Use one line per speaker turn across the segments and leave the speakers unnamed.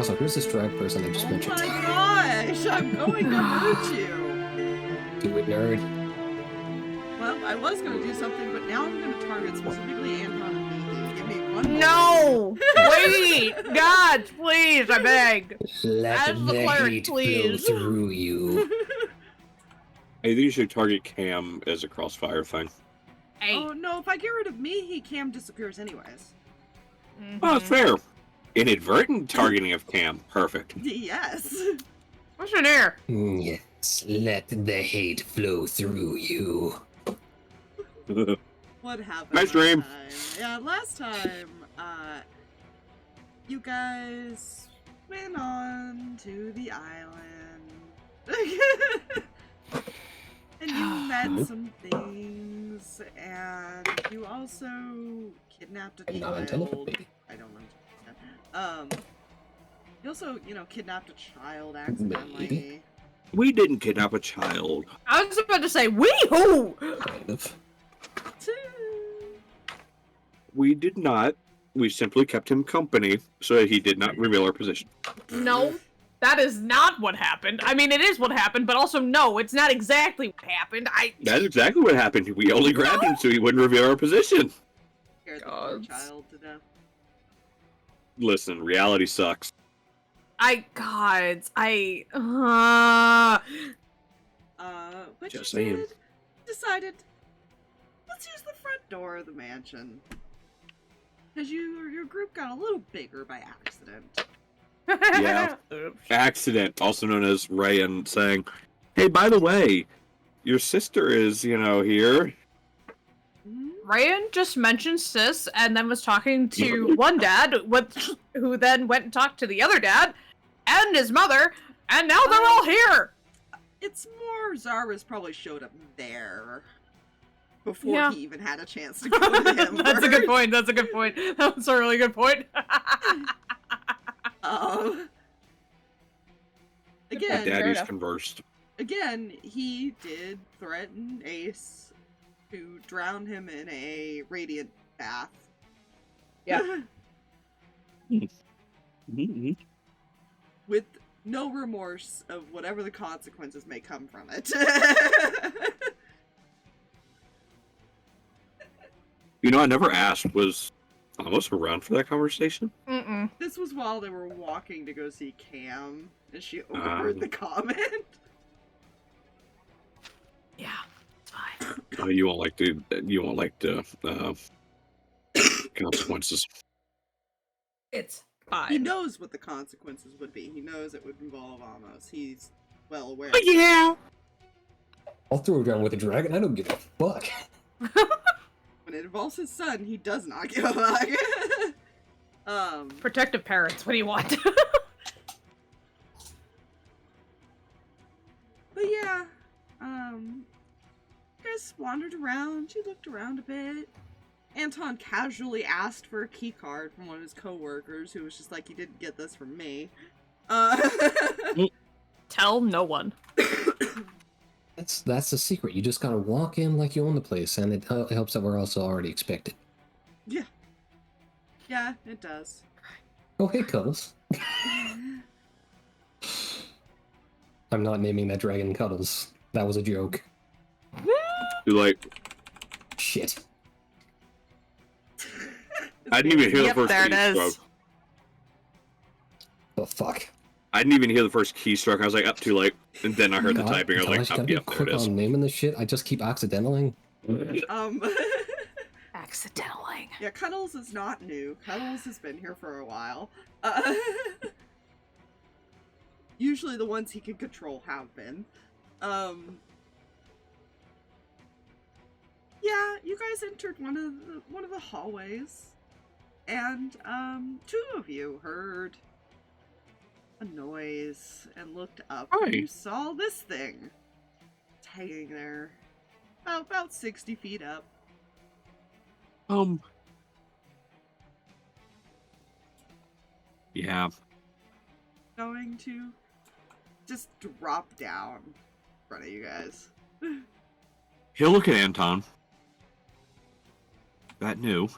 Also, who's this drag person I just mentioned?
Oh my gosh, I'm going to hurt you.
Do it, nerd.
Well, I was going to do something, but now I'm going to target specifically Anton and Mihi. Give me one
No! Wait! God, please, I beg.
Let
As
the
the cleric,
hate
please.
flow through you.
I think you should target Cam as a crossfire thing.
Hey.
Oh no, if I get rid of Mihi, Cam disappears anyways.
Oh, that's fair. Inadvertent targeting of Cam. Perfect.
Yes.
What's in here?
Yes, let the hate flow through you.
What happened
Nice
last
dream.
time? Yeah, last time, you guys went on to the island. And you met some things, and you also kidnapped a
I'm not intended for
child.
baby.
I don't understand. You also, kidnapped a child accidentally.
Maybe.
We didn't kidnap a child.
I was about to say, wee-hoo!
Kind of.
We did not. We simply kept him company so that he did not reveal our position.
No, that is not what happened. I mean, it is what happened, but also no, it's not exactly what happened.
That's exactly what happened. We only grabbed him so he wouldn't reveal our position.
Scared the poor
Gods.
child to death.
Listen, reality sucks.
But
Just
you
saying.
did decided, let's use the front door of the mansion. Because your group got a little bigger by accident.
Yeah.
Oops.
Accident, also known as Reyan, saying, "Hey, by the way, your sister is, here."
Reyan just mentioned sis and then was talking to one dad, who then went and talked to the other dad and his mother, and now they're all here.
It's more Zara's probably showed up there before he even had a chance to go to him.
That's a good point. That's a good point. That's a really good point.
Again,
Daddy's conversed.
Again, he did threaten Ace to drown him in a radiant bath.
Yeah.
With no remorse of whatever the consequences may come from it.
I never asked, was Thomas around for that conversation?
Mm-mm.
This was while they were walking to go see Cam, and she overheard the comment.
Yeah, it's fine.
You won't like the consequences.
It's
He
fine.
knows what the consequences would be. He knows it would involve Amos. He's well aware.
But yeah.
I'll throw it down with a dragon. I don't give a fuck.
When it involves his son, he does not give a fuck.
Protective parents, what do you want?
But yeah, you guys wandered around. You looked around a bit. Anton casually asked for a key card from one of his co-workers, who was just like, "You didn't get this from me."
Tell no one.
That's the secret. You just gotta walk in like you own the place, and it helps that we're also already expected.
Yeah. Yeah, it does.
Oh, hey, Cuddles. I'm not naming that dragon Cuddles. That was a joke.
You
Shit.
I didn't even hear the
Yep,
first
there it is.
keystroke.
Oh, fuck.
I didn't even hear the first keystroke. I was like, up too late. And then I heard the
God,
typing. I was like,
gosh,
oh,
gotta be
yep, there
quick
it is.
on naming this shit. I just keep accidentaling.
Accidentally.
Yeah, Cuddles is not new. Cuddles has been here for a while. Usually the ones he can control have been. Yeah, you guys entered one of the hallways, and two of you heard a noise and looked up.
Hi.
And you saw this thing. It's hanging there, about 60 feet up.
Yeah.
Going to just drop down in front of you guys.
He'll look at Anton. That new.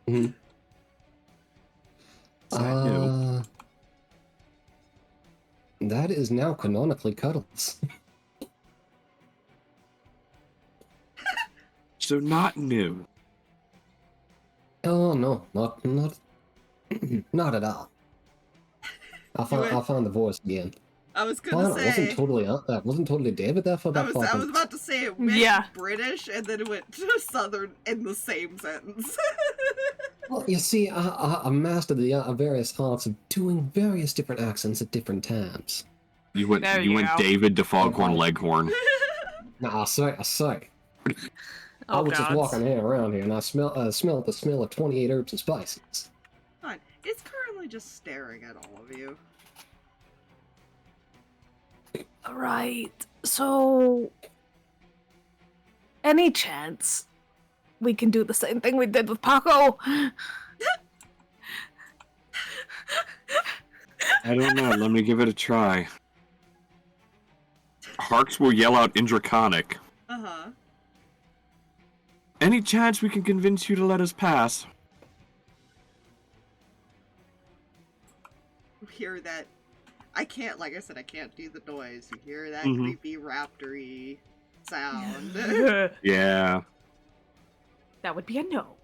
Mhm.
Is that new?
That is now canonically Cuddles.
So not new.
Oh no, not not at all. I found the voice again.
I was
Oh,
gonna
no, wasn't
say.
totally David there for
I
about
was
5
I was
minutes.
about to say it went
Yeah.
British and then it went to Southern in the same sentence.
Well, you see, I mastered the various arts of doing various different accents at different times.
You went
There
you
you
went
go.
David to Foghorn
Oh.
Leghorn.
Nah, I say. I
Oh,
was just
God.
walking around here and I smelled the smell of 28 herbs and spices.
Fine. It's currently just staring at all of you.
Right. So, any chance we can do the same thing we did with Paco?
I don't know. Let me give it a try. Harx will yell out in Draconic.
Uh-huh.
Any chance we can convince you to let us pass?
You hear that. Like I said, I can't do the noise. You hear that
Mhm.
creepy raptor-y sound.
Yeah.
That would be a no.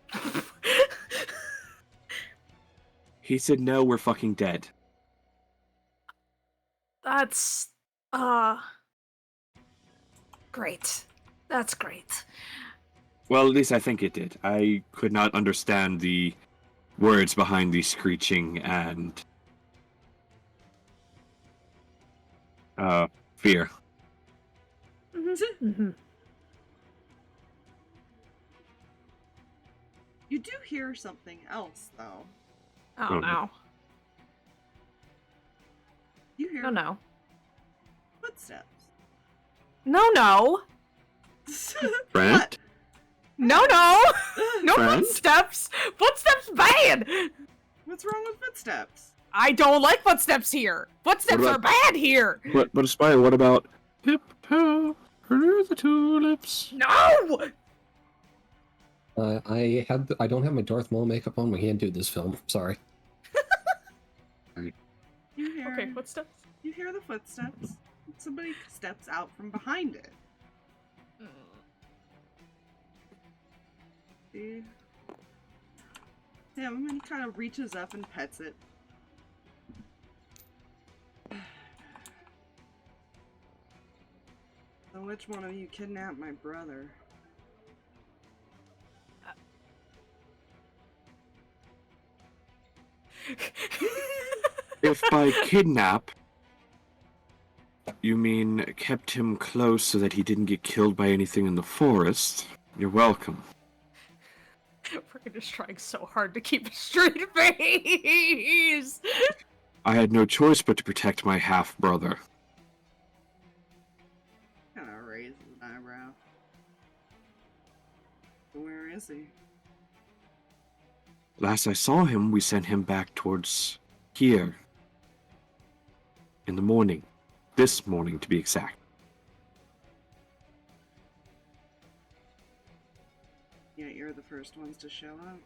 He said no, we're fucking dead.
That's, great. That's great.
Well, at least I think it did. I could not understand the words behind the screeching and fear.
Mm-hmm.
You do hear something else, though.
Oh, no.
You hear
No.
footsteps.
No.
Brent?
What?
No. No
Friend?
footsteps. Footsteps bad.
What's wrong with footsteps?
I don't like footsteps here. Footsteps
What
are
about-
bad here.
But Aspire, what about Pip-po, through the tulips?
No.
I don't have my Darth Maul makeup on. We can't do this film. Sorry.
You hear.
Okay, footsteps.
You hear the footsteps. Somebody steps out from behind it. See? Yeah, and he kind of reaches up and pets it. So which one of you kidnapped my brother?
If by kidnap, you mean kept him close so that he didn't get killed by anything in the forest, you're welcome.
We're just trying so hard to keep a straight face.
I had no choice but to protect my half-brother.
Kind of raises an eyebrow. Where is he?
Last I saw him, we sent him back towards here. In the morning. This morning, to be exact.
Yet you're the first ones to show up.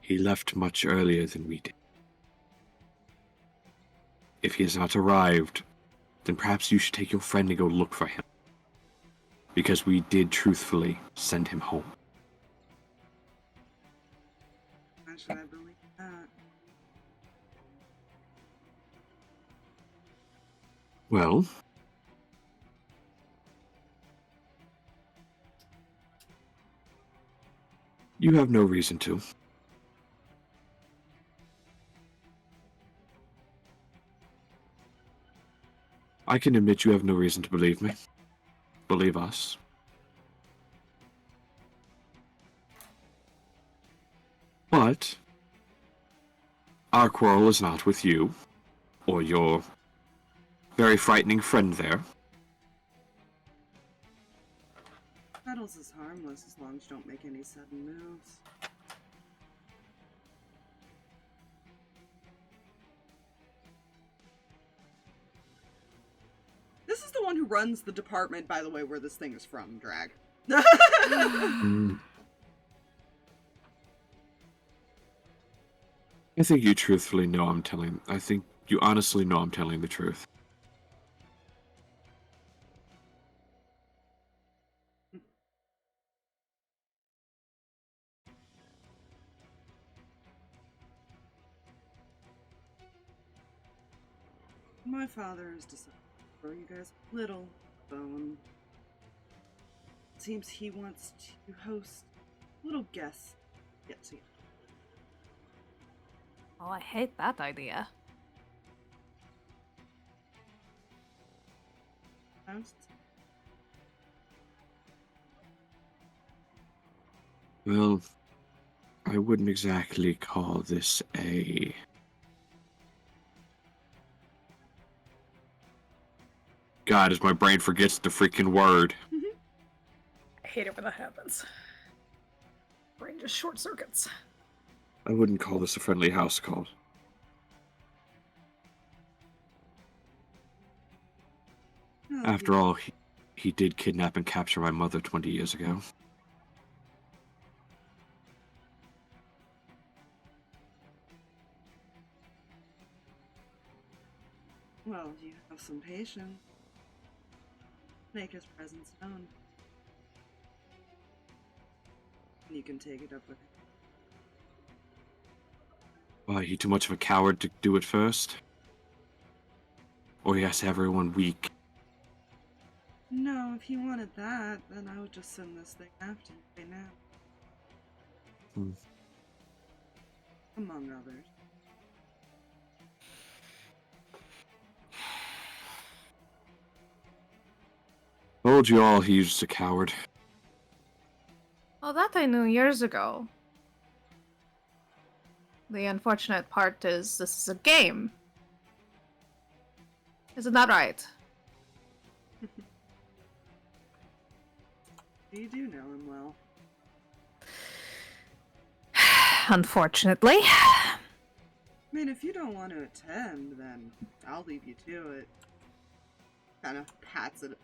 He left much earlier than we did. If he has not arrived, then perhaps you should take your friend and go look for him. Because we did truthfully send him home.
Why should I believe that?
Well, you have no reason to. I can admit you have no reason to believe me. Believe us. But our quarrel is not with you, or your very frightening friend there.
Battles is harmless as long as you don't make any sudden moves. This is the one who runs the department, by the way, where this thing is from, Drag.
Mm.
I think you truthfully know I think you honestly know I'm telling the truth.
My father is decided for you guys a little bone. Seems he wants to host little guests get together.
Oh, I hate that idea.
Well, I wouldn't exactly call this a... God, as my brain forgets the freaking word.
I hate it when that happens. Brain just short circuits.
I wouldn't call this a friendly house call. After all, he did kidnap and capture my mother 20 years ago.
Well, you have some patience. Make his presence known. You can take it up with him.
Why, he too much of a coward to do it first? Or he has to have everyone weak?
No, if he wanted that, then I would just send this thing after you right now. Among others.
Told you all he's just a coward.
Oh, that I knew years ago. The unfortunate part is this is a game. Isn't that right?
You do know him well.
Unfortunately.
I mean, if you don't want to attend, then I'll leave you to it. Kind of pats it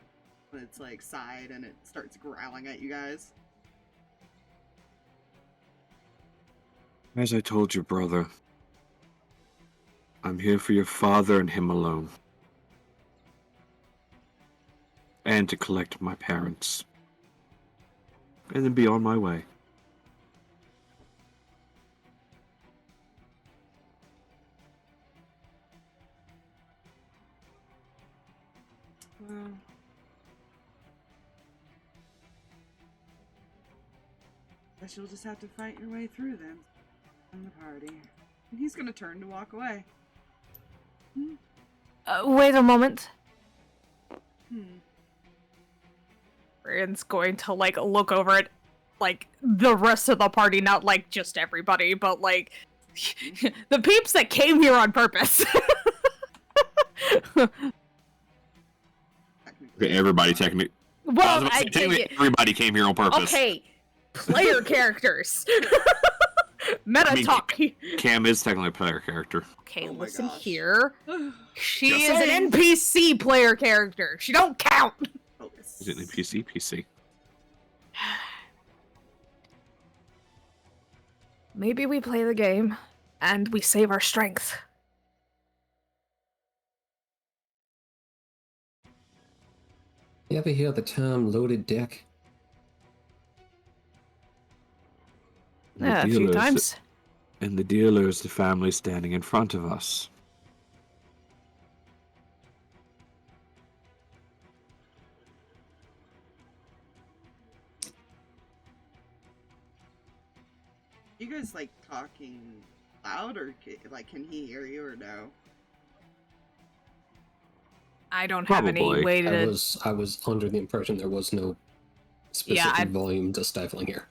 on its like side, and it starts growling at you guys.
As I told your brother, I'm here for your father and him alone. And to collect my parents. And then be on my way.
Well, guess you'll just have to fight your way through then. In the party. And he's gonna turn to walk away.
Wait a moment.
Hmm.
Ryan's going to, like, look over at, like, the rest of the party, not, like, just everybody, but, like, the peeps that came here on purpose.
Everybody technically...
Well,
technically everybody came here on purpose.
Okay, player characters. Meta talk.
Cam is technically a player character.
Okay,
Oh my
listen
gosh.
here. She
Just
is
saying.
an NPC player character. She don't count.
Is it an NPC? PC?
Maybe we play the game, and we save our strength.
You ever hear the term loaded deck?
And the
Yeah, a few
dealer is
times.
And the dealer is the family standing in front of us.
You guys like talking loud, or like can he hear you, or no?
I don't have any
Probably.
way
I
to...
was under the impression there was no specific volume to stifling here.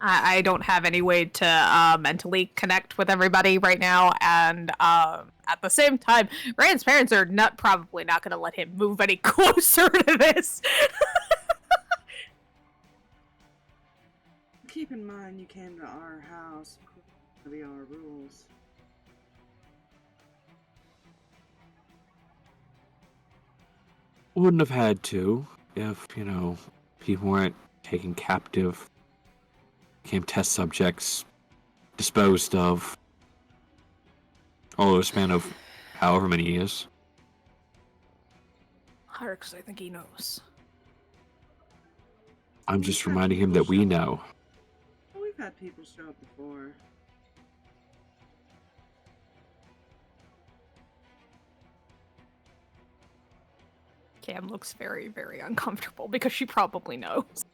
I don't have any way to mentally connect with everybody right now, and at the same time, Rand's parents are probably not going to let him move any closer to this.
Keep in mind, you came to our house. It'll be our rules.
Wouldn't have had to if, you know, he weren't taken captive, became test subjects, disposed of, all over a span of however many years.
Harx, I think he knows.
I'm just reminding him that we know.
Well, we've had people show up before.
Cam looks very, very uncomfortable because she probably knows.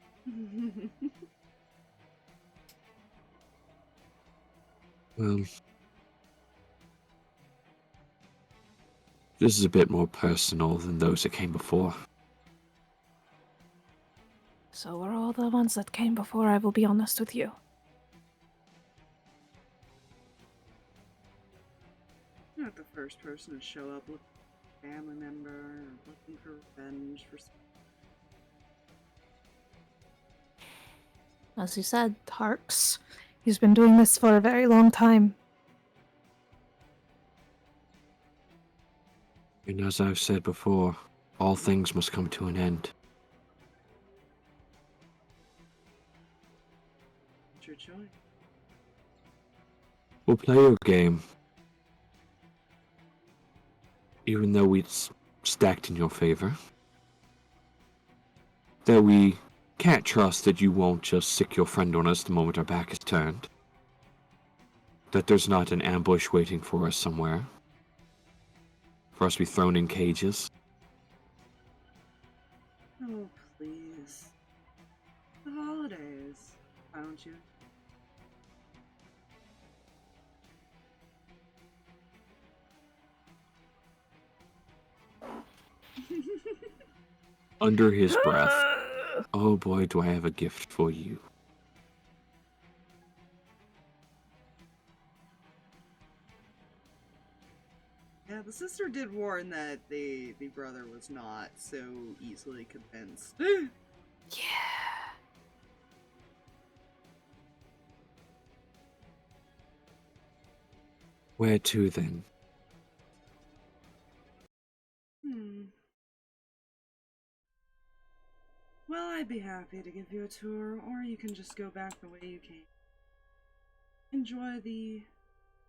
Well, this is a bit more personal than those that came before.
So are all the ones that came before, I will be honest with you.
You're not the first person to show up looking for a family member or looking for revenge for.
As you said, Harx, he's been doing this for a very long time.
And as I've said before, all things must come to an end.
It's your choice.
We'll play your game. Even though it's stacked in your favor. That we can't trust that you won't just sick your friend on us the moment our back is turned. That there's not an ambush waiting for us somewhere. For us to be thrown in cages.
Oh, please. The holidays, why don't you?
Under his breath. Oh boy, do I have a gift for you.
Yeah, the sister did warn that the brother was not so easily convinced.
Yeah.
Where to then?
Well, I'd be happy to give you a tour, or you can just go back the way you came. Enjoy the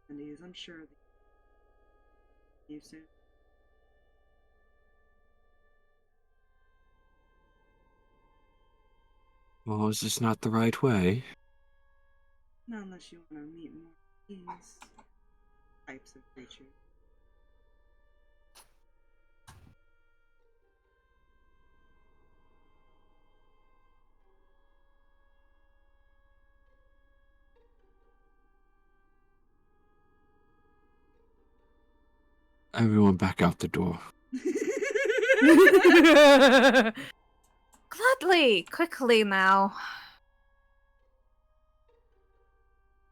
Indies, I'm sure. You soon.
Oh, is this not the right way?
Not unless you want to meet more of these types of creatures.
Everyone back out the door.
Gladly, quickly now.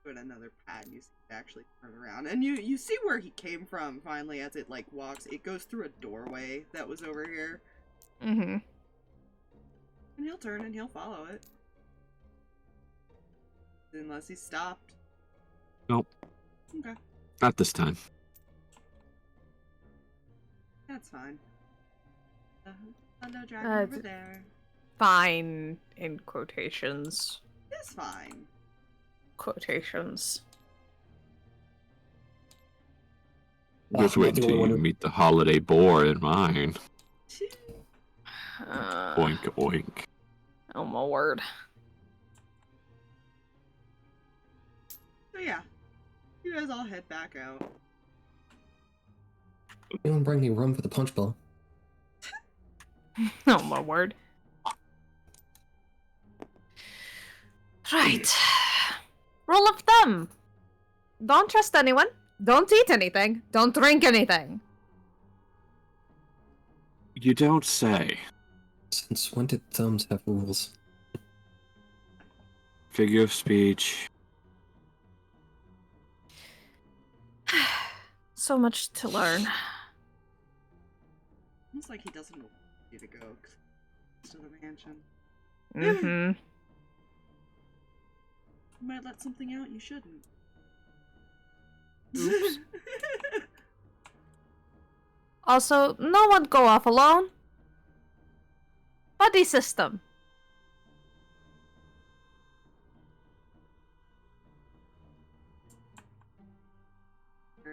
Put another pad and you see it actually turn around. And you see where he came from finally as it like walks. It goes through a doorway that was over here.
Mm-hmm.
And he'll turn and he'll follow it. Unless he's stopped.
Nope.
Okay.
Not this time.
That's fine. Hello, dragon over there.
Fine, in quotations.
It's fine.
Quotations.
Just wait until you meet the holiday boar in mine. Oink, oink.
Oh my word.
So yeah, you guys all head back out.
Anyone bring me rum for the punch bowl?
Oh my word. Right. Rule of thumb. Don't trust anyone. Don't eat anything. Don't drink anything.
You don't say.
Since when did thumbs have rules?
Figure of speech.
So much to learn.
Almost like he doesn't know where to go to the mansion.
Mm-hmm.
You might let something out you shouldn't.
Oops. Also, no one go off alone. Buddy system.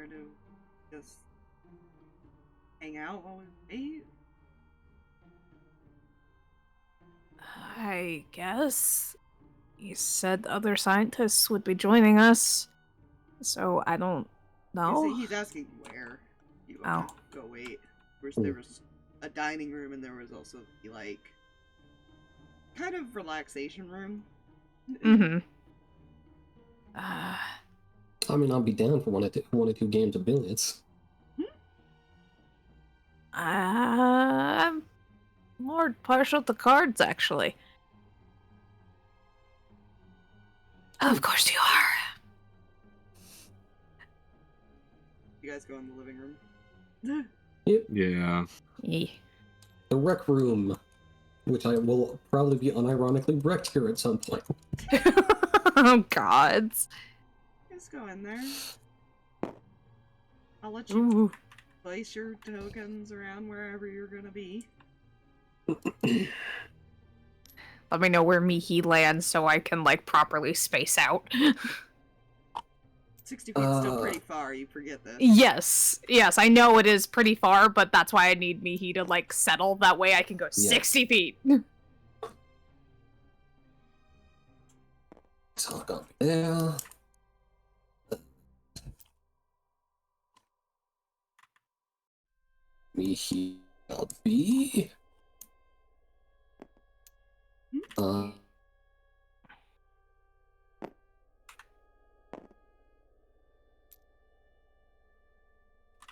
somewhere to just hang out while we wait?
I guess. He said other scientists would be joining us, so I don't know.
He's asking where you
Oh.
want to go wait. There was a dining room and there was also the, like, kind of relaxation room.
Mm-hmm.
I mean, I'll be down for one or two games of billiards.
I'm more partial to cards, actually. Of course you are.
You guys go in the living room.
Yeah.
The rec room, which I will probably be unironically wrecked here at some point.
Oh, God.
Just go in there. I'll let you
Ooh.
place your tokens around wherever you're gonna be.
Let me know where Mihi lands so I can, like, properly space out.
60 feet's still pretty far, you forget this.
Yes, I know it is pretty far, but that's why I need Mihi to, like, settle. That way I can go 60 feet.
So I'll go there. Mihi will be.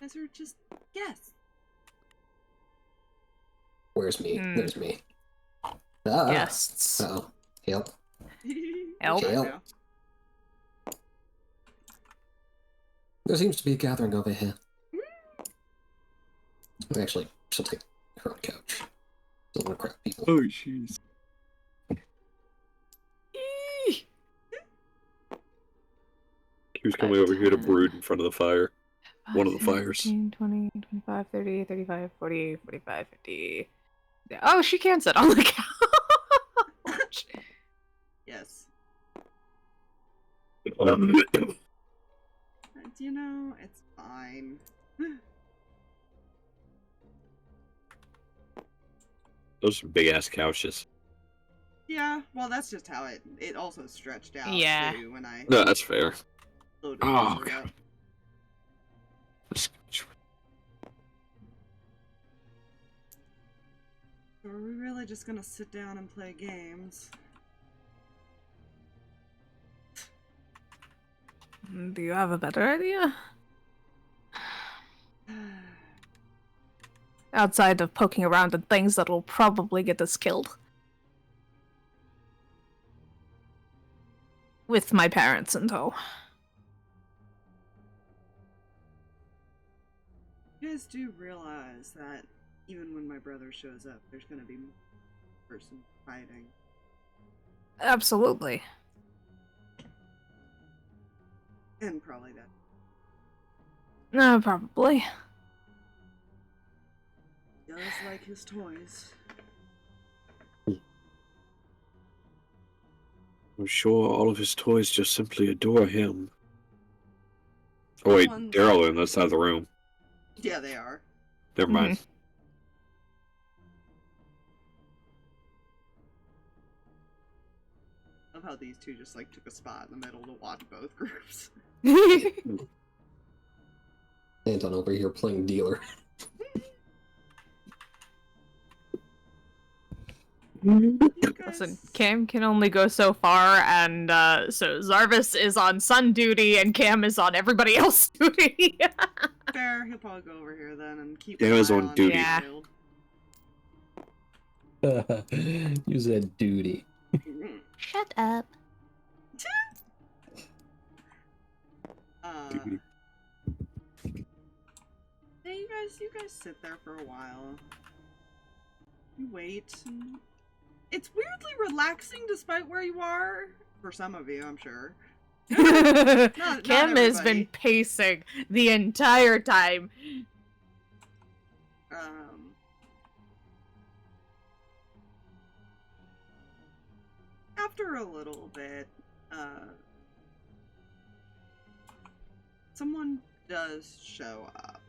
Guys are just guess.
Where's me? There's me.
Guests.
Oh, yep.
Help.
Help. There seems to be a gathering over here. Actually, something. Her on couch. Don't want to crap people.
Oh, jeez. He was coming over here to brood in front of the fire. One of the fires.
15, 20, 25, 30, 35, 40, 45, 50. Oh, she can sit on the couch.
Yes.
Oh,
You know, it's fine.
those are big ass couches.
Yeah, well, that's just how it also stretched out,
Yeah.
too, when I
No, that's fair.
loaded
Oh,
this
God.
up. So are we really just gonna sit down and play games?
Do you have a better idea? Outside of poking around at things that'll probably get us killed. With my parents in tow.
You guys do realize that even when my brother shows up, there's gonna be a person fighting.
Absolutely.
And probably that.
No, probably.
He does like his toys.
I'm sure all of his toys just simply adore him. Oh wait,
Ones-
they're all in that side of the room.
Yeah, they are.
Never mind.
Love how these two just like took a spot in the middle to watch both groups.
Anton over here playing dealer.
You guys-
Listen, Cam can only go so far, and so Zarvis is on Sun duty, and Cam is on everybody else's duty.
Fair, he'll probably go over here then and keep
Yeah,
an
he was
eye
on duty.
Yeah.
child.
You said duty.
Shut up.
Duty.
Hey, you guys sit there for a while. You wait. And it's weirdly relaxing despite where you are. For some of you, I'm sure. Not
Cam has
everybody.
been pacing the entire time.
After a little bit, someone does show up.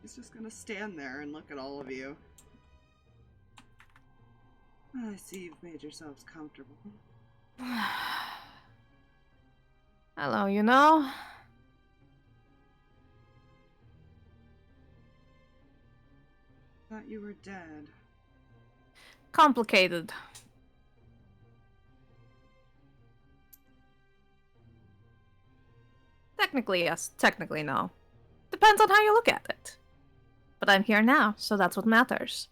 He's just gonna stand there and look at all of you. I see you've made yourselves comfortable.
Hello, you know?
Thought you were dead.
Complicated. Technically, yes. Technically, no. Depends on how you look at it. But I'm here now, so that's what matters.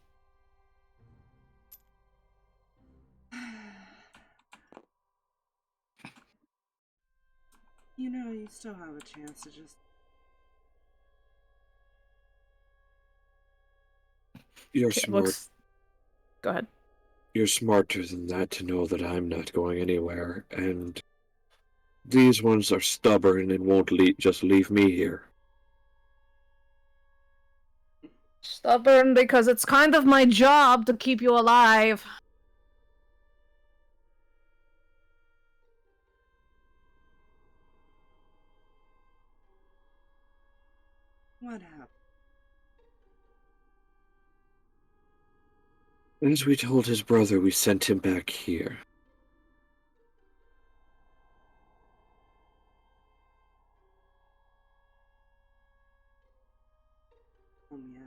You know, you still have a chance to just...
You're
Okay,
smart.
Go ahead.
You're smarter than that to know that I'm not going anywhere, and these ones are stubborn and won't just leave me here.
Stubborn because it's kind of my job to keep you alive.
What happened?
As we told his brother, we sent him back here.
Yet.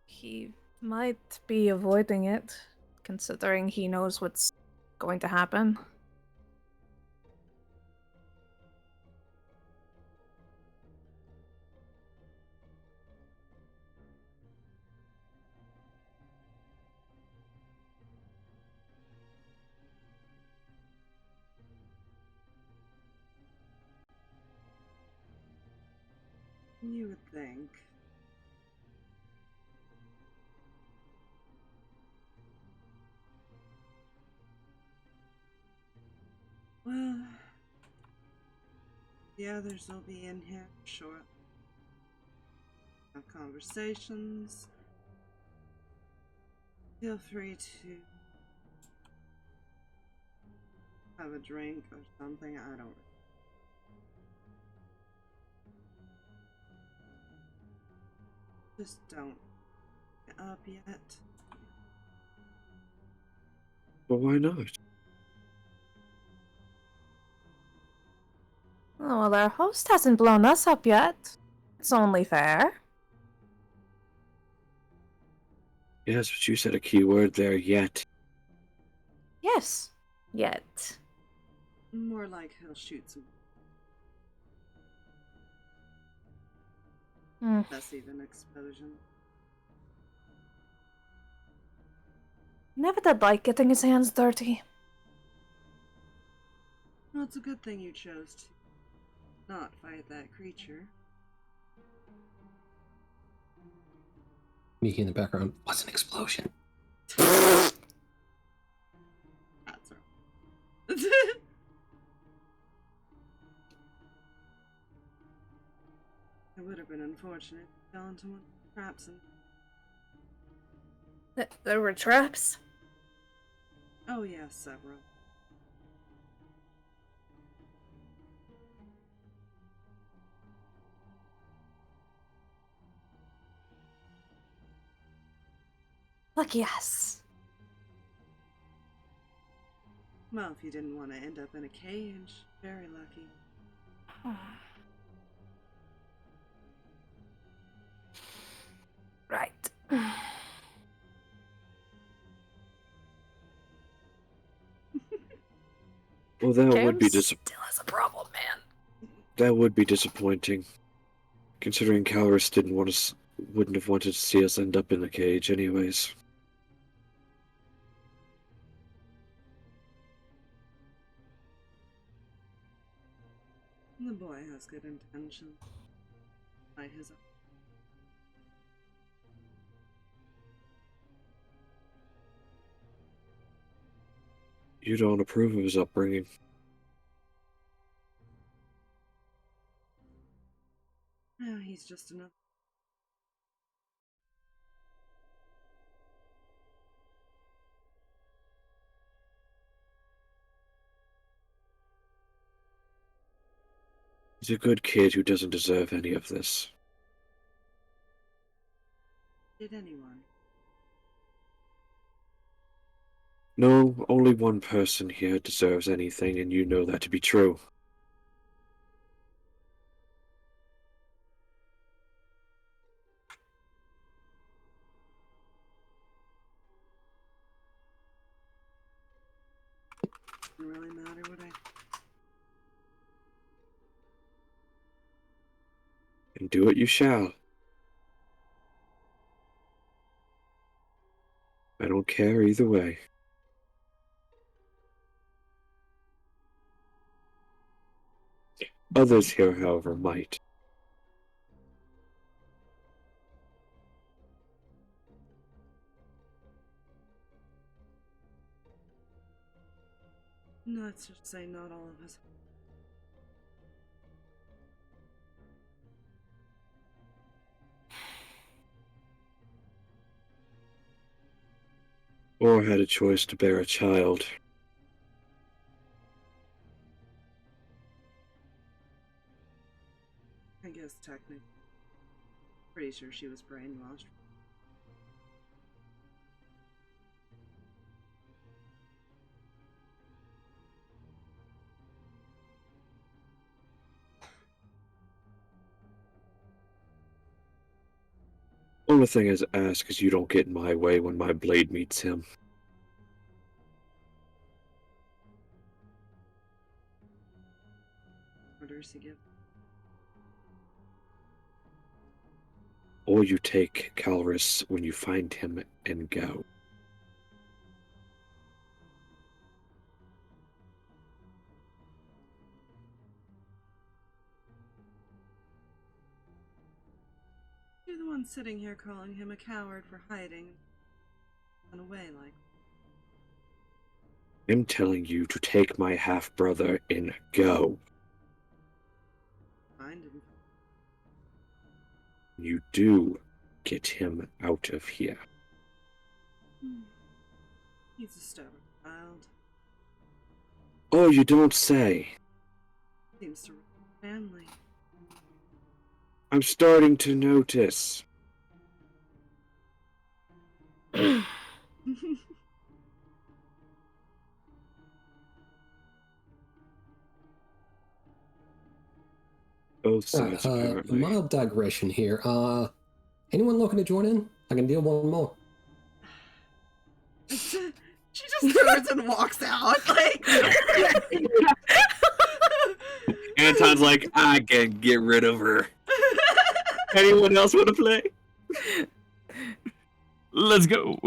He might be avoiding it, considering he knows what's going to happen.
You would think. Well, the others will be in here shortly. Have conversations. Feel free to have a drink or something. I don't. Just don't get up yet.
But why not?
Oh, well, our host hasn't blown us up yet. It's only fair.
Yes, but you said a key word there, yet.
Yes. Yet.
More like he'll shoot some. That's even explosion.
Never did like getting his hands dirty.
Well, it's a good thing you chose to not fight that creature.
Mihi in the background. What's an explosion?
That's right. It would have been unfortunate if he fell into one of the traps and...
There were traps?
Oh yeah, several.
Lucky us.
Well, if you didn't want to end up in a cage, very lucky.
Right.
Well, that would be
Still has a problem, man.
that would be disappointing, considering Calrus wouldn't have wanted to see us end up in a cage, anyways.
The boy has good intentions. By his own.
You don't approve of his upbringing.
No, he's just another.
He's a good kid who doesn't deserve any of this.
Did anyone?
No, only one person here deserves anything, and you know that to be true.
Doesn't really matter what I.
And do what you shall. I don't care either way. Others here, however, might.
No, let's just say not all of us.
Or had a choice to bear a child.
I guess technically. Pretty sure she was brainwashed.
Only thing is ask is you don't get in my way when my blade meets him.
Orders to give.
Or you take Calrus when you find him and go.
You're the one sitting here calling him a coward for hiding. Run away like.
I'm telling you to take my half-brother and go.
Find him.
You do get him out of here.
He's a stubborn child.
Oh, you don't say.
Seems to run the family.
I'm starting to notice. Both sides, apparently.
Mild digression here. Anyone looking to join in? I can deal one more.
She just turns and walks out. Like.
Anton's like, I can get rid of her. Anyone else want to play? Let's go.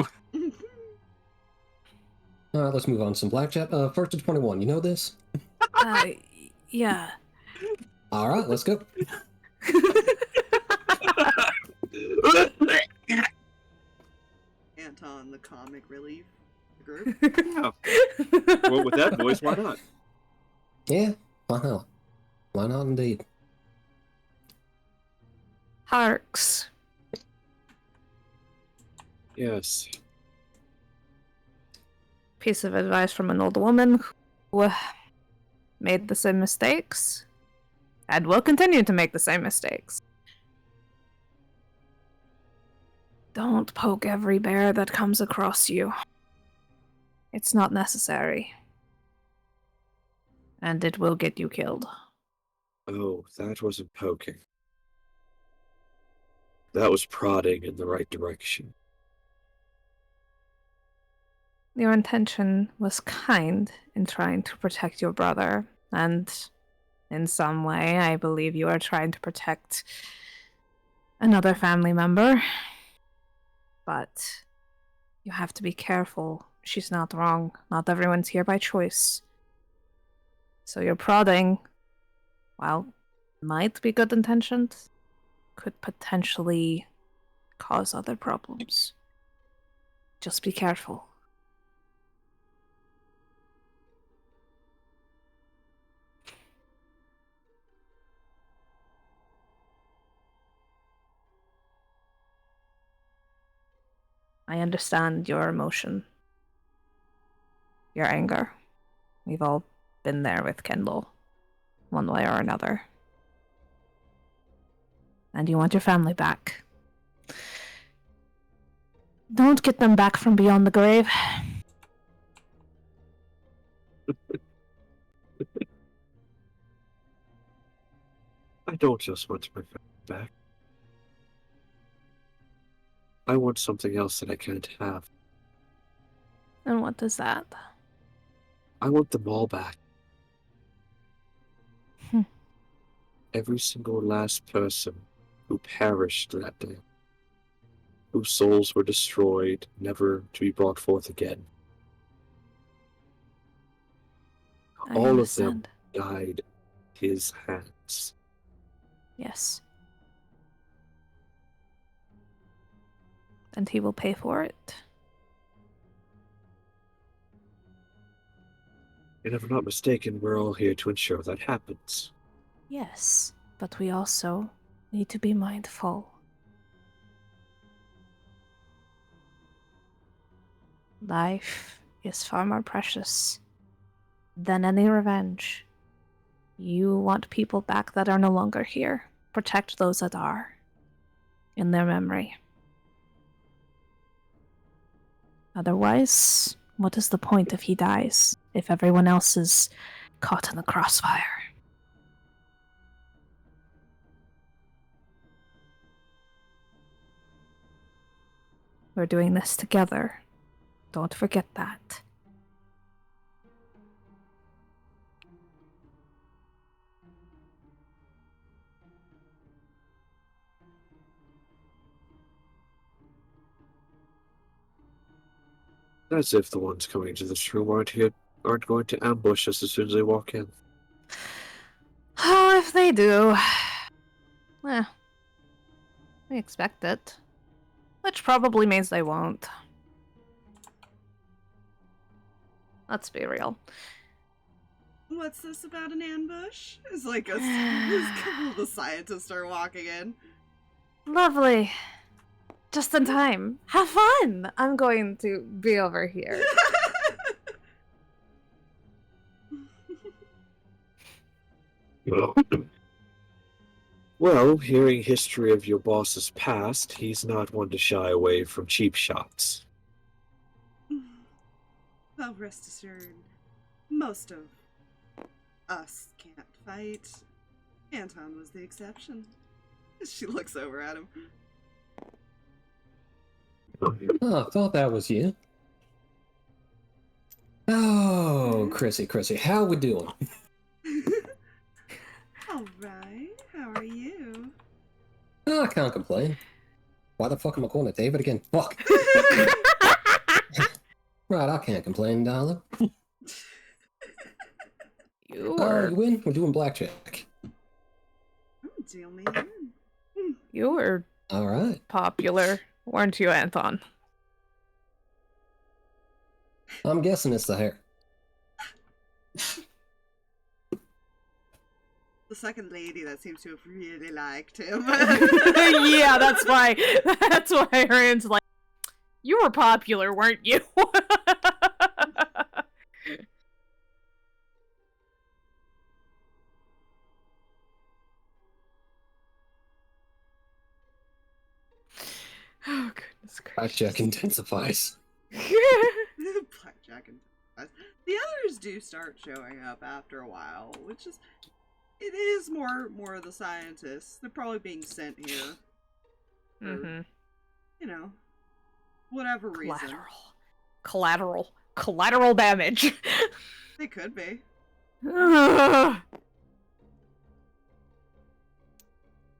All right, let's move on. Some blackjack. First to 21. You know this?
Yeah.
All right, let's go.
Anton, the comic relief group.
Oh. Well, with that voice, why not?
Yeah, why not? Why not indeed?
Harx.
Yes.
Piece of advice from an old woman who made the same mistakes and will continue to make the same mistakes. Don't poke every bear that comes across you. It's not necessary. And it will get you killed.
Oh, that wasn't poking. That was prodding in the right direction.
Your intention was kind in trying to protect your brother, and in some way, I believe you are trying to protect another family member. But you have to be careful. She's not wrong. Not everyone's here by choice. So your prodding, while might be good intentioned, could potentially cause other problems. Just be careful. I understand your emotion. Your anger. We've all been there with Kendall, one way or another. And you want your family back. Don't get them back from beyond the grave.
I don't just want my family back. I want something else that I can't have.
And what is that?
I want them all back.
Hmm.
Every single last person who perished that day, whose souls were destroyed, never to be brought forth again.
I
All of them
understand.
died in his hands.
Yes. And he will pay for it.
And if I'm not mistaken, we're all here to ensure that happens.
Yes, but we also need to be mindful. Life is far more precious than any revenge. You want people back that are no longer here. Protect those that are, in their memory. Otherwise, what is the point if he dies, if everyone else is caught in the crossfire? We're doing this together. Don't forget that.
As if the ones coming into this room aren't going to ambush us as soon as they walk in.
Oh, if they do. Eh, we expect it. Which probably means they won't. Let's be real.
What's this about an ambush? It's like a couple of the scientists are walking in.
Lovely. Just in time. Have fun! I'm going to be over here.
Well, hearing history of your boss's past, he's not one to shy away from cheap shots.
Well, rest assured, most of us can't fight. Anton was the exception. She looks over at him.
Oh, I thought that was you. Oh, Chrissy, how we doing?
Alright, how are you?
Oh, I can't complain. Why the fuck am I calling it David again? Fuck. Right, I can't complain, darling.
You
Oh,
were,
you win? We're doing blackjack.
Deal me in.
you were
All right.
popular, weren't you, Anton?
I'm guessing it's the hair.
The second lady that seems to have really liked him.
Yeah, that's why. That's why Ryan's like, you were popular, weren't you? Oh, goodness gracious.
Blackjack intensifies.
Blackjack and the others do start showing up after a while, which is it is more of the scientists. They're probably being sent here. For, you know, whatever reason.
Collateral damage.
They could be.
Ugh.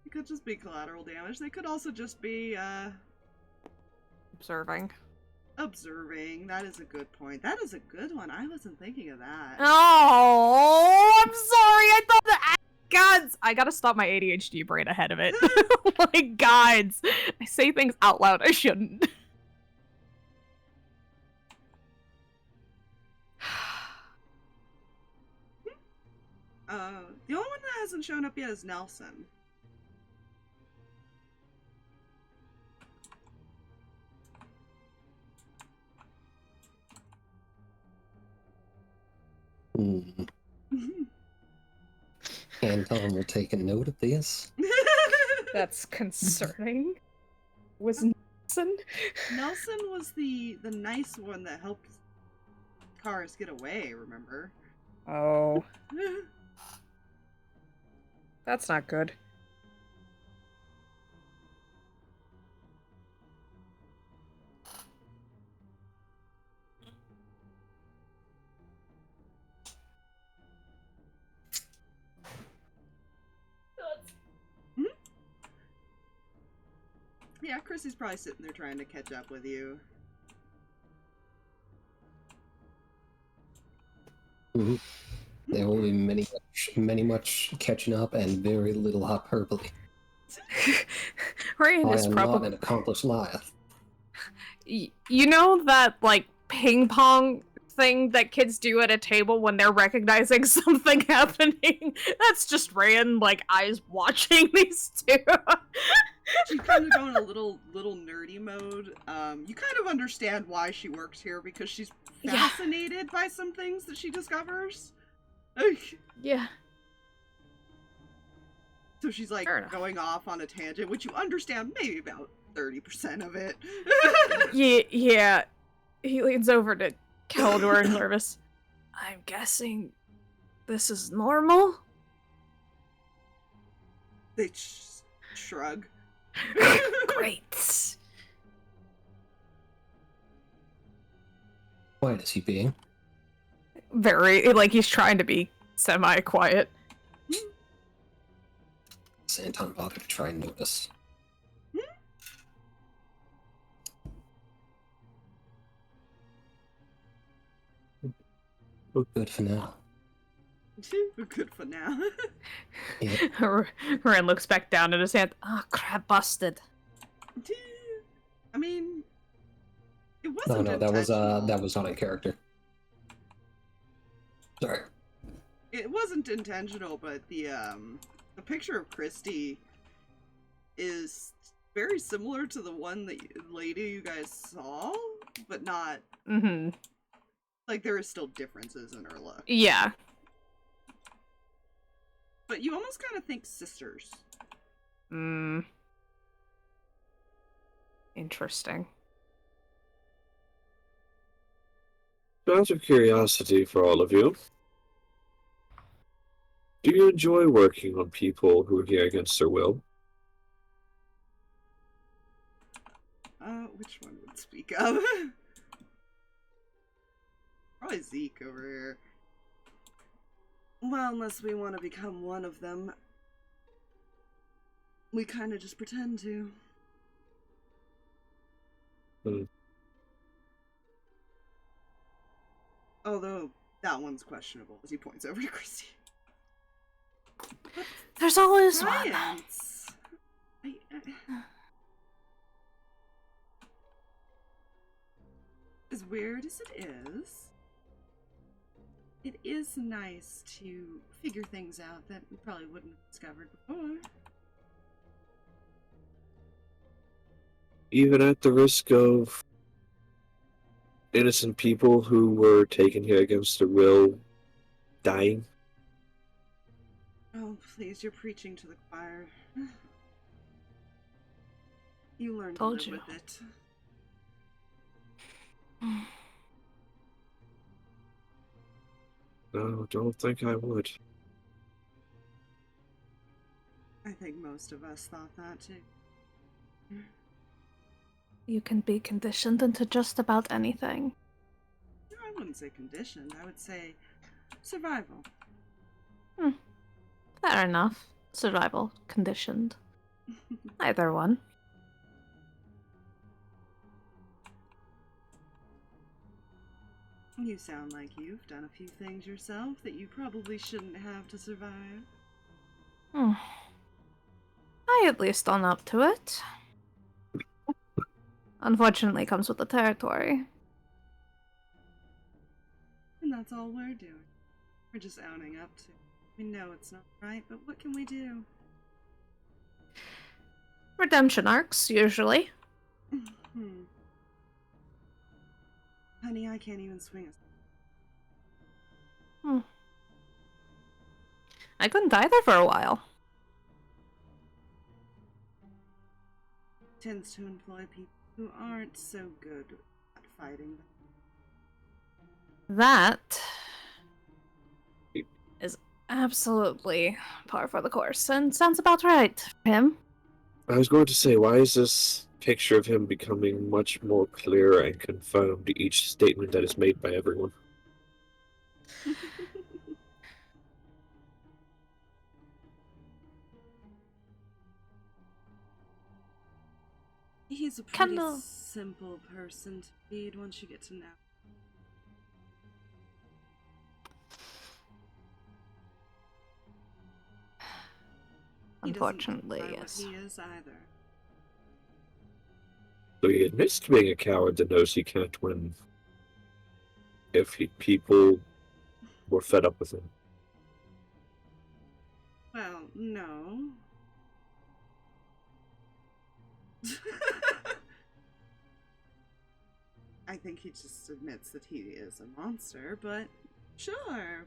It could just be collateral damage. They could also just be observing. That is a good point. That is a good one. I wasn't thinking of that.
Oh, I'm sorry. I thought that. Gods, I gotta stop my ADHD brain ahead of it. Like, gods, I say things out loud I shouldn't.
The only one that hasn't shown up yet is Nelson.
Anton will take a note of this.
That's concerning. Was Nelson?
Nelson was the nice one that helped cars get away, remember?
Oh, that's not good.
Yeah, Chrissy's probably sitting there trying to catch up with you.
Mhm. There will be many much catching up and very little hyperbole.
Reyan
I
is
am not
probably.
an accomplished liar.
You know that, like, ping pong thing that kids do at a table when they're recognizing something happening? That's just Reyan, like, eyes watching these two.
She's kind of going a little nerdy mode. You kind of understand why she works here because she's fascinated by some things that she discovers.
Yeah.
So she's like going off on a tangent, which you understand maybe about 30% of it.
Yeah. He leans over to Keldor and nervous. I'm guessing this is normal?
They shrug.
Great.
Quiet is he being?
Very, like, he's trying to be semi-quiet.
Santon bothered to try and notice. Good for now.
Good for now.
Yeah.
Reyan looks back down at his hand. Ah, crap, busted.
I mean, it wasn't
No, that was not in character. Sorry.
It wasn't intentional, but the picture of Christy is very similar to the one that lady you guys saw, but not.
Mm-hmm.
Like, there is still differences in her look.
Yeah.
But you almost kind of think sisters.
Interesting.
Out of curiosity for all of you, do you enjoy working on people who are here against their will?
Which one would speak of? Probably Zeke over here. Well, unless we want to become one of them, we kind of just pretend to. Although, that one's questionable, as he points over to Christy.
There's always
Science! As weird as it is nice to figure things out that we probably wouldn't have discovered before.
Even at the risk of innocent people who were taken here against their will dying?
Oh, please, you're preaching to the choir. You learned
Told
to
you.
live with it.
No, don't think I would.
I think most of us thought that too.
You can be conditioned into just about anything.
No, I wouldn't say conditioned. I would say survival.
Fair enough. Survival. Conditioned. Either one.
You sound like you've done a few things yourself that you probably shouldn't have to survive.
I at least own up to it. Unfortunately, comes with the territory.
And that's all we're doing. We're just owning up to it. We know it's not right, but what can we do?
Redemption arcs, usually.
Honey, I can't even swing
I couldn't either for a while.
tends to employ people who aren't so good at fighting.
That is absolutely par for the course, and sounds about right for him.
I was going to say, why is this picture of him becoming much more clear and confirmed each statement that is made by everyone?
He's a pretty
Kinda.
simple person to feed once you get to know.
Unfortunately,
he
yes.
What he is either.
So he admits to being a coward that knows he can't win. If people were fed up with him.
Well, no. I think he just admits that he is a monster, but sure.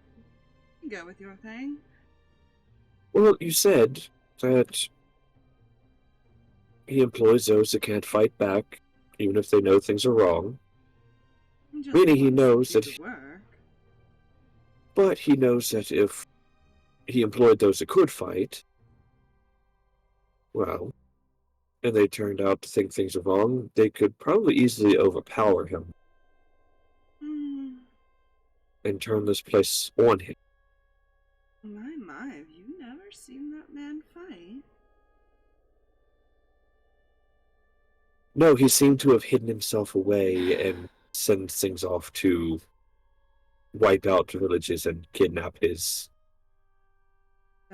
You can go with your thing.
Well, you said that he employs those that can't fight back, even if they know things are wrong.
Just
Meaning he
wants to
knows
do
that,
the work.
but he knows that if he employed those that could fight, well, and they turned out to think things are wrong, they could probably easily overpower him and turn this place on him.
My, have you never seen that man fight?
No, he seemed to have hidden himself away and sent things off to wipe out villages and kidnap his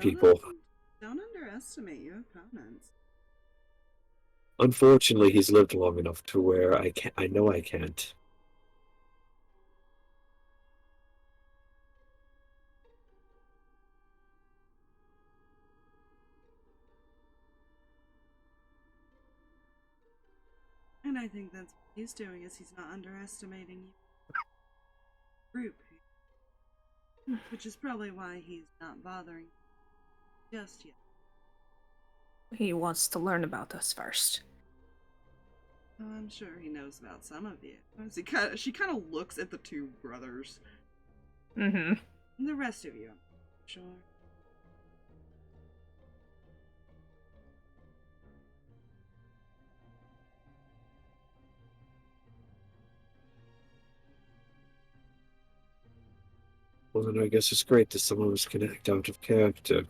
people.
Don't underestimate your opponents.
Unfortunately, he's lived long enough to where I know I can't.
And I think that's what he's doing, is he's not underestimating you. Group. Which is probably why he's not bothering just yet.
He wants to learn about us first.
Oh, I'm sure he knows about some of you. She kind of looks at the two brothers.
Mm-hmm.
And the rest of you, I'm sure.
Well, then I guess it's great that some of us can act out of character.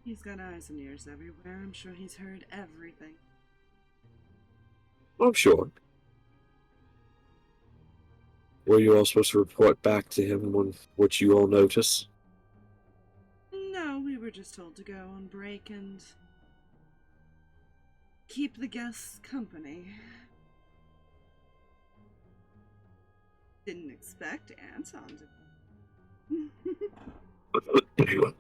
He's got eyes and ears everywhere. I'm sure he's heard everything.
I'm sure. Were you all supposed to report back to him on what you all notice?
No, we were just told to go on break and keep the guests company. Didn't expect Anton to.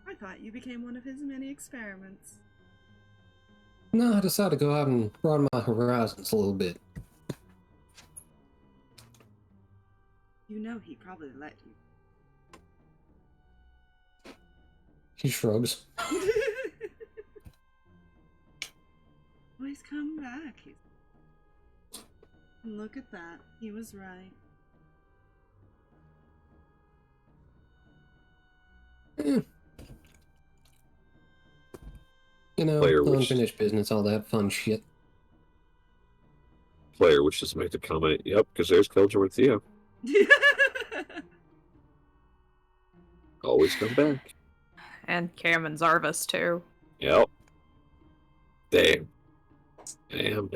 I thought you became one of his many experiments.
No, I decided to go out and broaden my horizons a little bit.
You know he probably let you.
He shrugs.
Boys, come back. And look at that. He was right.
Eh. You know, unfinished business, all that fun shit.
Player wishes to make the comment, yep, because there's Kelger and Theo. Always come back.
And Cam and Zarvis, too.
Yep. Damn. Damn.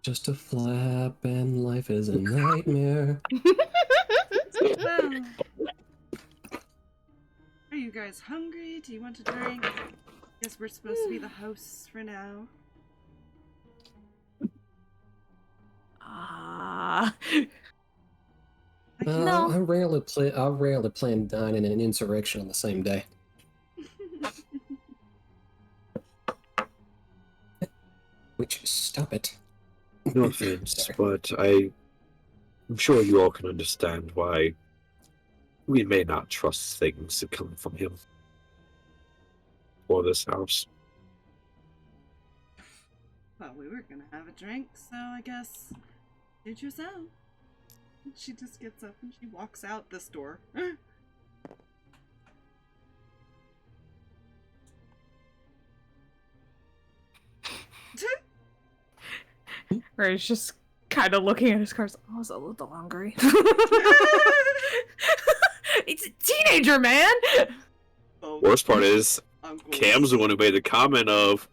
Just a flap and life is a nightmare.
Well, are you guys hungry? Do you want to drink? Guess we're supposed to be the hosts for now.
No.
I rarely plan dining and an insurrection on the same day. Which, stop it.
No offense, but I'm sure you all can understand why we may not trust things that come from him or this house.
Well, we were gonna have a drink, so I guess suit yourself. She just gets up and she walks out this door.
Or he's just kind of looking at his cards. Oh, I was a little hungry. It's a teenager, man!
Worst part is,
Uncle.
Cam's the one who made the comment of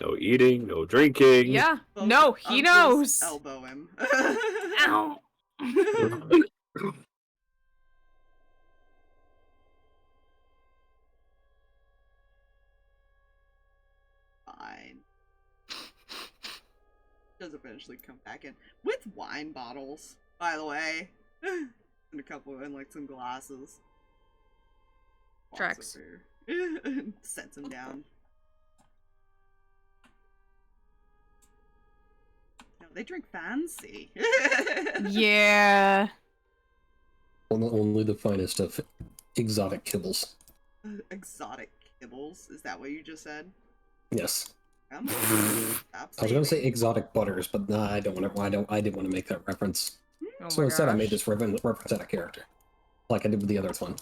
no eating, no drinking.
Yeah.
Both
No, he
uncles
knows.
Elbow him.
Ow.
Fine. Does eventually come back in with wine bottles, by the way, and a couple and like some glasses. Walks
Tracks.
over here. Sets him down. No, they drink fancy.
Yeah.
Only the finest of exotic kibbles.
Exotic kibbles. Is that what you just said?
Yes.
Come on. Stop
I was
saying
going to say
it.
exotic butters, but nah, I don't want to. I didn't want to make that reference.
Oh
So
my
instead, I made
gosh.
this reference out of character, like I did with the other one.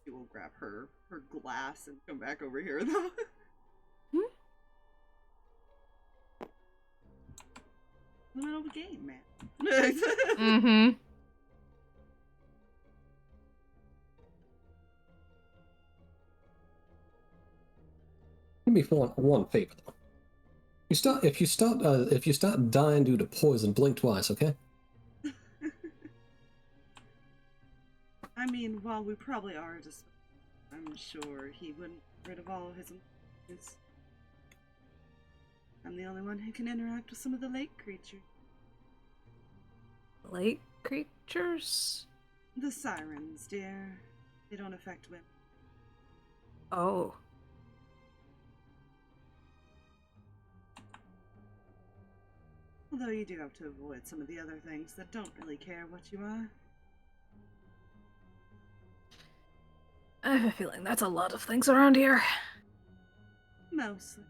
She will grab her glass and come back over here though. In the middle of a game, man.
Mm-hmm.
Give me one favor though. If you start dying due to poison, blink twice, okay?
I mean, while we probably are just, I'm sure he wouldn't get rid of all his employees. I'm the only one who can interact with some of the lake creatures.
Lake creatures?
The sirens, dear. They don't affect women.
Oh.
Although you do have to avoid some of the other things that don't really care what you are.
I have a feeling that's a lot of things around here.
Mostly.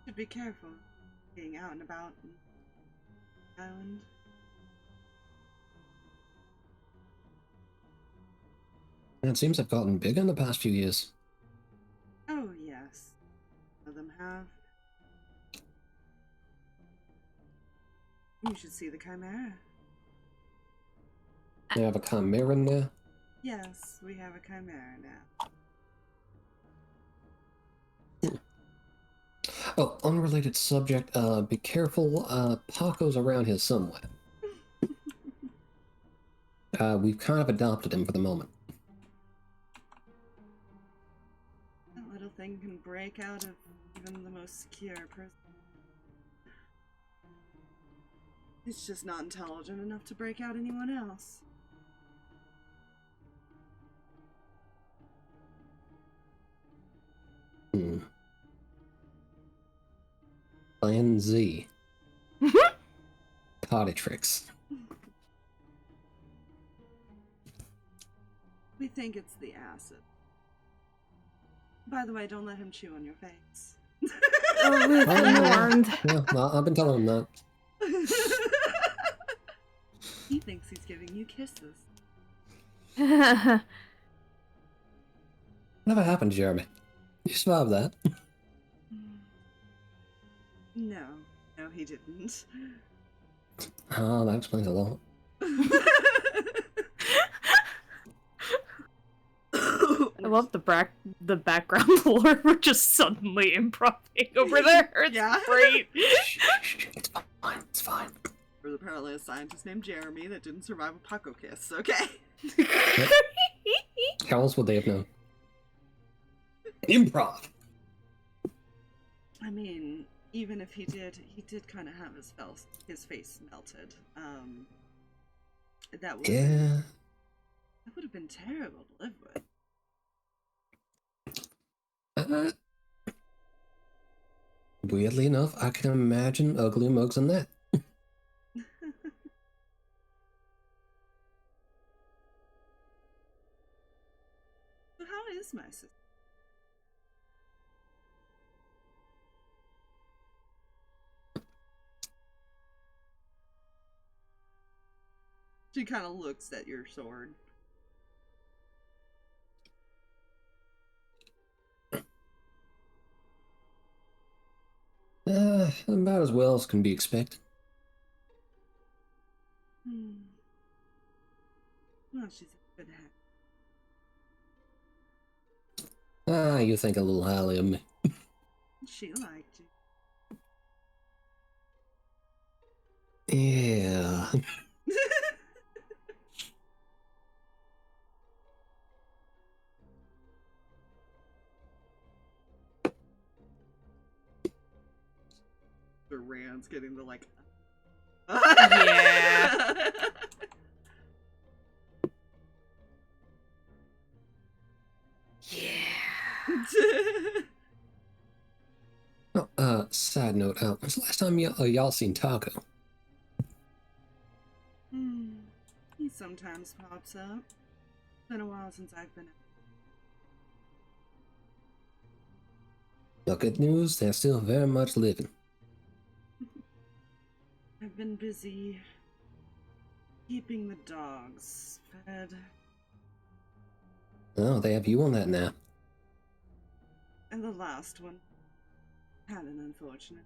Should be careful being out and about on the island.
It seems I've gotten bigger in the past few years.
Oh, yes. Some of them have. You should see the Chimera.
They have a chimera in there.
Yes, we have a Chimera now.
Oh, unrelated subject. Be careful. Paco's around here somewhere. We've kind of adopted him for the moment.
That little thing can break out of even the most secure person. It's just not intelligent enough to break out anyone else.
Plan Z. Party tricks.
We think it's the acid. By the way, don't let him chew on your face.
Oh, we've been warned.
Yeah, I've been telling him that.
He thinks he's giving you kisses.
Whatever happened, Jeremy? You survived that.
No, he didn't.
Oh, that explains a lot.
I love the background lore. We're just suddenly improving over there. It's
Yeah.
great.
Shh, it's fine. It's fine.
There's apparently a scientist named Jeremy that didn't survive a Paco kiss, okay?
How else would they have known? Improv.
I mean, even if he did kind of have his face melted. That would
Yeah.
that would have been terrible to live with.
Weirdly enough, I can imagine uglier mugs than that.
So how is my sister? She kind of looks at your sword.
About as well as can be expected.
Well, she's a good hat.
You think a little highly of me.
She liked you.
Yeah.
Reyan's getting the like.
Yeah.
Oh, side note, when's the last time y'all seen Taco?
He sometimes pops up. It's been a while since I've been.
The good news, they're still very much living.
I've been busy keeping the dogs fed.
Oh, they have you on that now.
And the last one had an unfortunate.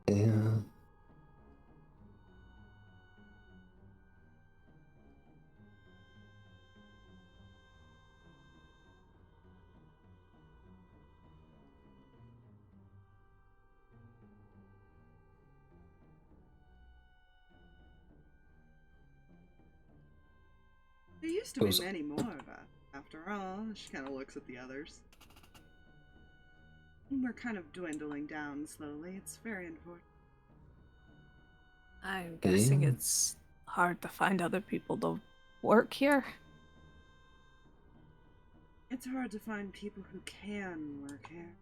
Yeah.
There used to be many more of us, after all. She kind of looks at the others. We're kind of dwindling down slowly. It's very important.
I'm guessing
Yeah.
it's hard to find other people to work here.
It's hard to find people who can work here.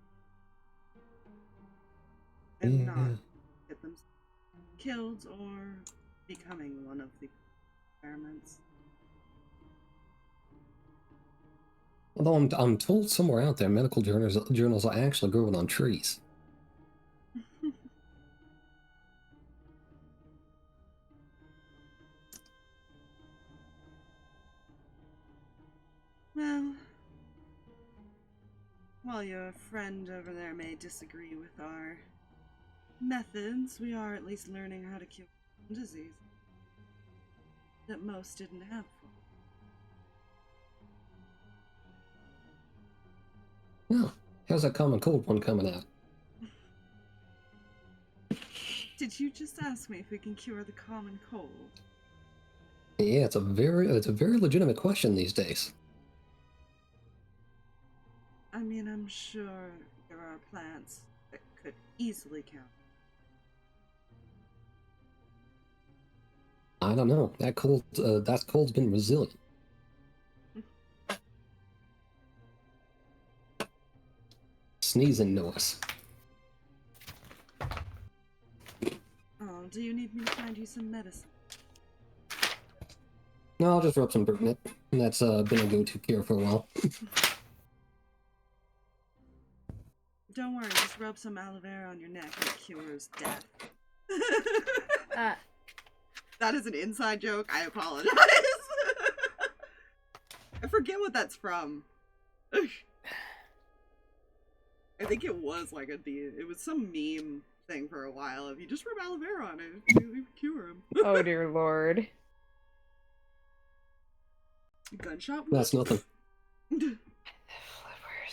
And not get them killed or becoming one of the experiments.
Although I'm told somewhere out there medical journals are actually growing on trees.
Well, while your friend over there may disagree with our methods, we are at least learning how to cure disease that most didn't have.
Well, how's that common cold one coming out?
Did you just ask me if we can cure the common cold?
Yeah, it's a very legitimate question these days.
I mean, I'm sure there are plants that could easily count.
I don't know. That cold's been resilient. Sneezing noise.
Oh, do you need me to find you some medicine?
No, I'll just rub some Burtnip. That's been a go-to cure for a while.
Don't worry, just rub some aloe vera on your neck and it cures death. That is an inside joke. I apologize. I forget what that's from. I think it was like it was some meme thing for a while. If you just rub aloe vera on it, you cure him.
Oh dear lord.
Gunshot wound?
That's nothing.
Where is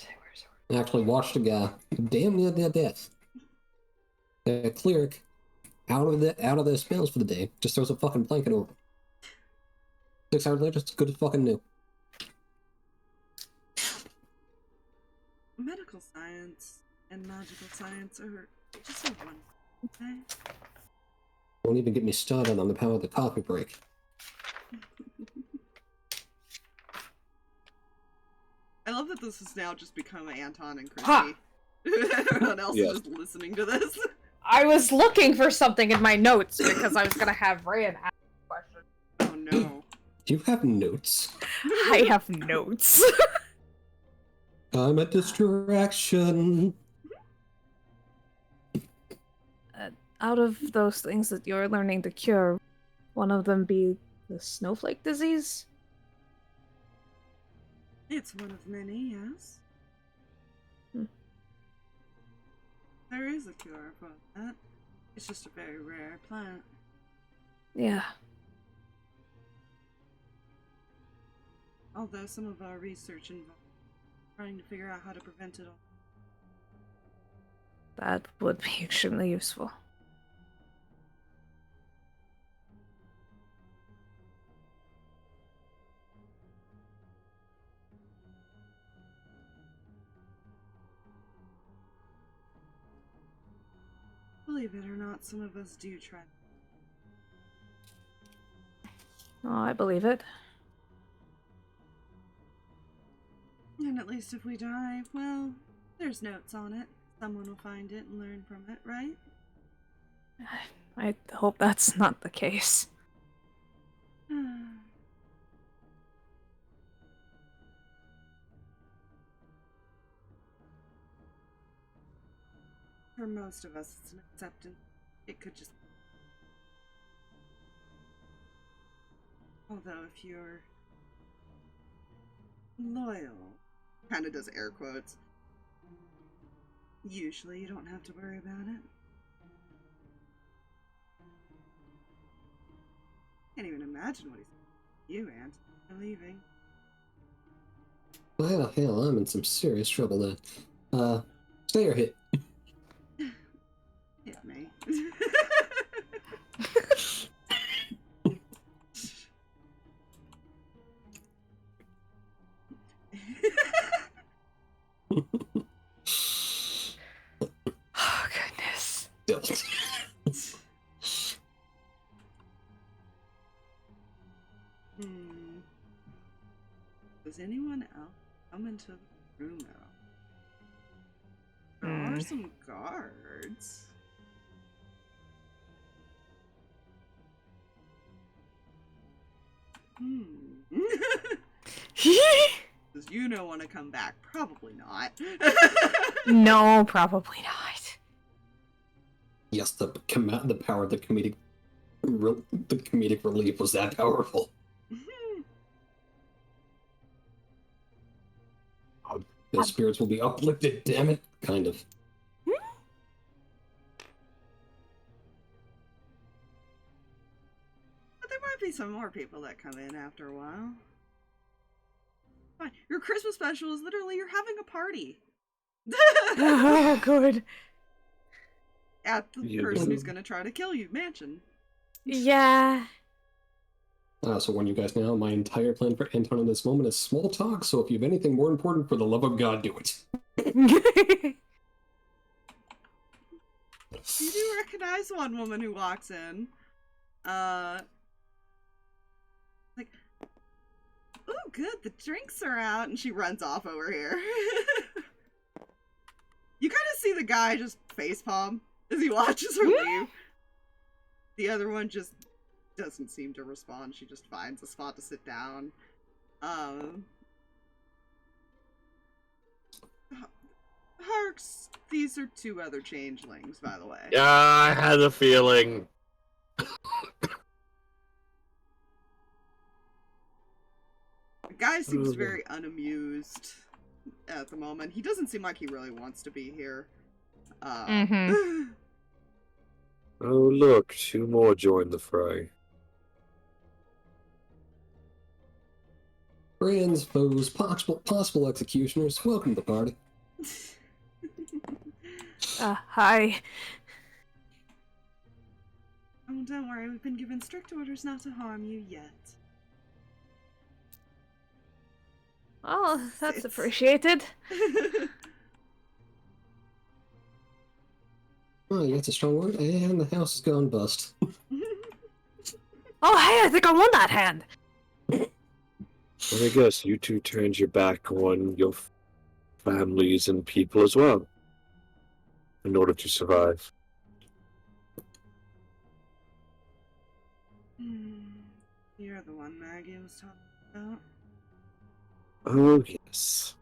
it?
I actually watched a guy damn near death. A cleric out of the spells for the day just throws a fucking blanket over. 6 hours later, it's good as fucking new.
Medical science and magical science are just so one. Okay?
Don't even get me started on the power of the coffee break.
I love that this has now just become Anton and Chrissy.
Ha!
Everyone else
Yes.
is just listening to this.
I was looking for something in my notes because I was gonna have Reyan ask a question.
Oh no.
You have notes.
I have notes.
I'm a distraction.
Out of those things that you're learning to cure, one of them be the snowflake disease?
It's one of many, yes.
Hmm.
There is a cure for that. It's just a very rare plant.
Yeah.
Although some of our research involves trying to figure out how to prevent it all.
That would be extremely useful.
Believe it or not, some of us do try.
Oh, I believe it.
And at least if we die, well, there's notes on it. Someone will find it and learn from it, right?
I hope that's not the case.
For most of us, it's an acceptance. It could just... Although if you're loyal, kind of does air quotes, usually you don't have to worry about it. Can't even imagine what he's you, Aunt. You're leaving.
Well, hell, I'm in some serious trouble now. Stay or hit.
Hit me.
Oh, goodness.
Don't.
Does anyone else come into the room at all? There are some guards. Does Yuno want to come back? Probably not.
No, probably not.
Yes, the power of the comedic relief was that powerful. The spirits will be uplifted, damn it. Kind of.
But there might be some more people that come in after a while. Fine. Your Christmas special is literally you're having a party.
Oh, good.
At the
Yeah,
person
but-
who's gonna try to kill you mansion.
Yeah.
So warn you guys now, my entire plan for Anton in this moment is small talk, so if you have anything more important, for the love of God, do it.
You do recognize one woman who walks in. Like, oh, good, the drinks are out, and she runs off over here. You kind of see the guy just facepalm as he watches her leave. The other one just doesn't seem to respond. She just finds a spot to sit down. Harx, these are two other changelings, by the way.
Yeah, I had a feeling.
The guy seems very unamused at the moment. He doesn't seem like he really wants to be here.
Mhm.
Oh, look, two more joined the fray.
Friends, foes, possible executioners, welcome to the party.
Hi.
Oh, don't worry, we've been given strict orders not to harm you yet.
Oh, that's
It's-
appreciated.
Oh, yeah, that's a strong word, and the house has gone bust.
Oh, hey, I think I won that hand.
Well, I guess you two turned your back on your families and people as well in order to survive.
You're the one Maggie was talking about.
Oh, yes.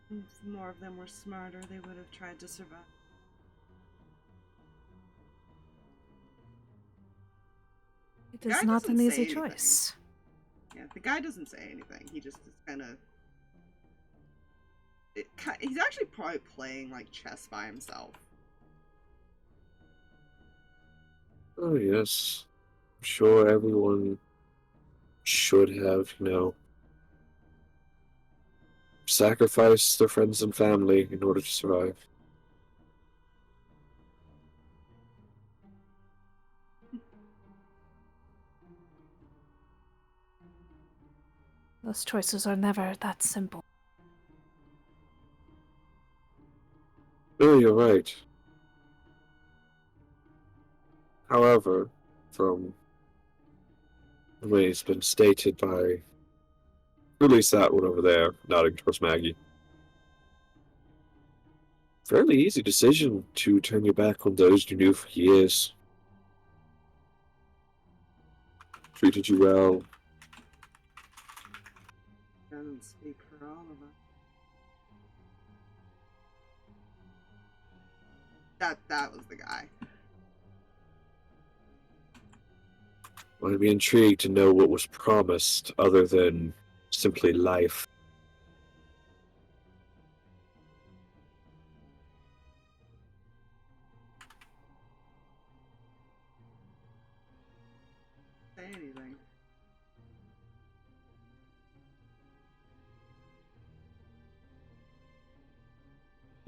If more of them were smarter, they would have tried to survive.
It
Guy
is not
doesn't
an
say
easy
anything.
choice.
Yeah, the guy doesn't say anything. He just is kind of. He's actually probably playing like chess by himself.
Oh, yes. I'm sure everyone should have, sacrificed their friends and family in order to survive.
Those choices are never that simple.
Oh, you're right. However, from the way it's been stated by at least that one over there, nodding towards Maggie, fairly easy decision to turn your back on those you knew for years. Treated you well.
Doesn't speak for all of us. That was the guy.
I'd be intrigued to know what was promised other than simply life.
Say anything.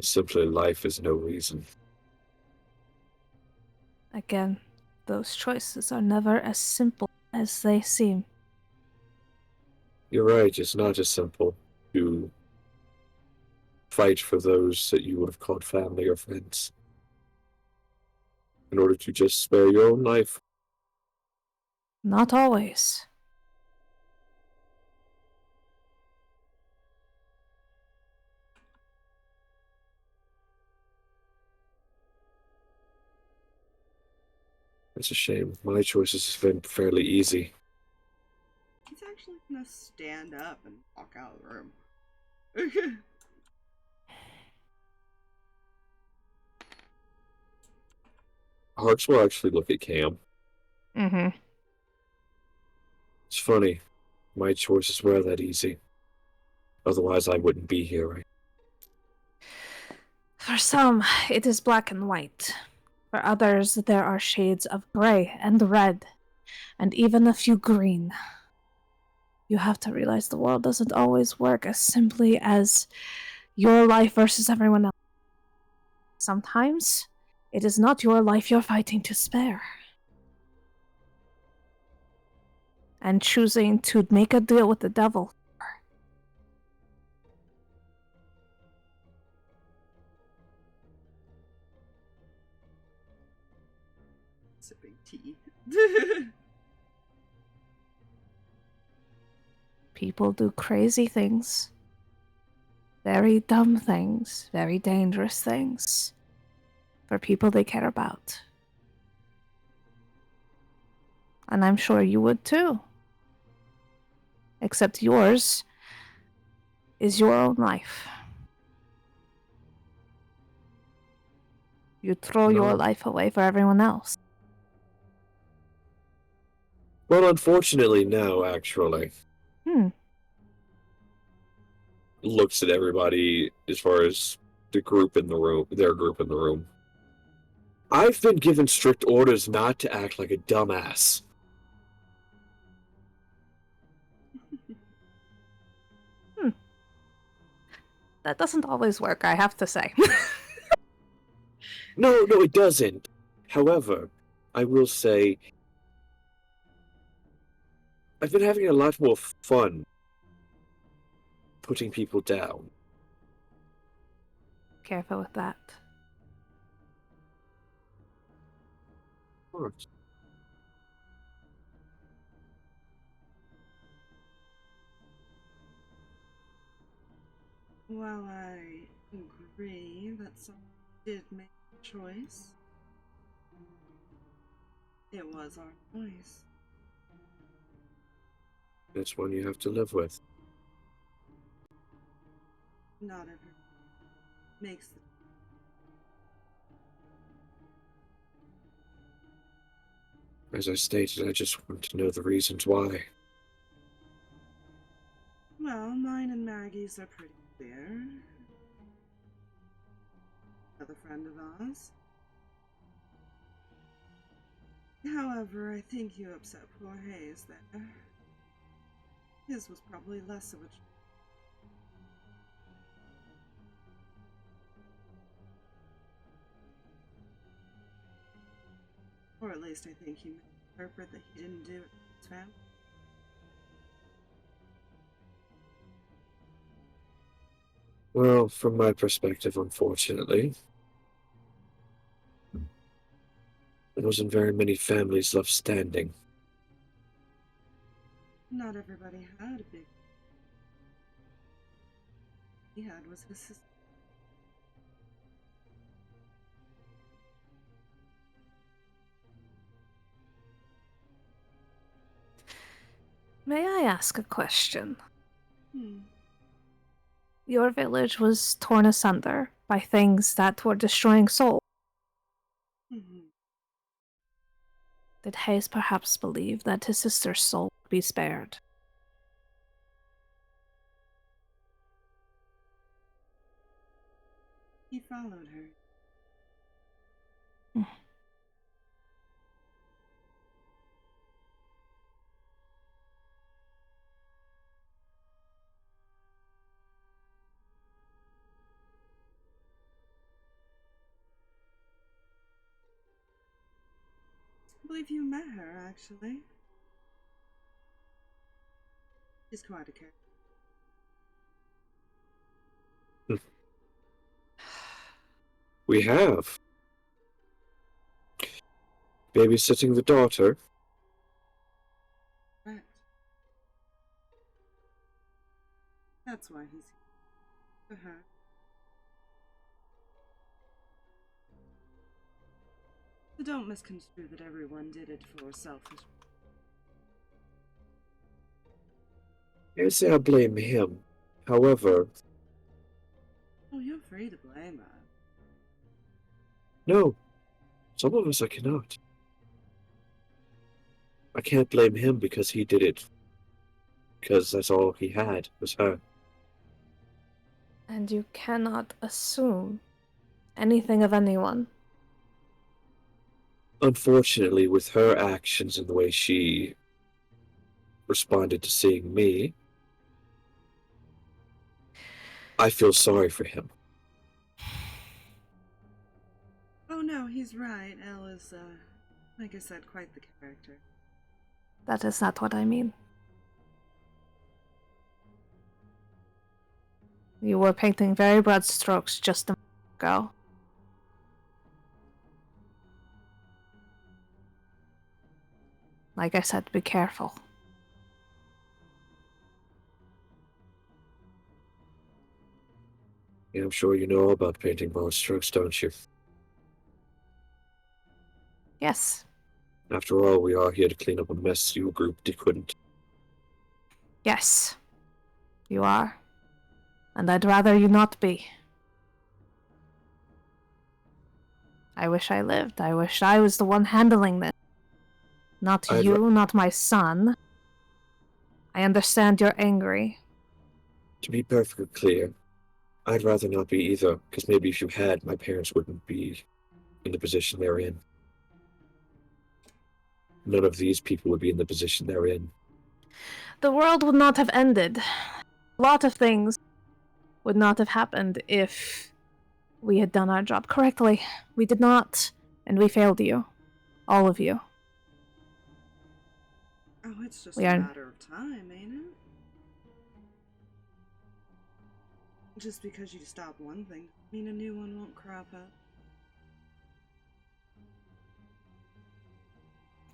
Simply life is no reason.
Again, those choices are never as simple as they seem.
You're right, it's not as simple to fight for those that you would have called family or friends in order to just spare your own life.
Not always.
It's a shame. My choices have been fairly easy.
He's actually gonna stand up and walk out of the room.
Harx will actually look at Cam.
Mm-hmm.
It's funny. My choices were that easy. Otherwise, I wouldn't be here, right?
For some, it is black and white. For others, there are shades of gray and red, and even a few green. You have to realize the world doesn't always work as simply as your life versus everyone else. Sometimes, it is not your life you're fighting to spare. And choosing to make a deal with the devil.
Sipping tea.
People do crazy things. Very dumb things. Very dangerous things. For people they care about. And I'm sure you would too. Except yours is your own life. You throw your
No.
life away for everyone else.
Well, unfortunately, no, actually. Looks at everybody as far as the group in the room, their group in the room. I've been given strict orders not to act like a dumbass.
That doesn't always work, I have to say.
No, it doesn't. However, I will say I've been having a lot more fun putting people down.
Careful with that.
While I agree that someone did make a choice, it was our choice.
It's one you have to live with.
Not everyone makes the
As I stated, I just want to know the reasons why.
Well, mine and Maggie's are pretty clear. Another friend of ours. However, I think you upset poor Hayes there. His was probably less of a choice. Or at least I think you interpret that he didn't do it to his family.
Well, from my perspective, unfortunately, there wasn't very many families left standing.
Not everybody had a big... He had was his sister.
May I ask a question?
Hmm.
Your village was torn asunder by things that were destroying souls.
Mm-hmm.
Did Hayes perhaps believe that his sister's soul would be spared?
He followed her. I believe you met her, actually. She's quite a character.
We have. Babysitting the daughter.
Right. That's why he's here. For her. So don't misconstrue that everyone did it for selfish.
Can't say I blame him. However,
Oh, you're free to blame her.
no. Some of us I cannot. I can't blame him because he did it. Because that's all he had, was her.
And you cannot assume anything of anyone.
Unfortunately, with her actions and the way she responded to seeing me, I feel sorry for him.
Oh no, he's right. Elle is, like I said, quite the character.
That is not what I mean. You were painting very broad strokes just a moment ago. Like I said, be careful.
Yeah, I'm sure you know all about painting broad strokes, don't you?
Yes.
After all, we are here to clean up a mess your group couldn't.
Yes. You are. And I'd rather you not be. I wish I lived. I wish I was the one handling this. Not you, not my son. I understand you're angry.
To be perfectly clear, I'd rather not be either, because maybe if you had, my parents wouldn't be in the position they're in. None of these people would be in the position they're in.
The world would not have ended. A lot of things would not have happened if we had done our job correctly. We did not, and we failed you. All of you.
Oh, it's just
We
a
are...
matter of time, ain't it? Just because you stop one thing, doesn't mean a new one won't crop up.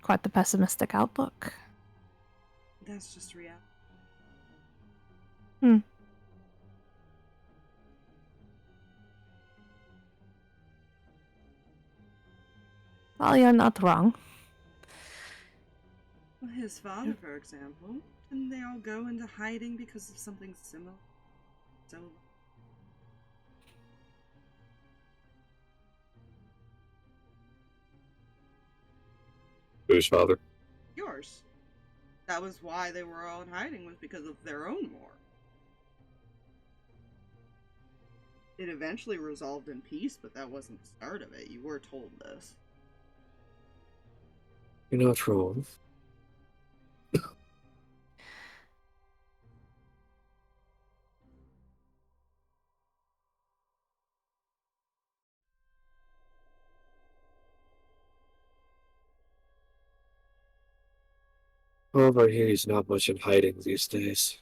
Quite the pessimistic outlook.
That's just reality.
Well, you're not wrong.
Well, his father, for example, didn't they all go into hiding because of something similar? So,
Whose father?
yours. That was why they were all in hiding, was because of their own war. It eventually resolved in peace, but that wasn't the start of it. You were told this.
You're not wrong. However, I hear he's not much in hiding these days.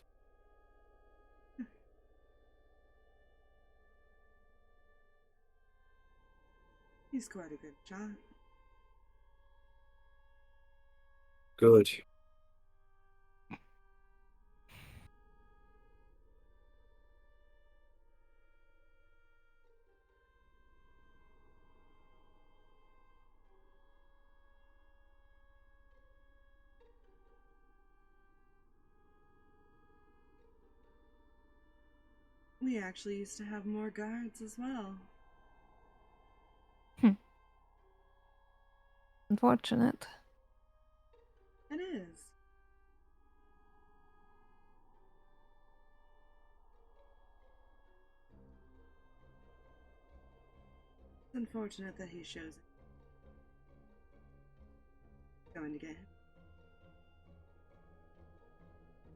He's quite a good shot.
Good.
We actually used to have more guards as well.
Unfortunate.
It is. It's unfortunate that he shows it. Going to get him.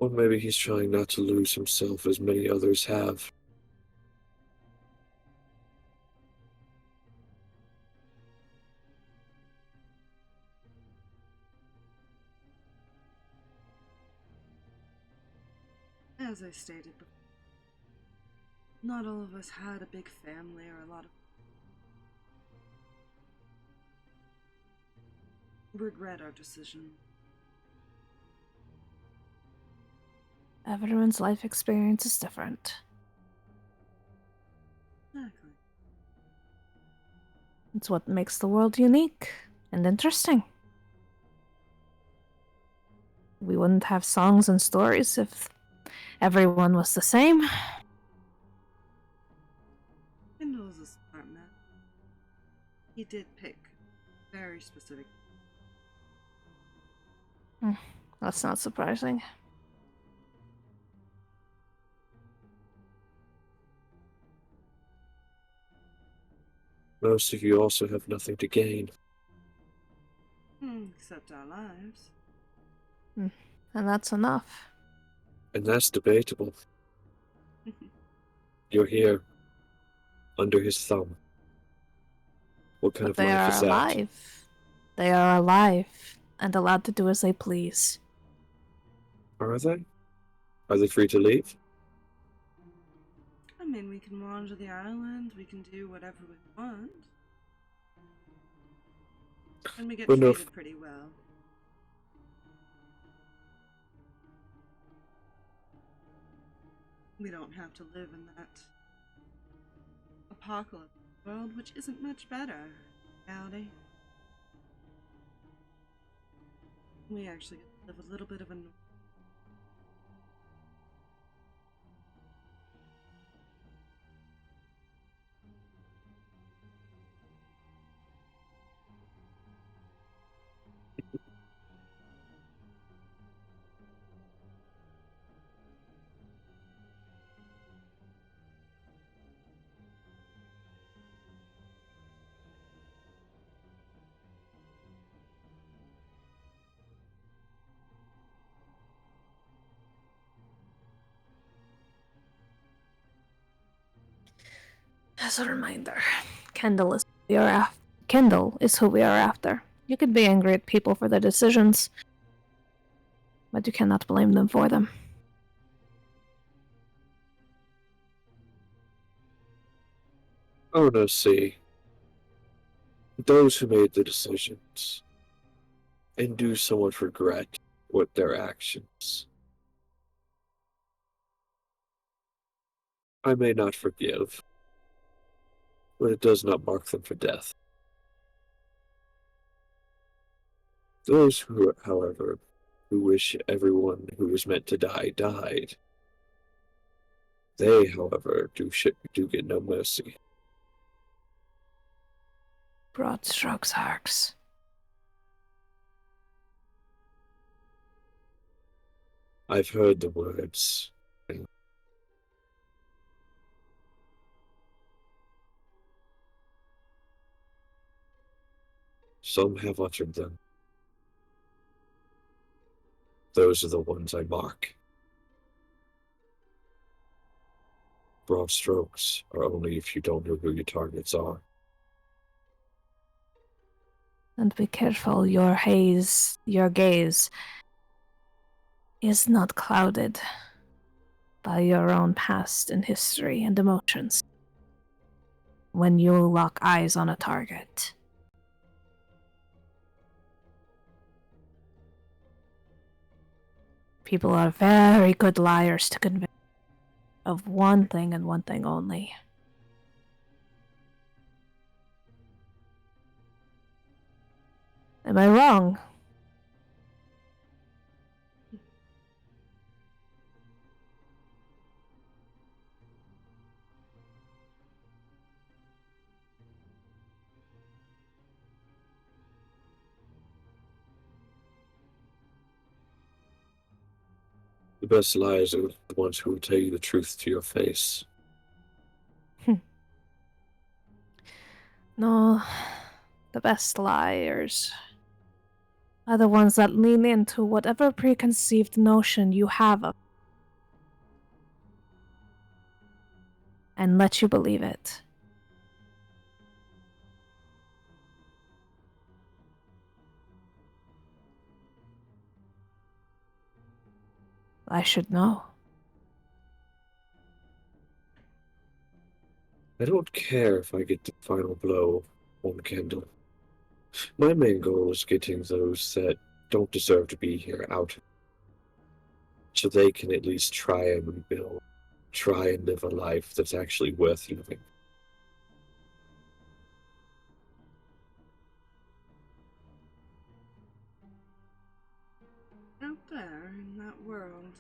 Or maybe he's trying not to lose himself as many others have.
As I stated before, not all of us had a big family or a lot of regret our decision.
Everyone's life experience is different.
Exactly.
It's what makes the world unique and interesting. We wouldn't have songs and stories if everyone was the same.
Kendall's a smart man. He did pick very specific.
That's not surprising.
Most of you also have nothing to gain.
Except our lives.
And that's enough.
And that's debatable. You're here, under his thumb. What kind
But
of
they
life
are
is that?
alive. They are alive and allowed to do as they please.
Are they? Are they free to leave?
I mean, we can wander the island, we can do whatever we want. And we get
But no,
treated pretty well. We don't have to live in that apocalypse world, which isn't much better, reality. We actually get to live a little bit of a
As a reminder, Kendall is who we are after. Kendall is who we are after. You could be angry at people for their decisions, but you cannot blame them for them.
Oh no, see. Those who made the decisions and do somewhat regret what their actions. I may not forgive, but it does not mark them for death. Those who, however, who wish everyone who was meant to die died, they, however, do get no mercy.
Broad strokes, Harx.
I've heard the words. Some have uttered them. Those are the ones I mark. Broad strokes are only if you don't know who your targets are.
And be careful, your gaze is not clouded by your own past and history and emotions. When you lock eyes on a target, people are very good liars to convince of one thing and one thing only. Am I wrong?
The best liars are the ones who will tell you the truth to your face.
No, the best liars are the ones that lean into whatever preconceived notion you have of and let you believe it. I should know.
I don't care if I get the final blow on Kendall. My main goal is getting those that don't deserve to be here out, so they can at least try and rebuild, try and live a life that's actually worth living.
Out there in that world,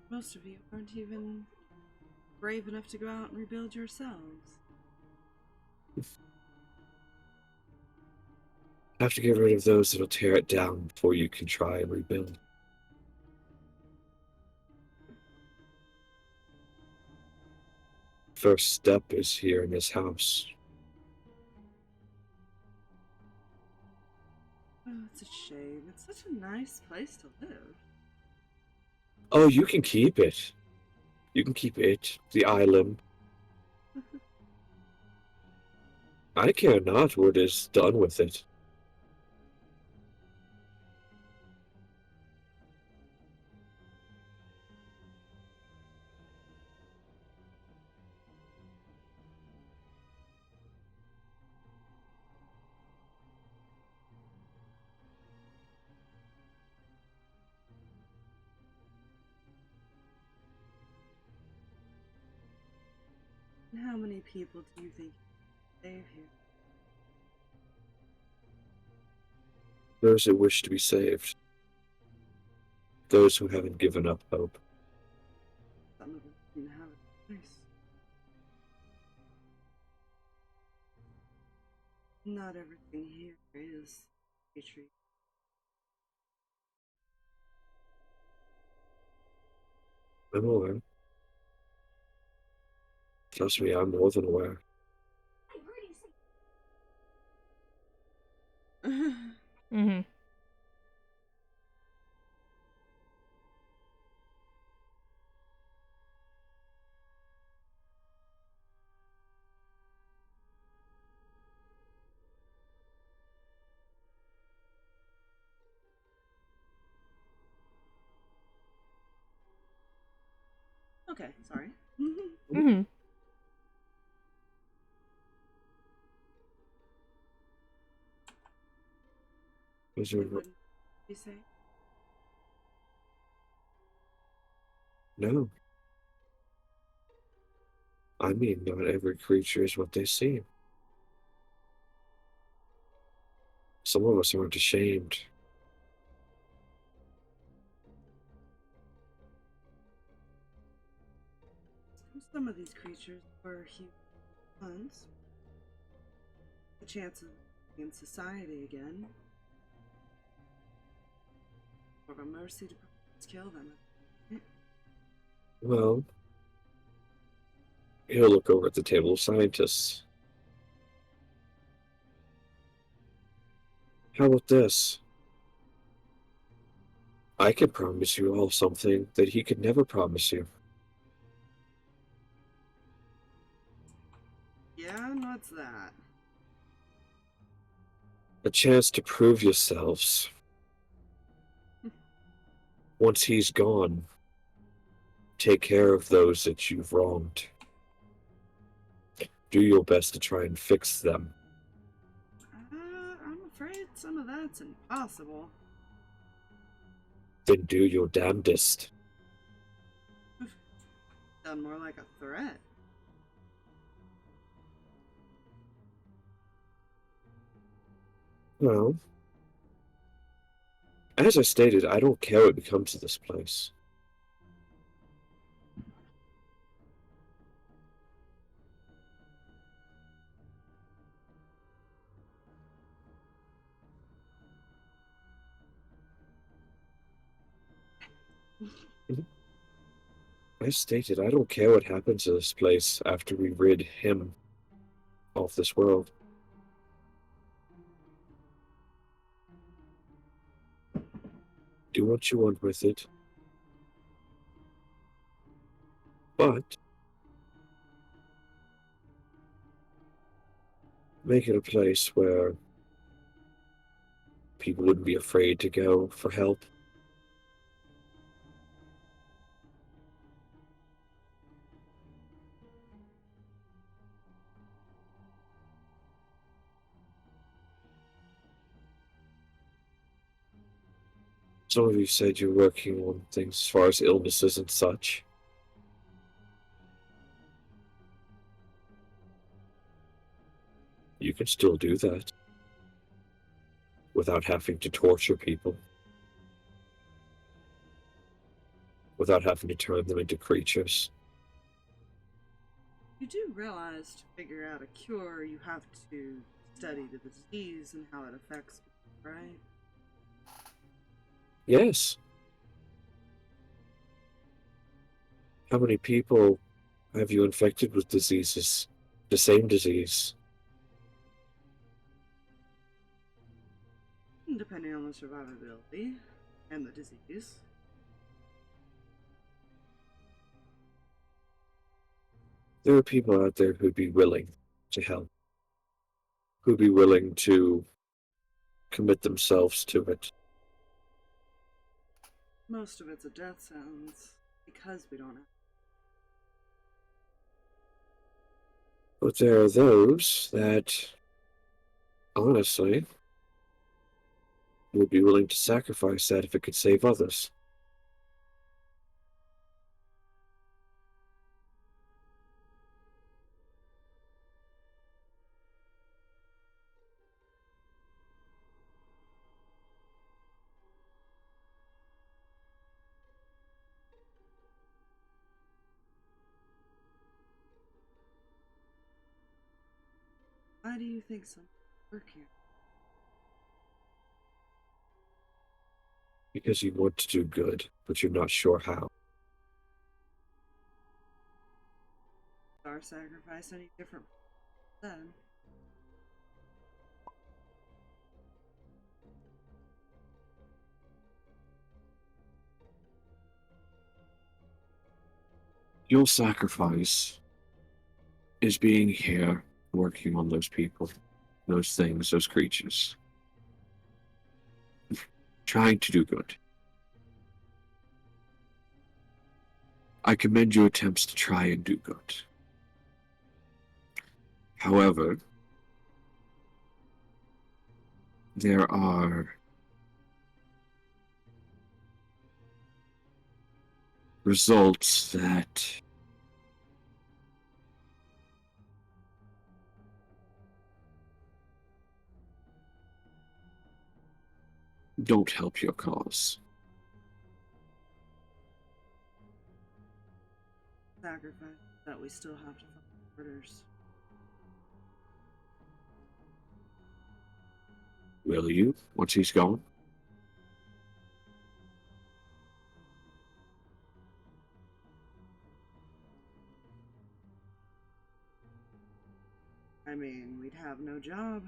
most of you aren't even brave enough to go out and rebuild yourselves.
Have to get rid of those that'll tear it down before you can try and rebuild. First step is here in this house.
Oh, it's a shame. It's such a nice place to live.
Oh, you can keep it. You can keep it, the island. I care not what is done with it.
And how many people do you think you save here?
Those that wish to be saved. Those who haven't given up hope.
Some of them didn't have a choice. Not everything here is tree.
I'm aware. Trust me, I'm more than aware.
Mm-hmm.
Okay, sorry.
Mm-hmm.
Was
You
there...
wouldn't, you say?
No. I mean, not every creature is what they seem. Some of us aren't ashamed.
Some of these creatures were humans. The chance of being in society again. Or a mercy to kill them.
Well, he'll look over at the table of scientists. How about this? I can promise you all something that he could never promise you.
Yeah, and what's that?
A chance to prove yourselves. Once he's gone, take care of those that you've wronged. Do your best to try and fix them.
I'm afraid some of that's impossible.
Then do your damnedest.
Sound more like a threat.
Well, as I stated, I don't care what becomes of this place. As stated, I don't care what happens to this place after we rid him of this world. Do what you want with it. But make it a place where people wouldn't be afraid to go for help. Some of you said you're working on things as far as illnesses and such. You can still do that without having to torture people, without having to turn them into creatures.
You do realize to figure out a cure, you have to study the disease and how it affects people, right?
Yes. How many people have you infected with diseases? The same disease?
Depending on the survivability and the disease.
There are people out there who'd be willing to help, who'd be willing to commit themselves to it.
Most of it's a death sentence because we don't have.
But there are those that, honestly, would be willing to sacrifice that if it could save others.
Why do you think some work here?
Because you want to do good, but you're not sure how.
Our sacrifice any different then?
Your sacrifice is being here, working on those people, those things, those creatures. Trying to do good. I commend your attempts to try and do good. However, there are results that don't help your cause.
Sacrifice that we still have to follow orders.
Will you, once he's gone?
I mean, we'd have no job.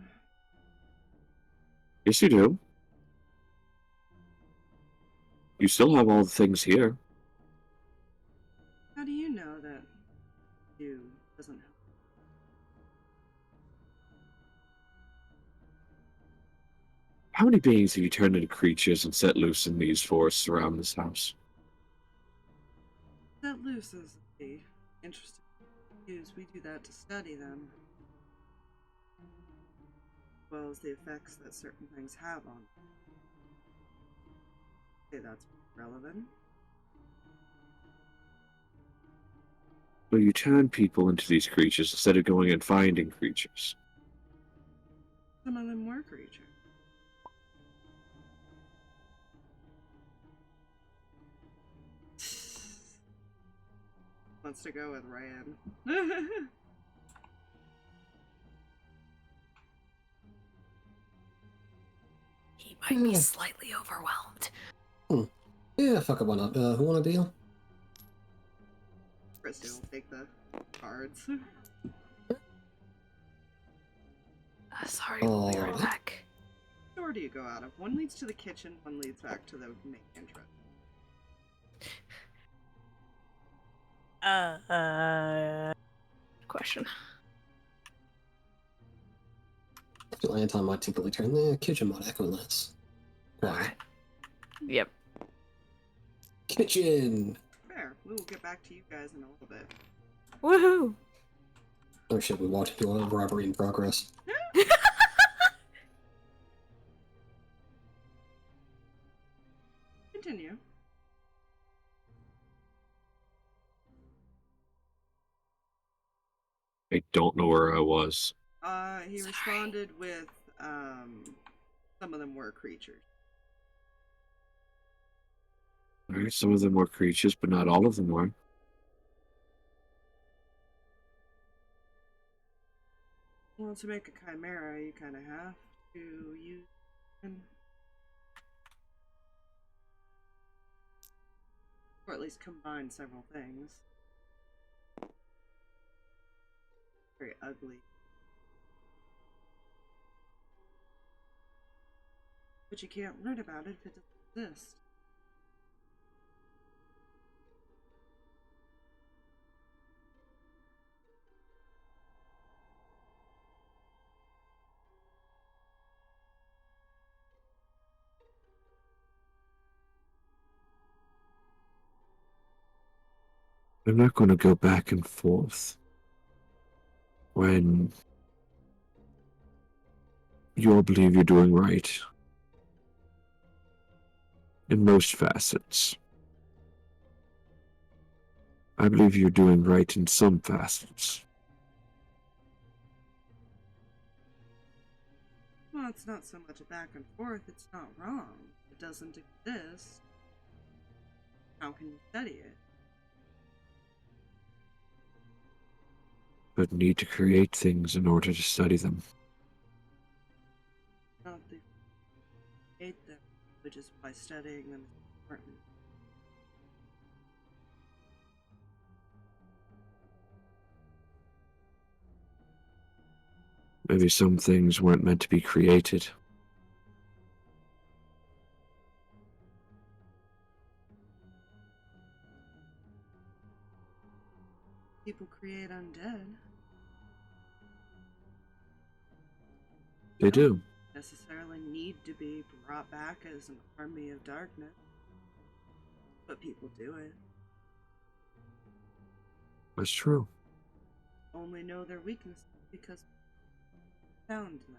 Yes, you do. You still have all the things here.
How do you know that you doesn't help?
How many beings have you turned into creatures and set loose in these forests around this house?
That loose is the interesting use. We do that to study them, as well as the effects that certain things have on them. Okay, that's relevant.
So you turn people into these creatures instead of going and finding creatures.
Some of them were creatures. Wants to go with Reyan.
He might be slightly overwhelmed.
Yeah, fuck it, why not? Who want a deal?
Christy will take the cards.
Sorry, we'll be right
Alright.
back.
Which door do you go out of? One leads to the kitchen, one leads back to the main entrance.
Question.
I feel Anton might typically turn the kitchen might echo less. Why?
Alright. Yep.
Kitchen!
Fair. We will get back to you guys in a little bit.
Woohoo!
Oh shit, we walked into a robbery in progress.
Continue.
I don't know where I was.
He
Sorry.
responded with, some of them were creatures.
Alright, some of them were creatures, but not all of them were.
Well, to make a chimera, you kind of have to use or at least combine several things. Very ugly. But you can't learn about it if it doesn't exist.
I'm not going to go back and forth when you all believe you're doing right in most facets. I believe you're doing right in some facets.
Well, it's not so much a back and forth, it's not wrong. It doesn't exist. How can you study it?
But need to create things in order to study them.
Not the hate them, which is why studying them is important.
Maybe some things weren't meant to be created.
People create undead.
They do.
Necessarily need to be brought back as an army of darkness. But people do it.
That's true.
Only know their weaknesses because found them.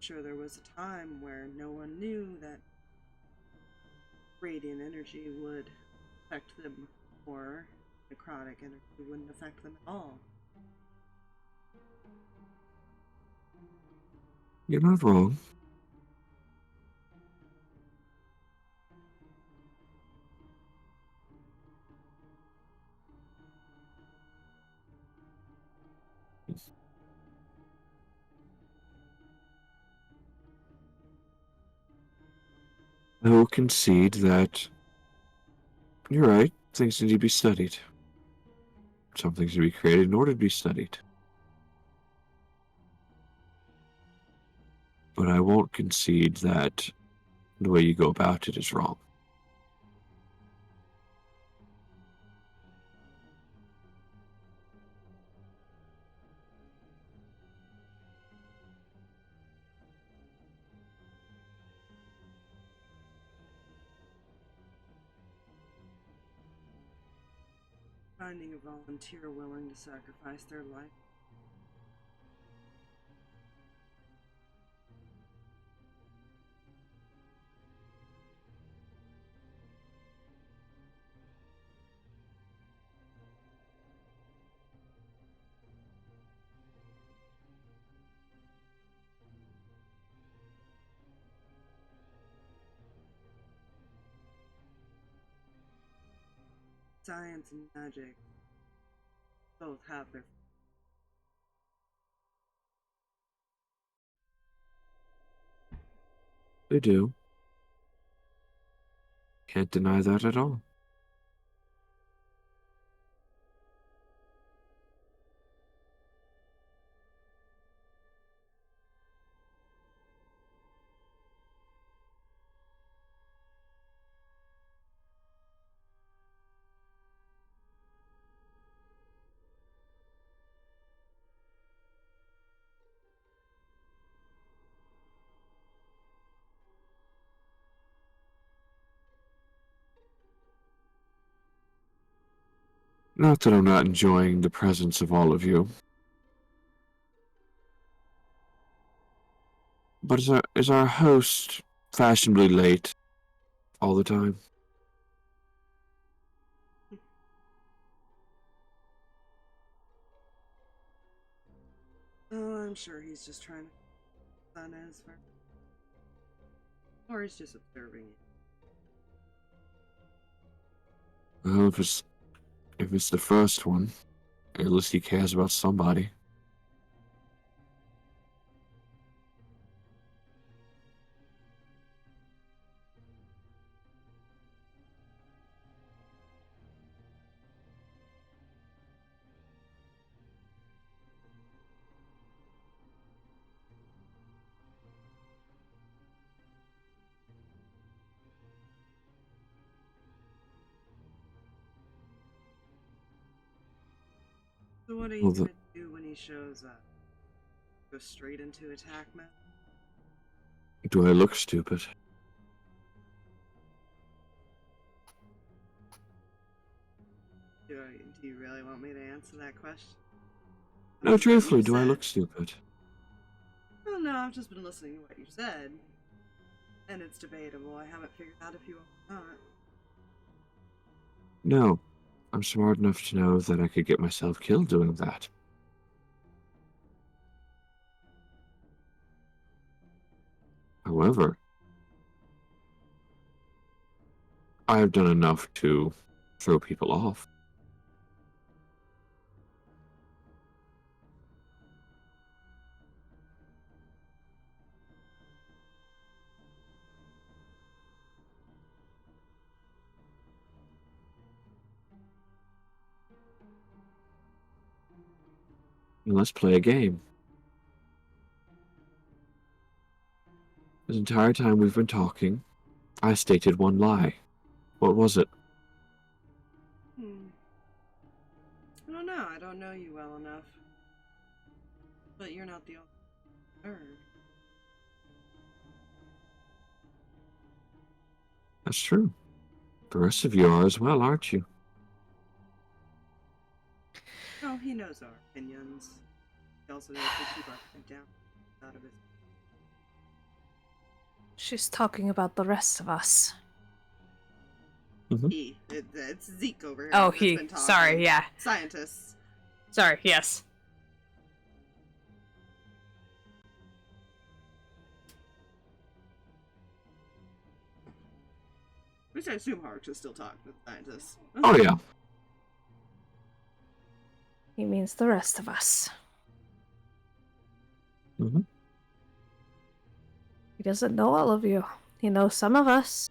Sure, there was a time where no one knew that radiant energy would affect them more necrotic energy wouldn't affect them at all.
You're not wrong. I will concede that you're right. Things need to be studied. Some things need to be created in order to be studied. But I won't concede that the way you go about it is wrong.
Finding a volunteer willing to sacrifice their life. Science and magic both have their.
They do. Can't deny that at all. Not that I'm not enjoying the presence of all of you. But is our host fashionably late all the time?
Oh, I'm sure he's just trying to fun as far. Or he's just observing it.
Well, if it's the first one, at least he cares about somebody.
So what are you
Well,
gonna do when he shows up? Go straight into attack mode?
Do I look stupid?
Do you really want me to answer that question?
No, truthfully, do I look stupid?
Oh no, I've just been listening to what you said. And it's debatable. I haven't figured out if you are or not.
No. I'm smart enough to know that I could get myself killed doing that. However, I've done enough to throw people off. Let's play a game. This entire time we've been talking, I stated one lie. What was it?
I don't know. I don't know you well enough. But you're not the only nerd.
That's true. The rest of you are as well, aren't you?
Oh, he knows our opinions. He also knows to keep our food down out of his.
She's talking about the rest of us.
Mhm.
It's Zeke over here.
Oh,
that's been talking.
Sorry, yeah.
Scientists.
Sorry, yes.
Which I assume Harx is still talking to the scientists.
Oh yeah.
He means the rest of us.
Mhm.
He doesn't know all of you. He knows some of us.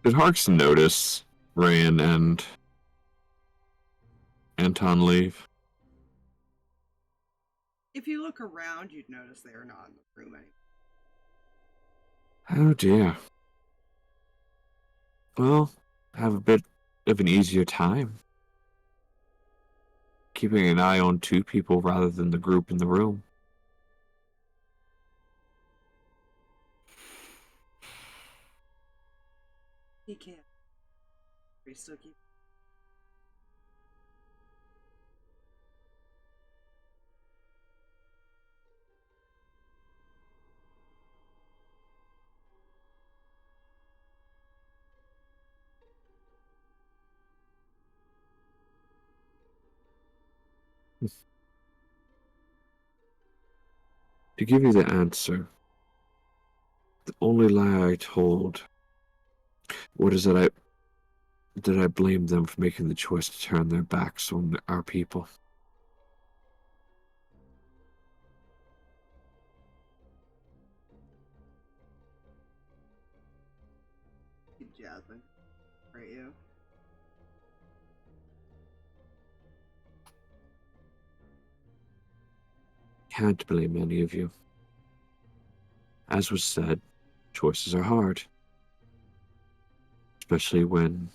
Did Harx notice Reyan and Anton leave?
If you look around, you'd notice they are not in the room anymore.
Oh dear. Well, have a bit of an easier time keeping an eye on two people rather than the group in the room.
He can't. We still keep.
To give you the answer, the only lie I told was that I blamed them for making the choice to turn their backs on our people.
Jasmine, right? You.
Can't blame any of you. As was said, choices are hard. Especially when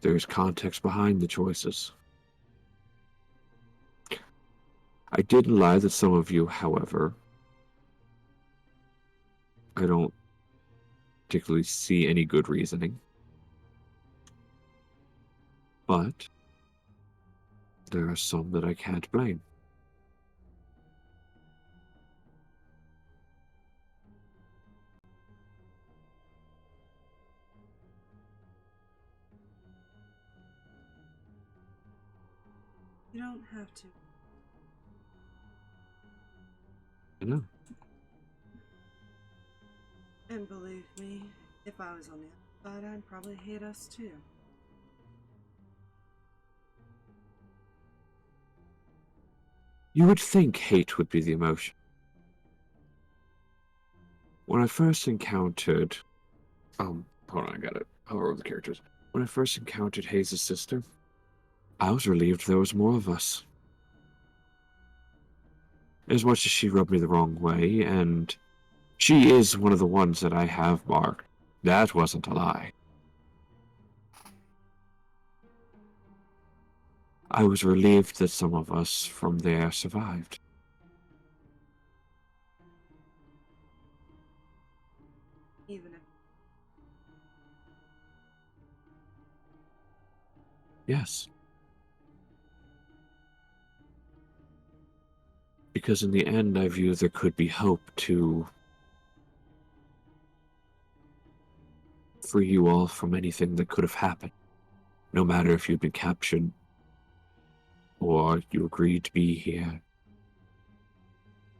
there's context behind the choices. I didn't lie that some of you, however, I don't particularly see any good reasoning. But there are some that I can't blame.
You don't have to.
I know.
And believe me, if I was on the other side, I'd probably hate us too.
You would think hate would be the emotion. When I first encountered... hold on, I got it. I'll roll the characters. When I first encountered Hayes' sister, I was relieved there was more of us. As much as she rubbed me the wrong way, and she is one of the ones that I have marked. That wasn't a lie. I was relieved that some of us from there survived.
Even if
Yes. Because in the end, I view there could be hope to free you all from anything that could have happened. No matter if you'd been captured or you agreed to be here.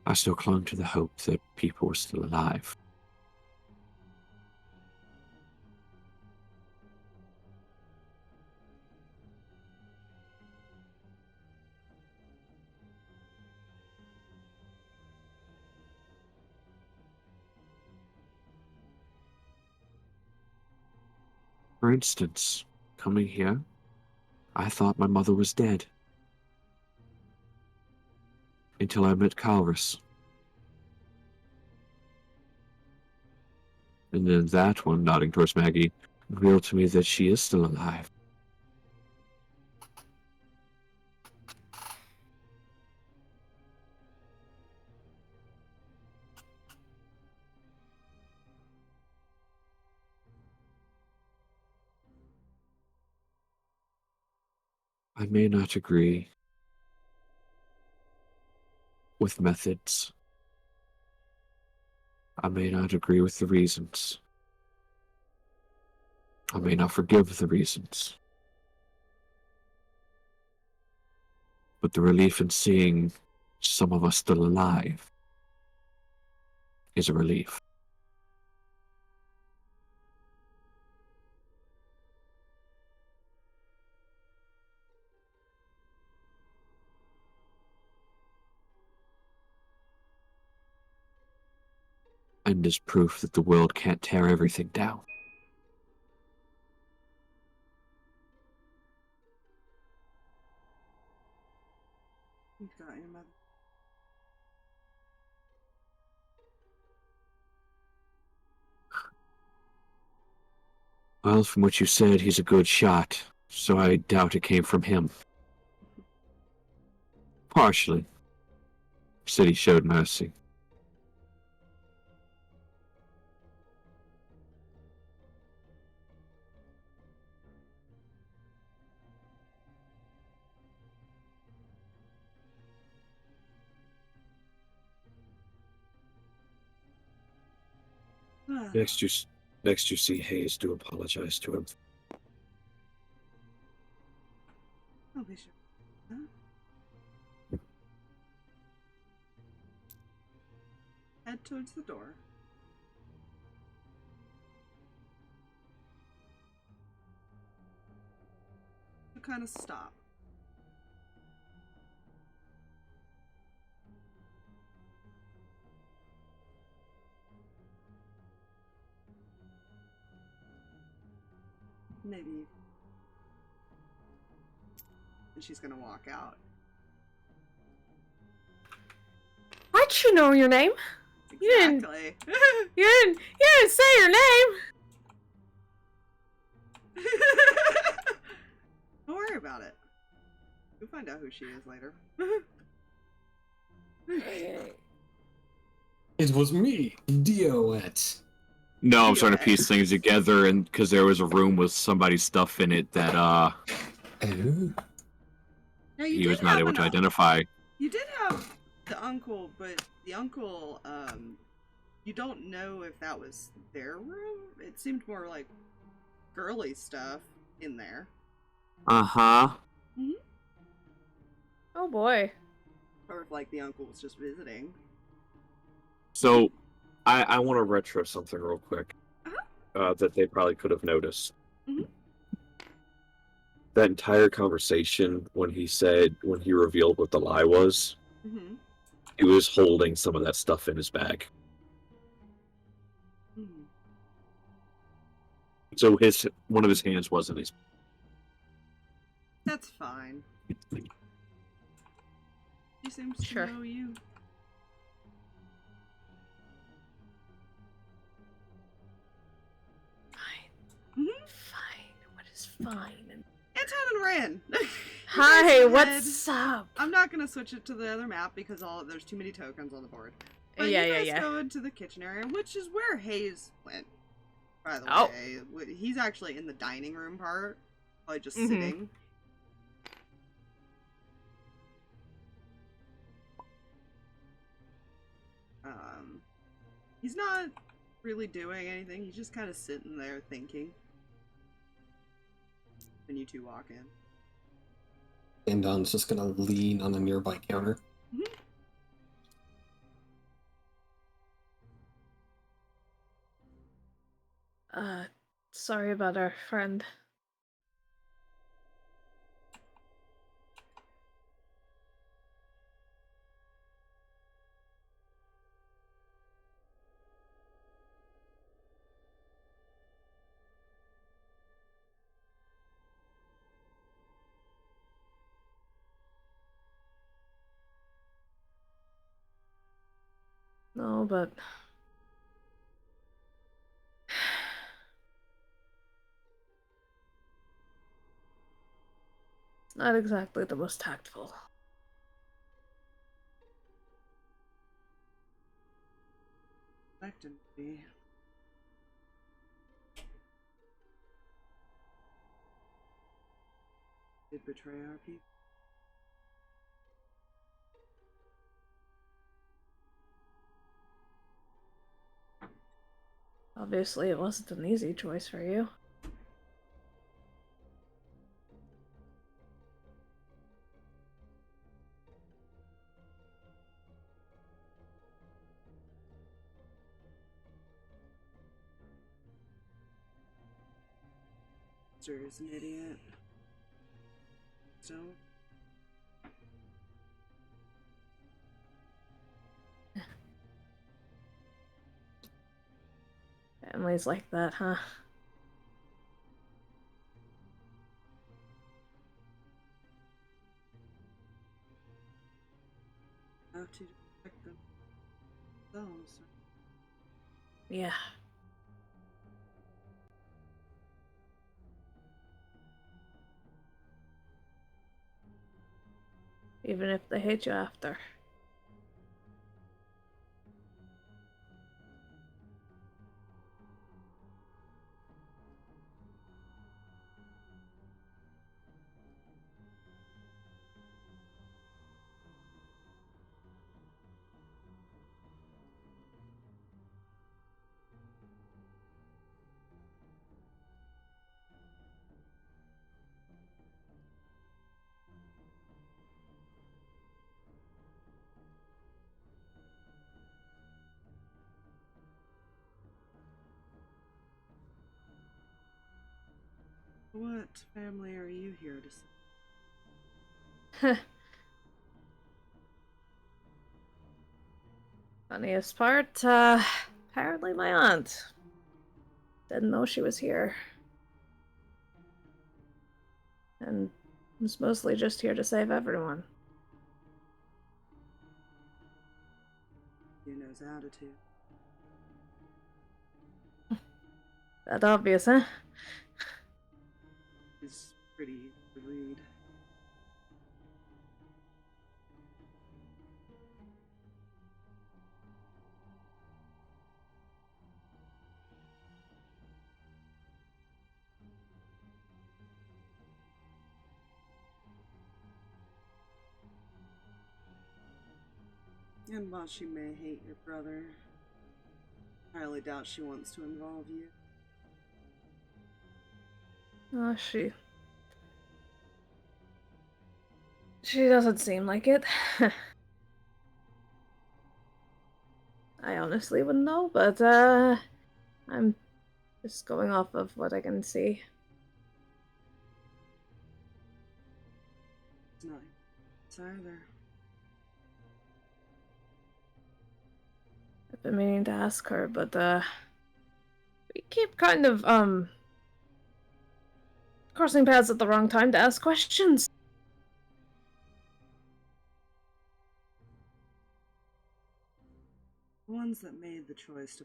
I still clung to the hope that people were still alive. For instance, coming here, I thought my mother was dead. Until I met Calrus. And then that one, nodding towards Maggie, revealed to me that she is still alive. I may not agree with methods. I may not agree with the reasons. I may not forgive the reasons. But the relief in seeing some of us still alive is a relief. And is proof that the world can't tear everything down.
You've got your mother.
Well, from what you said, he's a good shot, so I doubt it came from him. Partially. Said he showed mercy.
Next you see Hayes, do apologize to him.
I'll be sure. Huh? Head towards the door. You kind of stop. Maybe. And she's gonna walk out.
How'd you know your name?
Exactly.
You didn't say your name.
Don't worry about it. You'll find out who she is later.
It was me, Dioet.
No, I'm starting to piece things together, and because there was a room with somebody's stuff in it that
Oh.
Now,
he was not able to identify.
You did have the uncle, but the uncle, you don't know if that was their room. It seemed more like girly stuff in there.
Uh-huh.
Mm-hmm.
Oh boy.
Or if, like, the uncle was just visiting.
So,
I want to retro something real quick that they probably could have noticed.
Mm-hmm.
That entire conversation when he revealed what the lie was,
Mm-hmm.
he was holding some of that stuff in his bag.
Mm-hmm.
so one of his hands was in his.
That's fine. He seems to know you.
Fine.
Mm-hmm.
Fine. What is fine?
Anton and Reyan.
Hi, what's up?
I'm not gonna switch it to the other map because there's too many tokens on the board. But you guys go into the kitchen area, which is where Hayes went. By the way, he's actually in the dining room part, probably just sitting. He's not really doing anything. He's just kind of sitting there thinking. When you two walk in.
And Don's just gonna lean on a nearby counter.
Sorry about our friend. No, but it's not exactly the most tactful.
That didn't be. did betray our people.
Obviously, it wasn't an easy choice for you.
Sir is an idiot. So,
Families like that, huh?
have to protect themselves.
Yeah. Even if they hate you after.
What family are you here to see?
Funniest part, apparently my aunt. Didn't know she was here. And was mostly just here to save everyone.
You know's attitude.
That obvious, huh?
Is pretty easy to read. And while she may hate your brother, I highly doubt she wants to involve you.
Oh, she doesn't seem like it. I honestly wouldn't know, but, I'm just going off of what I can see.
It's not it's either.
I've been meaning to ask her, but, we keep kind of, crossing paths at the wrong time to ask questions.
The ones that made the choice to.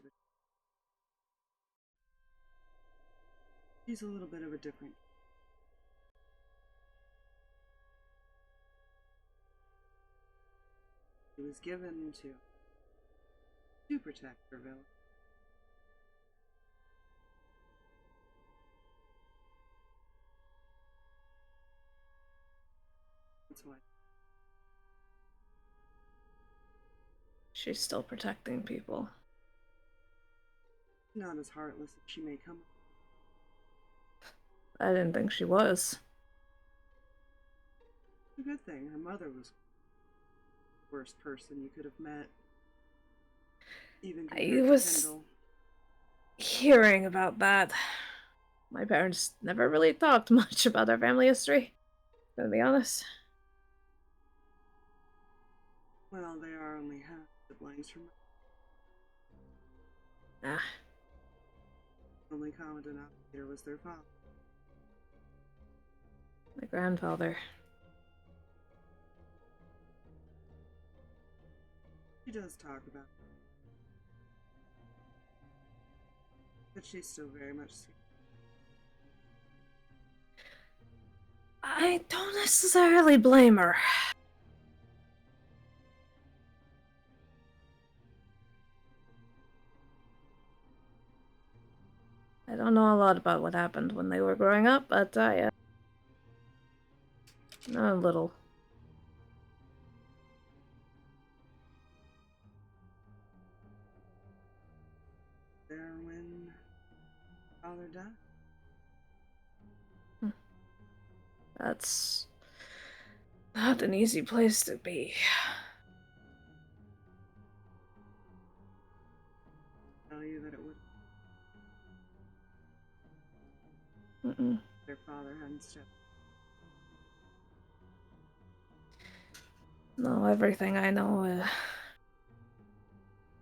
She's a little bit of a different. She was given to protect her village. That's why.
She's still protecting people.
Not as heartless as she may come.
I didn't think she was.
It's a good thing. Her mother was the worst person you could have met. Even compared
I
to
was
Kendall.
hearing about that. My parents never really talked much about our family history, to be honest.
Well, they are only half siblings from.
Ah,
Only common denominator was their father.
my grandfather.
She does talk about it. But she's still very much.
I don't necessarily blame her. I don't know a lot about what happened when they were growing up, but I A little.
There when father died.
That's not an easy place to be.
Tell you that it would.
Mm-mm.
Their father hadn't stepped.
No, everything I know,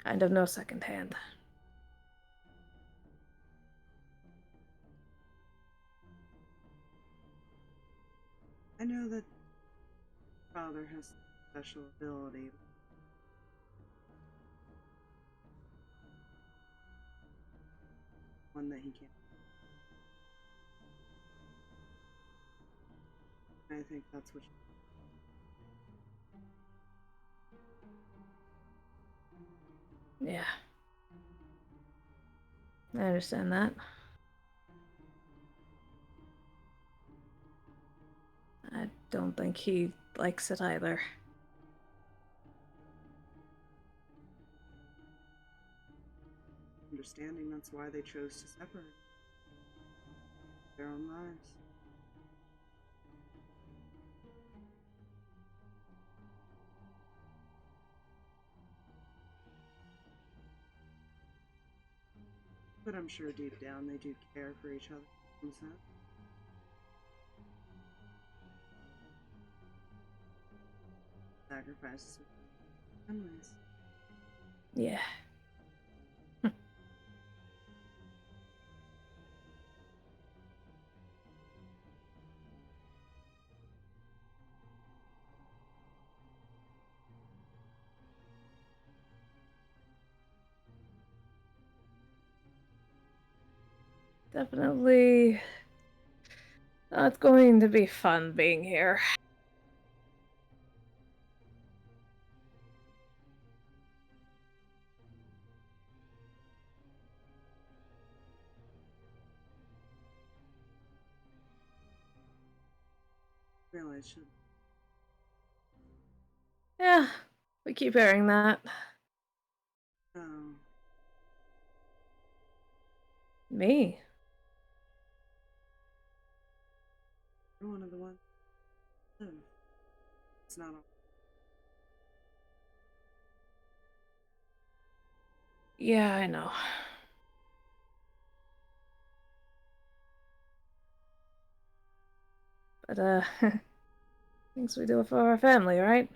kind of know secondhand.
I know that father has special ability. One that he can't. I think that's what.
Yeah. I understand that. I don't think he likes it either.
Understanding that's why they chose to separate their own lives. But I'm sure deep down they do care for each other. Sacrifices with families.
Yeah. Definitely not going to be fun being here.
Really, it should.
Yeah, we keep hearing that.
Oh,
Me?
you're one of the ones. Oh, it's not all.
Yeah, I know. But, things we do it for our family, right?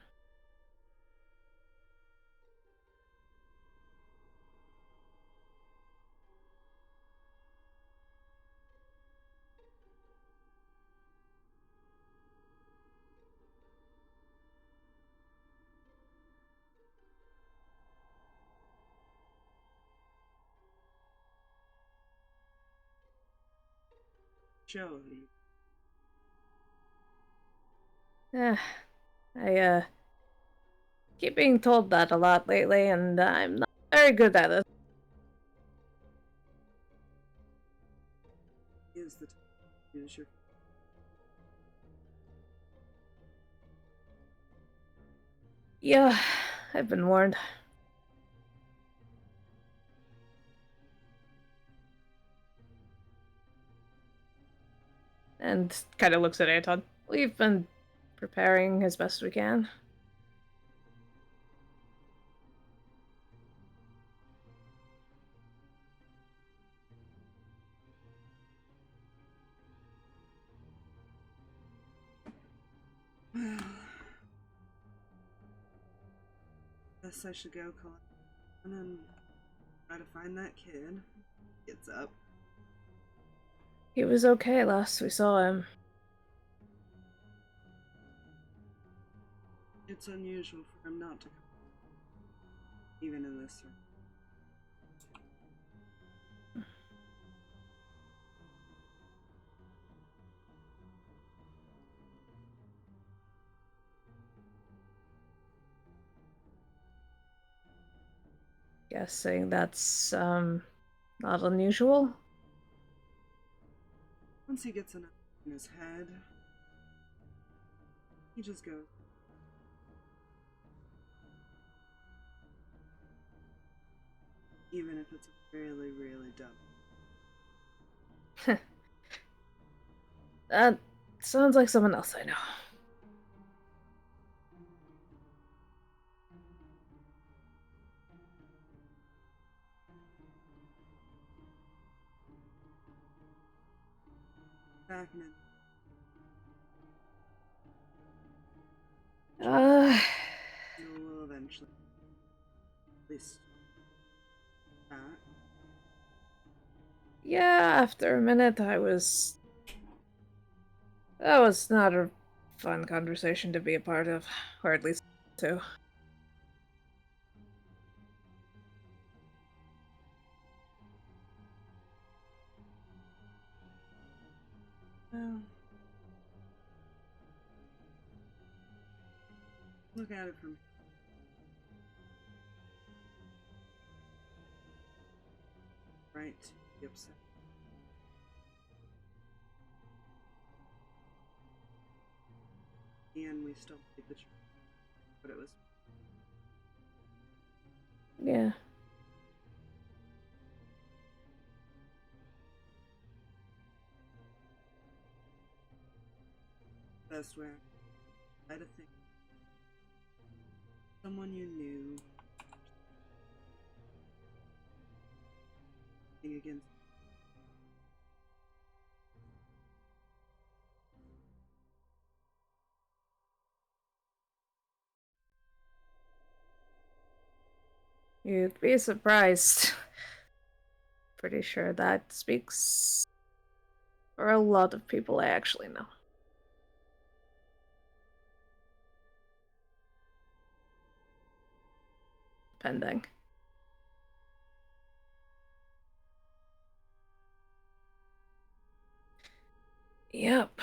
Show you.
Yeah, I, keep being told that a lot lately, and I'm not very good at it.
Use the time. Use your.
Yeah, I've been warned. And kind of looks at Anton. We've been preparing as best we can.
Well, guess I should go collect and then try to find that kid. Gets up.
He was okay last we saw him.
It's unusual for him not to come, even in this room.
Guessing that's, not unusual.
Once he gets enough in his head, He just goes. Even if it's really, really dumb.
That sounds like someone else I know.
Back in it. You will eventually. At least. Back.
Yeah, after a minute that was not a fun conversation to be a part of, or at least to.
Well, look at it from. Right. Be upset. And we still played the truth. But it was.
Yeah.
Best way. I had to think. Someone you knew. Against.
You'd be surprised. Pretty sure that speaks for a lot of people I actually know. Pending. Yep.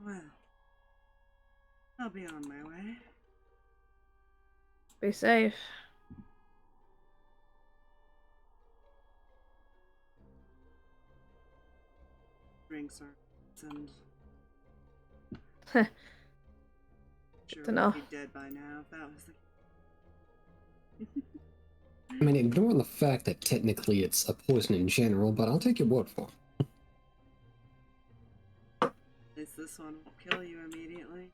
Well. I'll be on my way.
Be safe.
Drinks are and sure
to know.
we'd be dead by now if that was the
I mean, ignoring the fact that technically it's a poison in general, but I'll take your word for it.
At least this one won't kill you immediately.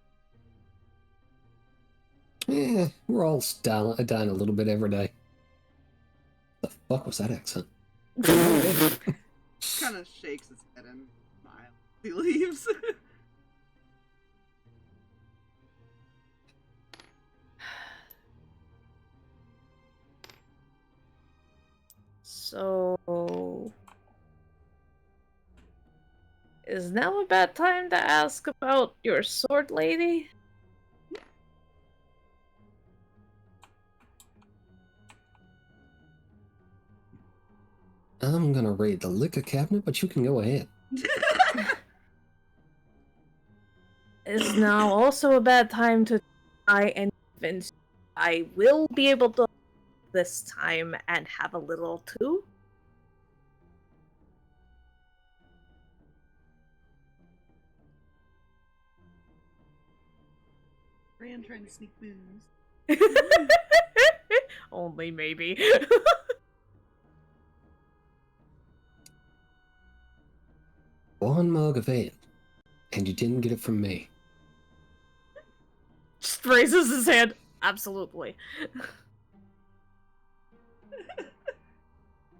Yeah, we're all dying a little bit every day. The fuck was that accent?
Kind of shakes his head and smiles. He leaves.
So, is now a bad time to ask about your sword lady?
I'm gonna raid the liquor cabinet, but you can go ahead.
Is now also a bad time to try and convince I will be able to this time and have a little too?
Reyan trying to sneak booze.
Only maybe.
One mug of ale, and you didn't get it from me.
Just raises his hand. Absolutely.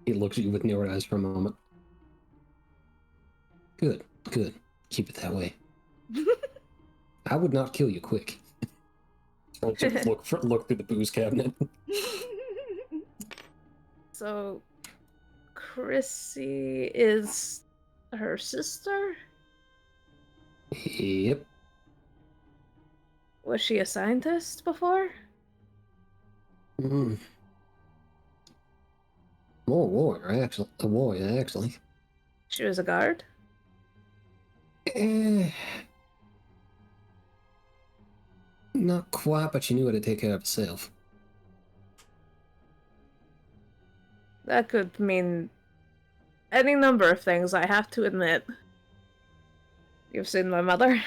He looks at you with narrowed eyes for a moment. Good, good. Keep it that way. I would not kill you quick. I'll just look through the booze cabinet.
So, Chrissy is her sister?
Yep.
Was she a scientist before?
Mm. More warrior, actually. A warrior, actually.
She was a guard?
Not quite, but she knew how to take care of herself.
That could mean any number of things, I have to admit. You've seen my mother?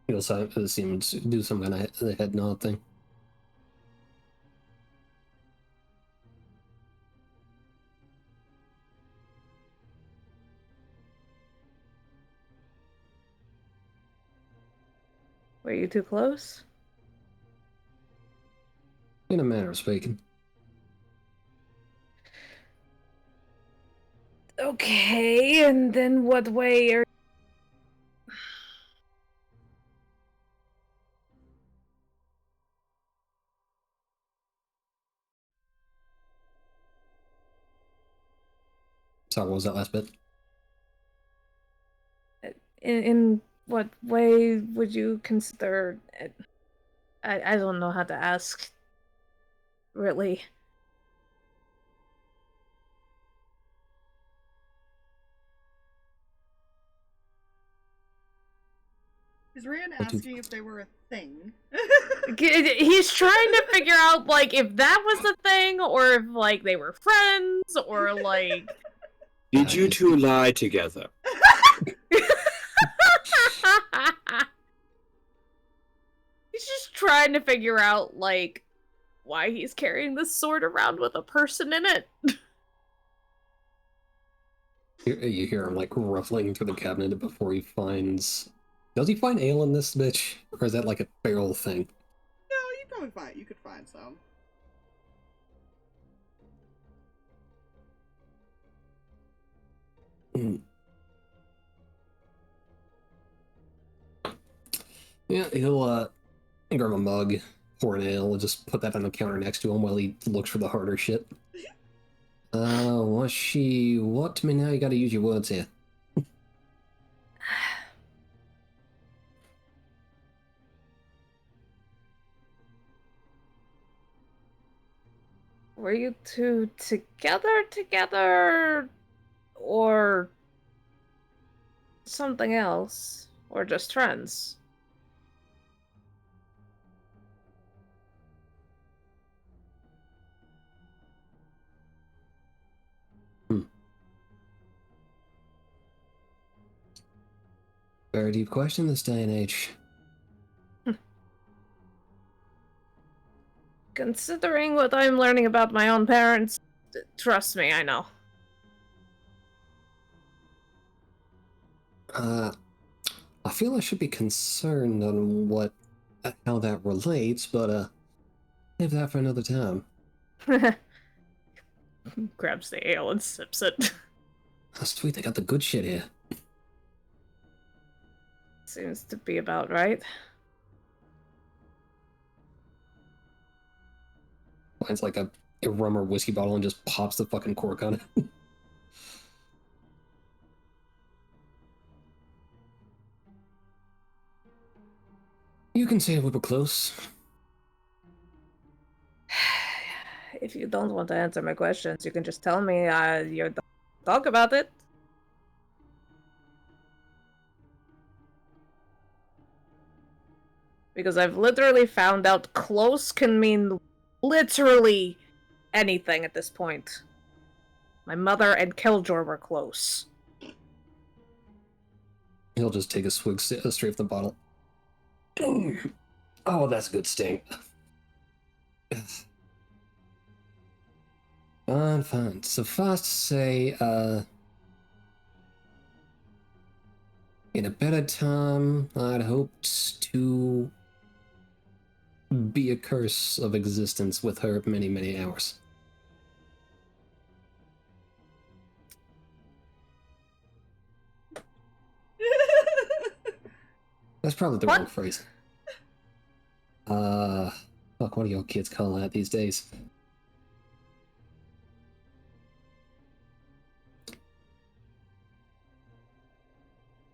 He'll seem to do some kind of head nod thing.
Were you too close?
In a manner of speaking.
Okay, and then what way are...
Sorry, what was that last bit?
In what way would you consider... I don't know how to ask. Really.
Is Reyan asking if they were a thing?
He's trying to figure out, like, if that was a thing, or if, like, they were friends, or, like...
Did you two lie together?
He's just trying to figure out, like, why he's carrying this sword around with a person in it.
You hear him, like, ruffling through the cabinet before he finds... Does he find ale in this bitch? Or is that, like, a barrel thing?
No, you could find some.
Yeah, he'll, grab a mug, pour an ale, and just put that on the counter next to him while he looks for the harder shit. What to me now? You gotta use your words here.
Were you two together, or something else, or just friends?
Very deep question this day and age.
Considering what I'm learning about my own parents, trust me, I know.
I feel I should be concerned on how that relates, but, leave that for another time.
Grabs the ale and sips it.
Oh, sweet, they got the good shit here.
Seems to be about right.
Finds like a rum or whiskey bottle and just pops the fucking cork on it. You can say we were close.
If you don't want to answer my questions, you can just tell me you don't talk about it. Because I've literally found out close can mean literally anything at this point. My mother and Killjoy were close.
He'll just take a swig straight from the bottle. Oh, that's a good sting. Fine. Suffice to say, in a better time, I'd hoped to be a curse of existence with her many, many hours. That's probably the wrong phrase. Fuck, what do your kids call that these days?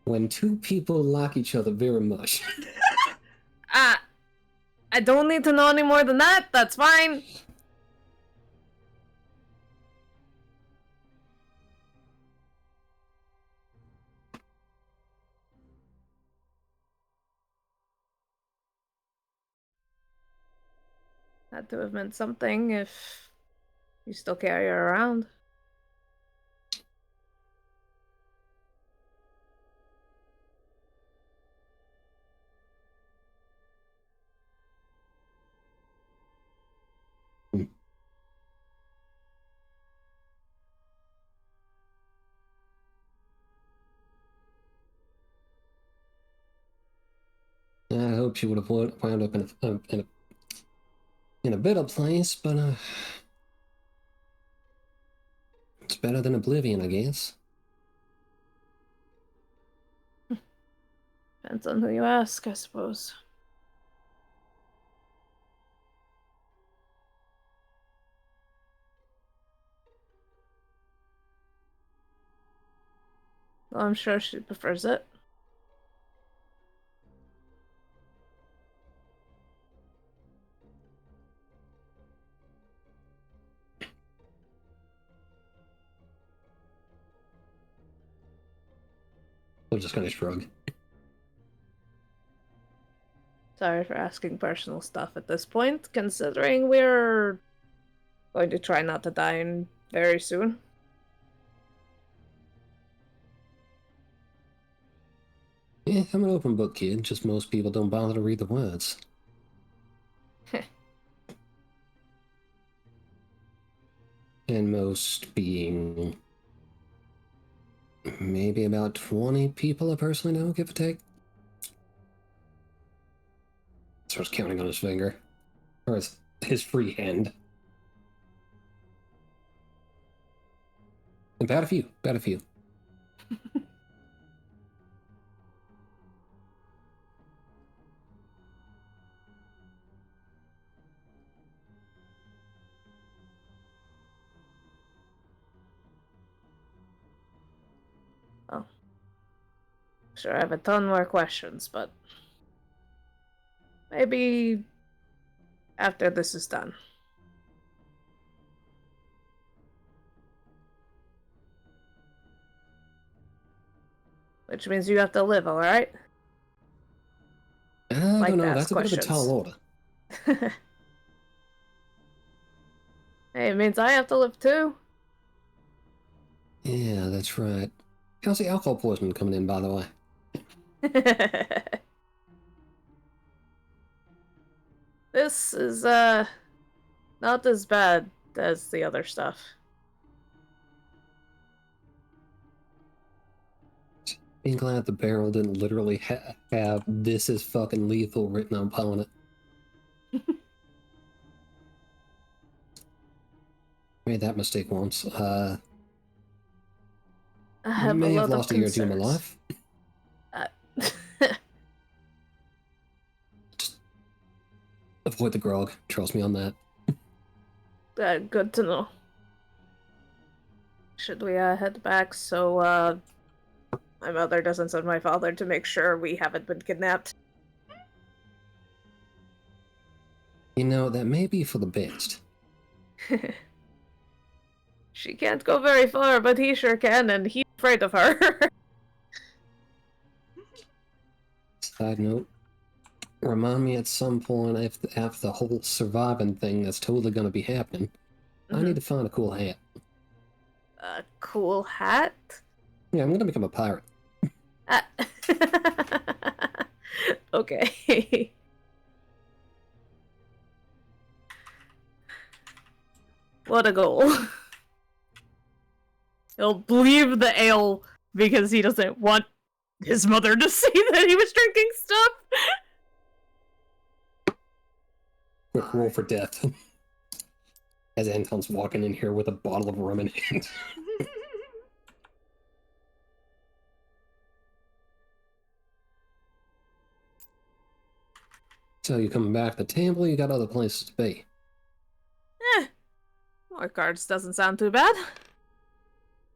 When two people like each other very much.
I don't need to know any more than that. That's fine. Had to have meant something if you still carry her around.
I hope she would have wound up in a better place, but it's better than Oblivion, I guess.
Depends on who you ask, I suppose. Well, I'm sure she prefers it.
I'm just gonna shrug.
Sorry for asking personal stuff at this point, considering we're going to try not to die very soon.
Yeah, I'm an open book kid, just most people don't bother to read the words. And most being maybe about 20 people I personally know, give or take. Starts counting on his finger. Or his free hand. About a few. About a few.
Oh. Sure, I have a ton more questions, but maybe after this is done. Which means you have to live, alright?
I don't
Like to
know,
ask
that's a bit of a tall
questions.
order.
Hey, it means I have to live too.
Yeah, that's right. How's the alcohol poisoning coming in, by the way?
This is, not as bad as the other stuff.
Being glad the barrel didn't literally have "this is fucking lethal" written upon it. Made that mistake once.
I have a
May have
lot of
lost a year or two of my
concerns.
life. Just avoid the grog. Trust me on that.
Good to know. Should we head back so my mother doesn't send my father to make sure we haven't been kidnapped?
You know, that may be for the best.
She can't go very far, but he sure can, and he's afraid of her.
Side note, remind me at some point after the whole surviving thing that's totally going to be happening, I need to find a cool hat.
A cool hat?
Yeah, I'm going to become a pirate.
Okay. What a goal. He'll leave the ale because he doesn't want his mother to see that he was drinking stuff.
Quick roll for death. As Anton's walking in here with a bottle of rum in hand. So you coming back to the table, you got other places to be.
More cards doesn't sound too bad.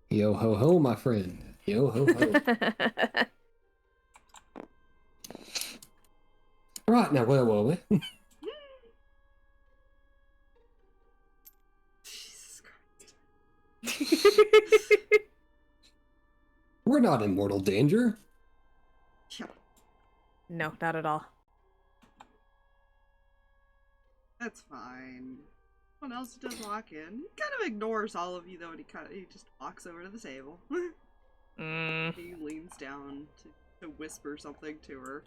Yo ho ho, my friend. Yo ho ho. Right, now where were we?
Jesus Christ.
We're not in mortal danger.
Yeah.
No, not at all.
That's fine. Someone else does walk in. He kind of ignores all of you though, and he just walks over to the table. He leans down to whisper something to her.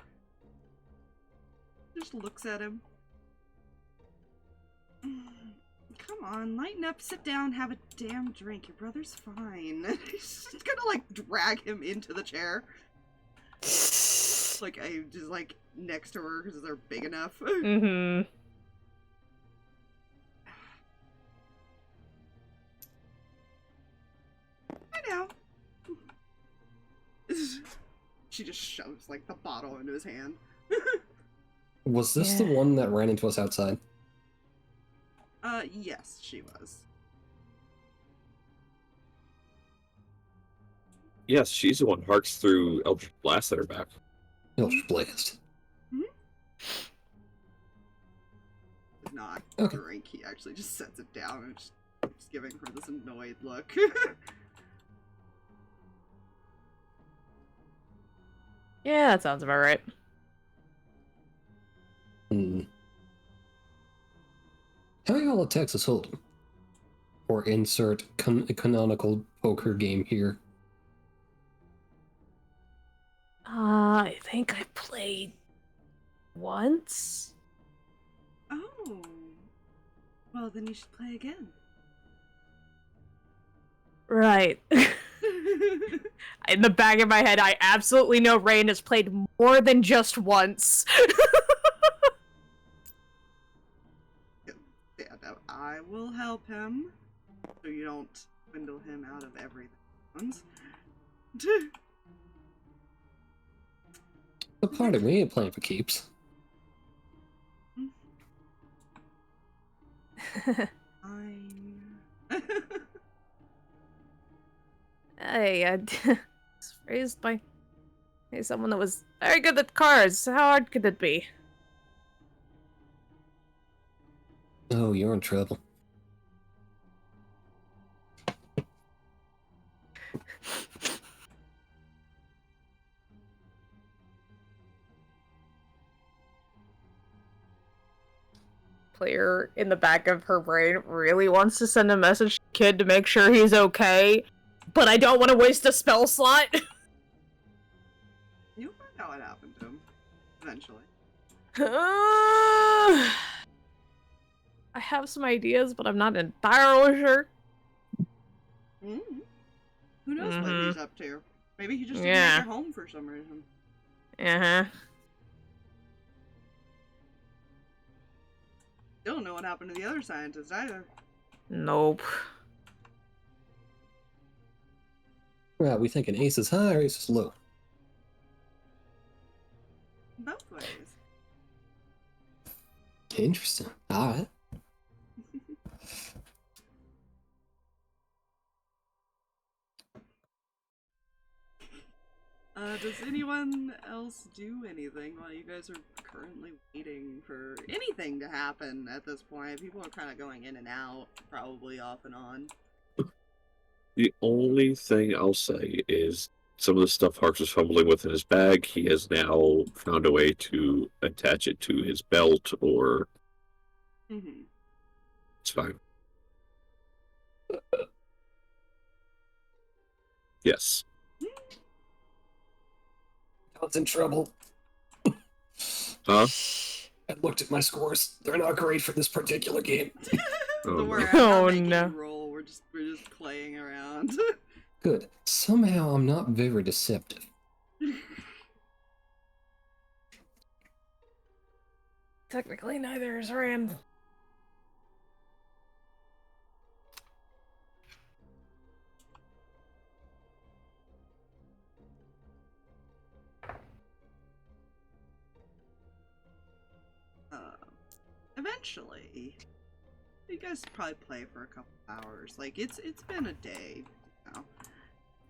Just looks at him. Come on, lighten up, sit down, have a damn drink. Your brother's fine. He's just gonna like drag him into the chair. Like I just like next to her because they're big enough.
Mm-hmm.
I know. She just shoves like the bottle into his hand.
Was this the one that ran into us outside?
Yes, she was.
Yes, she's the one Harx threw Eldritch Blast at her back.
Eldritch Blast.
Not
Okay.
drink. He actually just sets it down and just keeps giving her this annoyed look.
Yeah, that sounds about right.
How y'all at Texas Hold'em? Or insert canonical poker game here.
I think I played once.
Oh. Well, then you should play again.
Right. In the back of my head, I absolutely know Reyan has played more than just once.
Yeah, no, I will help him, so you don't swindle him out of everything.
The party, we ain't playing for keeps.
Fine.
Hey, I was raised by someone that was very good at cards. How hard could it be?
Oh, you're in trouble.
Player in the back of her brain really wants to send a message to the kid to make sure he's okay, but I don't want to waste a spell slot.
You'll find out what happened to him, eventually.
I have some ideas, but I'm not entirely sure.
Mm. Who knows what he's up to? Maybe he just didn't
Yeah.
make it home for some reason.
Uh-huh.
Don't know what happened to the other scientist either.
Nope.
Right, we thinking ace is high or ace is low?
Both ways.
Interesting. Alright.
Does anyone else do anything while you guys are currently waiting for anything to happen at this point? People are kind of going in and out, probably off and on.
The only thing I'll say is some of the stuff Harx was fumbling with in his bag, he has now found a way to attach it to his belt, or it's fine. Yes.
I was in trouble.
Huh?
I looked at my scores. They're not great for this particular game.
Oh,
Don't worry,
no.
I'm not
Oh,
making
no.
you roll. We're just playing around.
Good. Somehow I'm not very deceptive.
Technically, neither is Rand.
Eventually, you guys probably play for a couple hours. Like it's been a day now.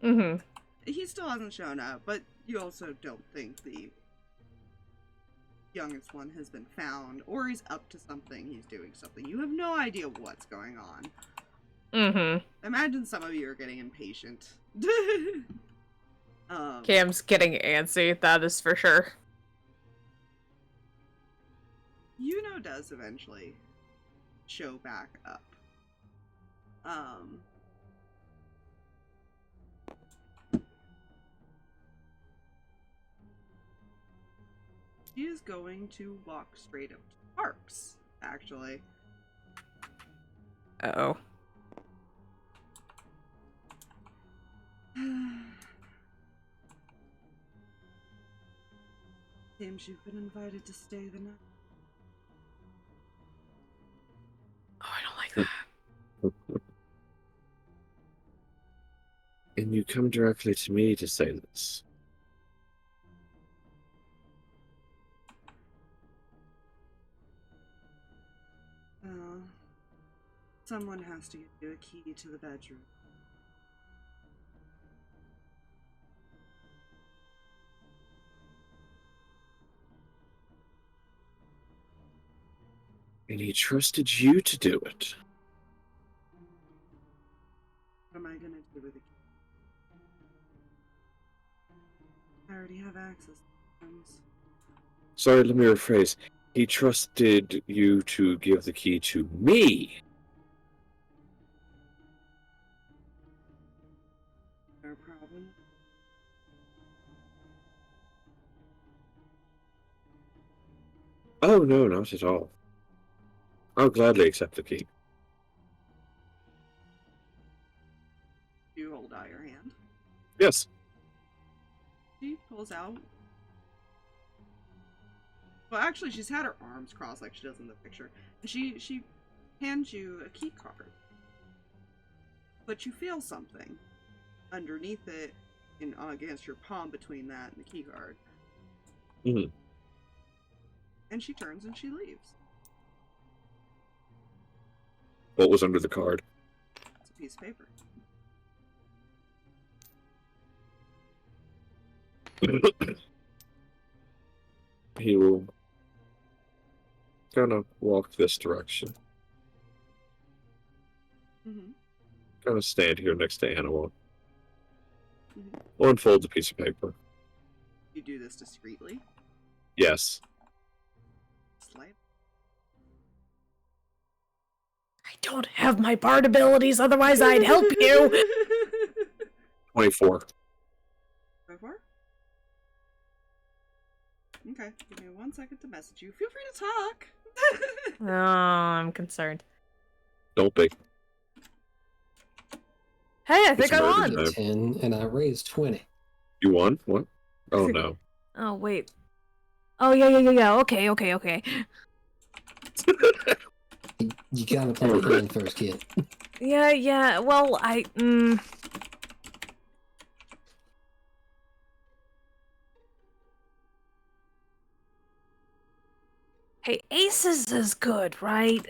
Mm-hmm.
He still hasn't shown up, but you also don't think the youngest one has been found, or he's up to something, he's doing something. You have no idea what's going on.
Mm-hmm.
Imagine some of you are getting impatient.
Cam's getting antsy, that is for sure.
Does eventually show back up. She is going to walk straight up to Harx, actually.
Uh-oh.
Seems you've been invited to stay the night.
Oh, I don't like that.
And you come directly to me to say this.
Someone has to give you a key to the bedroom.
And he trusted you to do it.
What am I gonna do with the key? I already have access to rooms.
Sorry, let me rephrase. He trusted you to give the key to me.
No problem.
Oh, no, not at all. I'll gladly accept the key.
You hold out your hand.
Yes.
She pulls out. Well, actually, she's had her arms crossed like she does in the picture. And she hands you a key card. But you feel something underneath it and against your palm between that and the key card.
Mm-hmm.
And she turns and she leaves.
What was under the card?
It's a piece of paper.
He will kind of walk this direction.
Mm-hmm.
Kind of stand here next to Anna.
Mm-hmm.
We'll unfold the piece of paper.
You do this discreetly.
Yes.
Slight.
I don't have my bard abilities, otherwise I'd help you.
24.
24? Okay, give me 1 second to message you. Feel free to talk.
Oh, I'm concerned.
Don't be.
Hey, I think
It's
I
murder
won.
time.
10, and I raised 20.
You won? What? Oh, no.
Oh, wait. Oh, yeah. Okay.
You gotta play the hand first, kid.
Yeah, well, Hey, aces is good, right?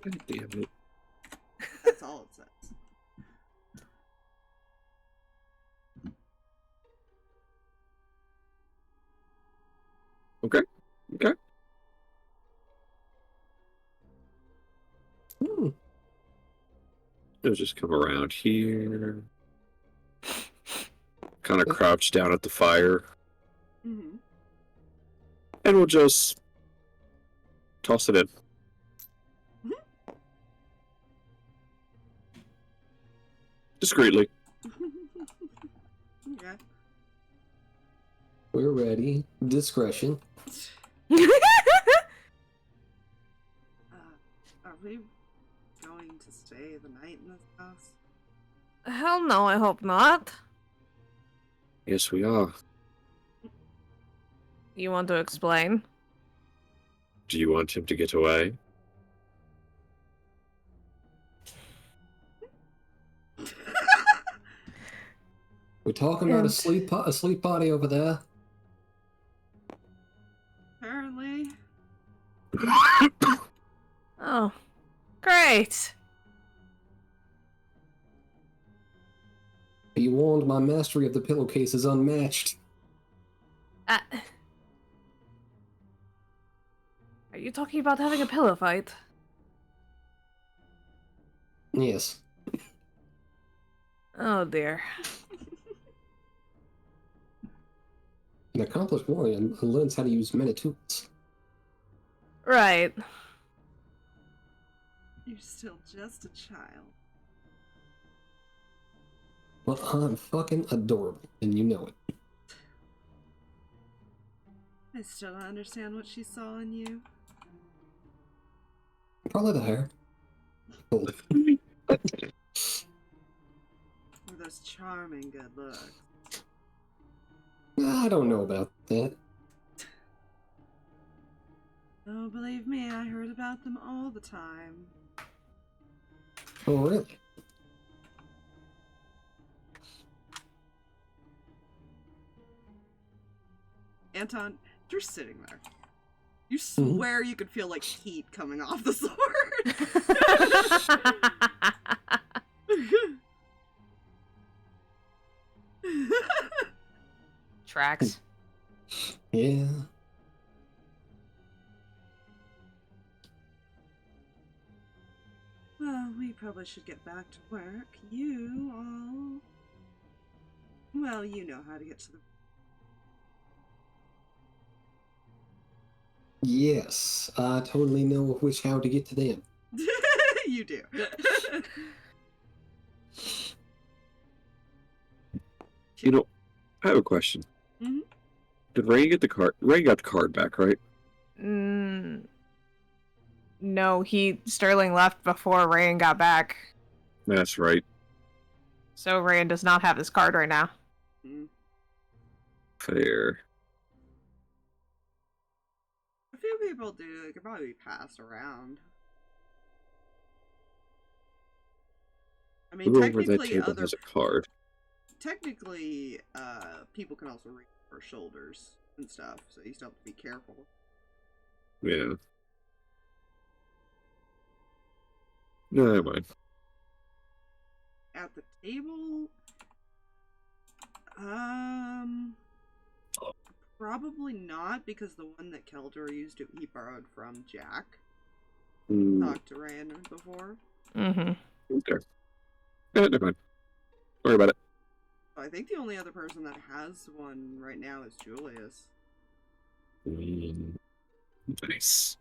God damn it.
That's all it says.
Okay.
Hmm.
It'll just come around here. Kind of crouch down at the fire.
Mm-hmm.
And we'll just toss it in. Discreetly.
Okay.
We're ready. Discretion.
Are we going to stay the night in this house?
Hell no, I hope not.
Yes, we are.
You want to explain?
Do you want him to get away?
We're talking about a sleep party over there.
Apparently.
Oh, great.
Be warned, my mastery of the pillowcase is unmatched.
Are you talking about having a pillow fight?
Yes.
Oh dear.
An accomplished warrior who learns how to use many tools.
Right.
You're still just a child.
Well, I'm fucking adorable, and you know it.
I still don't understand what she saw in you.
Probably the hair. Oh,
Or those charming good looks.
I don't know about that.
Oh, believe me, I heard about them all the time.
Oh, really?
Anton, you're sitting there. You swear you could feel like heat coming off the sword.
Tracks.
Yeah.
Well, we probably should get back to work. You all... Well, you know how to get to the...
Yes, I totally know how to get to them.
You do.
You know, I have a question.
Mhm.
Did Reyan get the card? Reyan got the card back, right?
No, Sterling left before Reyan got back.
That's right.
So Reyan does not have his card right now.
Fair.
A few people do. They could probably be passed around. I mean,
Who over that
technically,
table has a card?
Technically, people can also reach for shoulders and stuff, so you still have to be careful.
Yeah. No, never mind.
At the table, probably not, because the one that Keldor used, he borrowed from Jack. Talked to Reyan before.
Mm-hmm.
Okay. Never mind. Worry about it.
I think the only other person that has one right now is Julius.
Nice.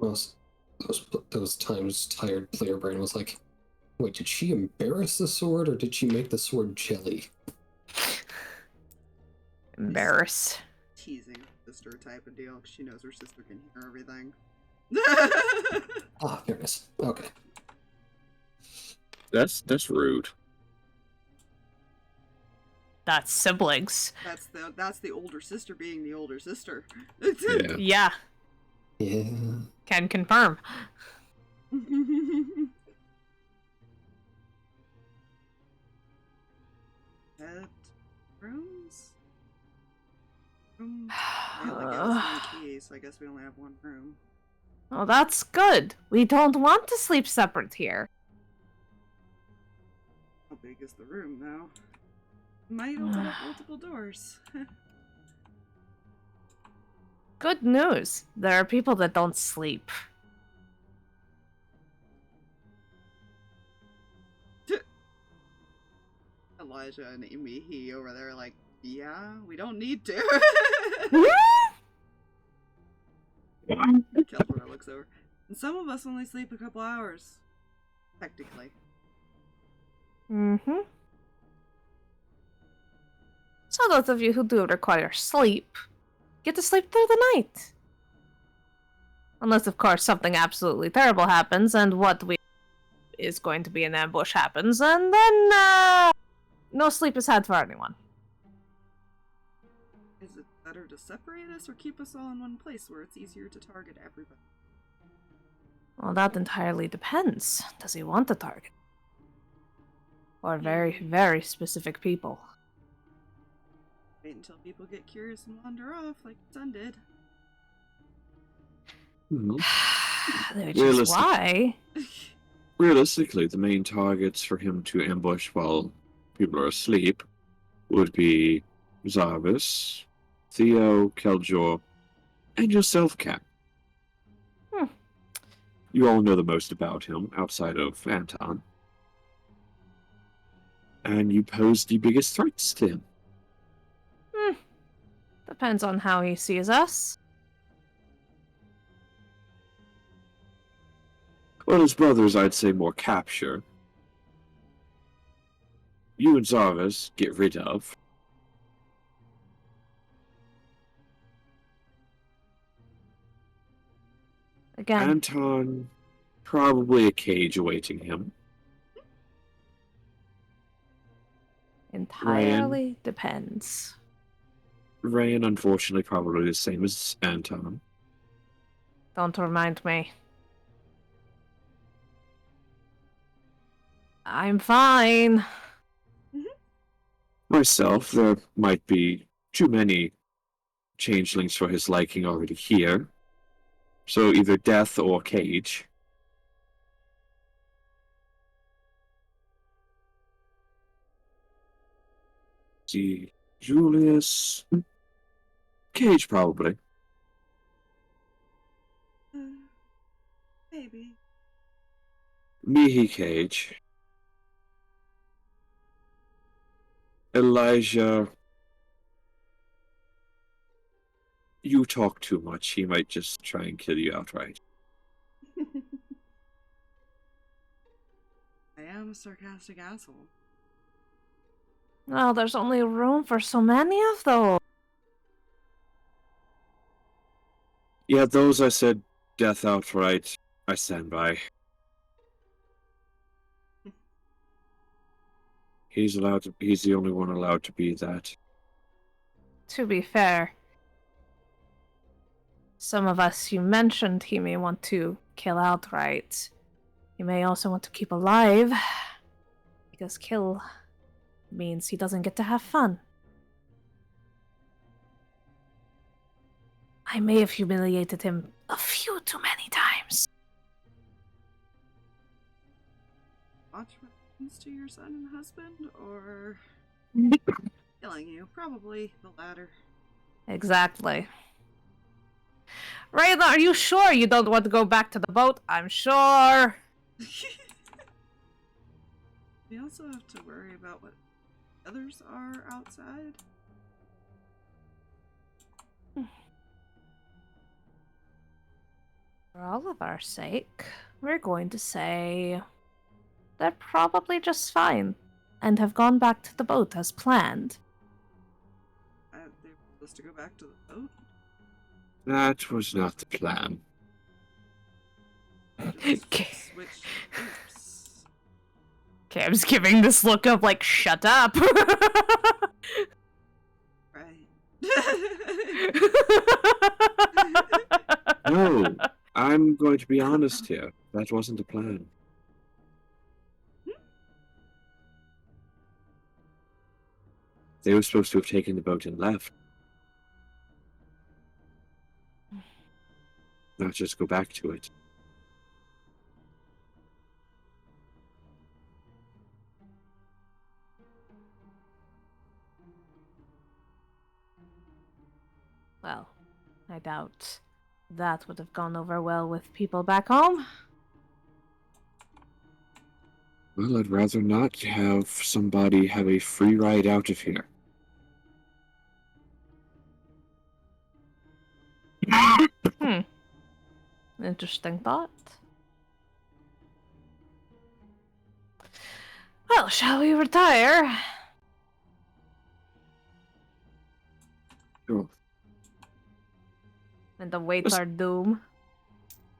Well, those times tired player brain was like, wait, did she embarrass the sword or did she make the sword jelly?
Embarrass.
Teasing sister type of deal, because she knows her sister can hear everything.
Ah, there it is. Okay.
That's rude.
That's siblings.
That's the older sister being the older sister.
Yeah.
Yeah.
Yeah.
Can confirm.
Pet rooms? They only gave us one key, so I guess we only have one room.
Well, that's good. We don't want to sleep separate here.
How big is the room, though? Might open up multiple doors.
Good news. There are people that don't sleep.
Elijah and Mihi over there like, yeah, we don't need to. Keldor looks over. And some of us only sleep a couple hours. Technically.
Mm-hmm. So those of you who do require sleep, get to sleep through the night. Unless, of course, something absolutely terrible happens, and what we is going to be an ambush happens, and then, no sleep is had for anyone.
Is it better to separate us or keep us all in one place where it's easier to target everybody?
Well, that entirely depends. Does he want to target? Or very, very specific people?
Wait until people get curious and wander off like Sun did.
Which is why...
Realistically, the main targets for him to ambush while people are asleep would be Zarvis, Theo, Keljor, and yourself, Cap. You all know the most about him outside of Anton. And you pose the biggest threats to him.
Depends on how he sees us.
Well, his brothers, I'd say more capture. You and Zarvas get rid of.
Again,
Anton, probably a cage awaiting him.
entirely depends.
Reyan, unfortunately, probably the same as Anton.
Don't remind me. I'm fine.
Myself, there might be too many changelings for his liking already here. So either death or cage. See, Julius... Cage, probably.
Maybe.
Mihi cage. Elijah... You talk too much. He might just try and kill you outright.
I am a sarcastic asshole.
Well, there's only room for so many of those.
Yeah, those I said death outright. I stand by. He's the only one allowed to be that.
To be fair, some of us you mentioned he may want to kill outright. He may also want to keep alive, because kill means he doesn't get to have fun. I may have humiliated him a few too many times.
Watch what happens to your son and husband, or killing you. Probably the latter.
Exactly. Reyan, are you sure you don't want to go back to the boat? I'm sure.
We also have to worry about what others are outside.
For all of our sake, we're going to say they're probably just fine and have gone back to the boat as planned.
They were supposed to go back to the boat.
That was not the plan.
Just switch groups.
Cam's giving this look of like, shut up.
Right.
No, I'm going to be honest here. That wasn't the plan. They were supposed to have taken the boat and left. Not just go back to it.
Well, I doubt that would have gone over well with people back home.
Well, I'd rather not have somebody have a free ride out of here.
Interesting thought. Well, shall we retire?
Sure.
And await our doom?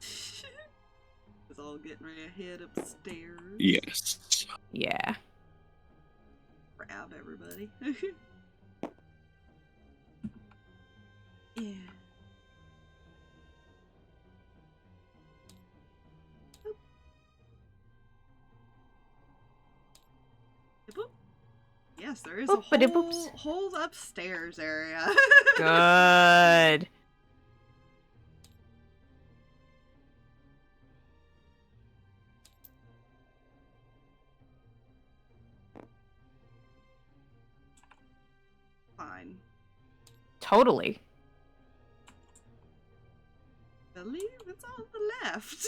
It's all getting ready to head upstairs.
Yes.
Yeah.
Grab everybody. Yeah. Boop. Yes, there is a
Boop-a-de-boops.
whole upstairs area.
Good.
Fine.
Totally.
I believe it's on the left.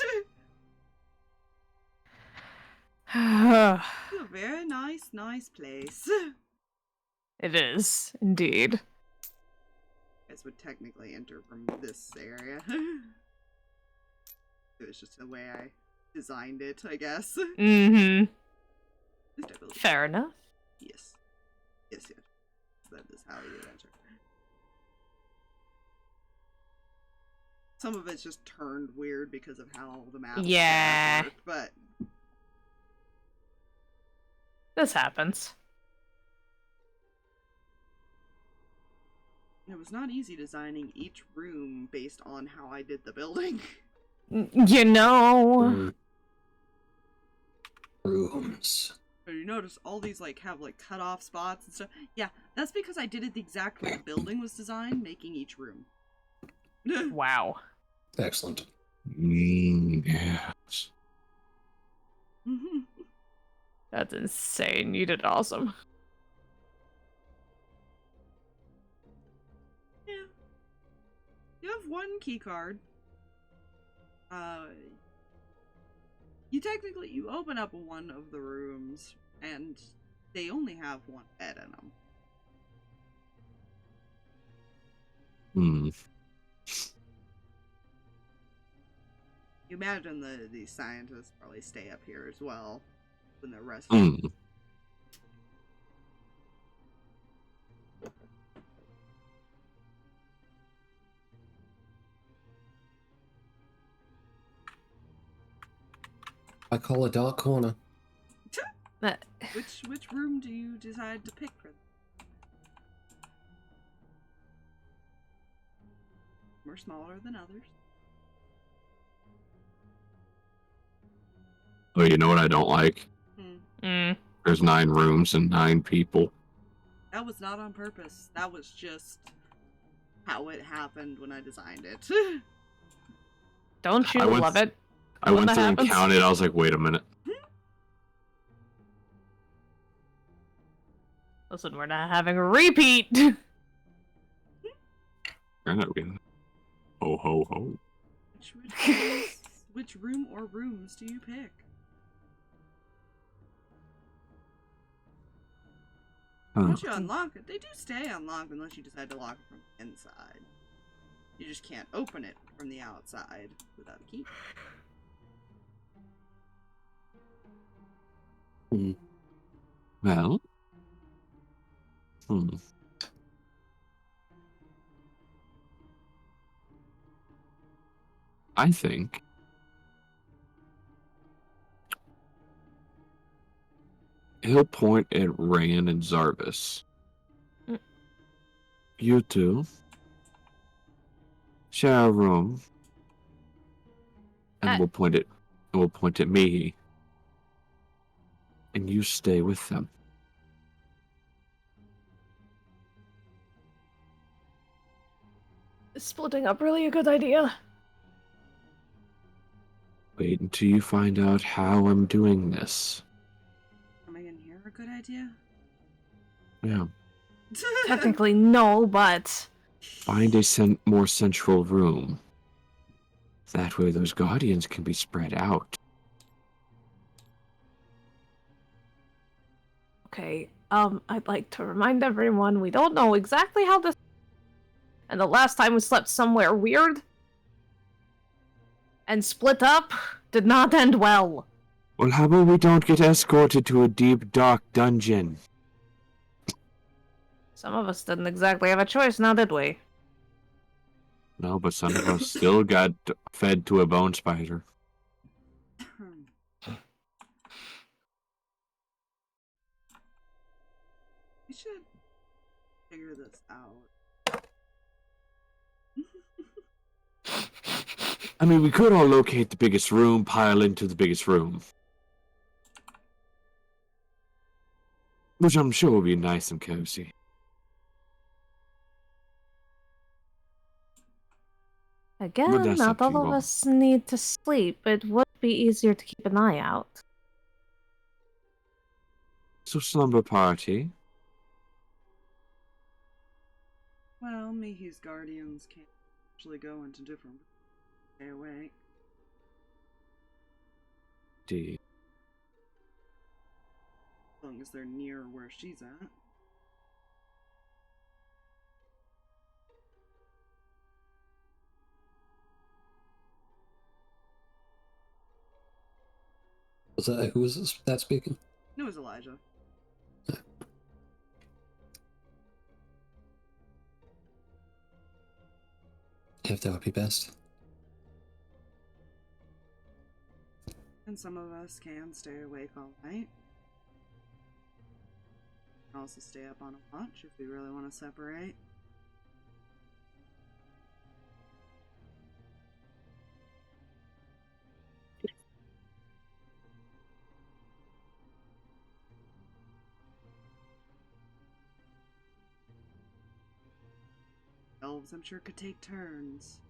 It's a very nice place.
It is, indeed.
Guys would technically enter from this area. It was just the way I designed it, I guess.
Mm-hmm.
Definitely.
Fair enough.
Yes. Yes. That is how you enter. Some of it's just turned weird because of how the map worked, but
this happens.
it was not easy designing each room based on how I did the building.
You know.
Rooms.
So you notice all these have cut off spots and stuff. Yeah, that's because I did it the exact way the building was designed, making each room.
Wow.
Excellent.
Yes.
That's insane. You did awesome.
Yeah. You have one key card. You open up one of the rooms, and they only have one bed in them. You imagine the scientists probably stay up here as well when they're resting.
I call a dark corner.
Which room do you decide to pick for them? Some are smaller than others.
Oh, you know what I don't like? There's 9 rooms and 9 people.
That was not on purpose. That was just how it happened when I designed it.
Don't you love it?
I went through and counted. I was like, wait a minute.
Listen, we're not having a repeat.
We're not getting. Ho ho ho.
Which room or rooms do you pick? Once you unlock it, they do stay unlocked unless you decide to lock it from the inside. You just can't open it from the outside without a key.
Well. I think he'll point at Reyan and Zarvis. You two share a room, and we'll point at Mihi, and you stay with them.
Is splitting up really a good idea?
Wait until you find out how I'm doing this.
Am I in here a good idea?
Yeah.
Technically, no, but...
Find a more central room. That way those guardians can be spread out.
Okay, I'd like to remind everyone we don't know exactly how this... And the last time we slept somewhere weird and split up did not end well.
Well, how about we don't get escorted to a deep, dark dungeon?
Some of us didn't exactly have a choice, now did we?
No, but some of us still got fed to a bone spider.
We should figure this out.
I mean, we could all locate the biggest room, pile into the biggest room. Which I'm sure will be nice and cozy.
Again, not all of us need to sleep. It would be easier to keep an eye out.
So, slumber party.
Well, Mihi's guardians can't actually go into different rooms. Stay awake.
D.
As long as they're near where she's at.
Who was that speaking?
It was Elijah.
If that would be best.
And some of us can stay awake all night. Also stay up on a watch if we really want to separate. Elves, I'm sure, could take turns.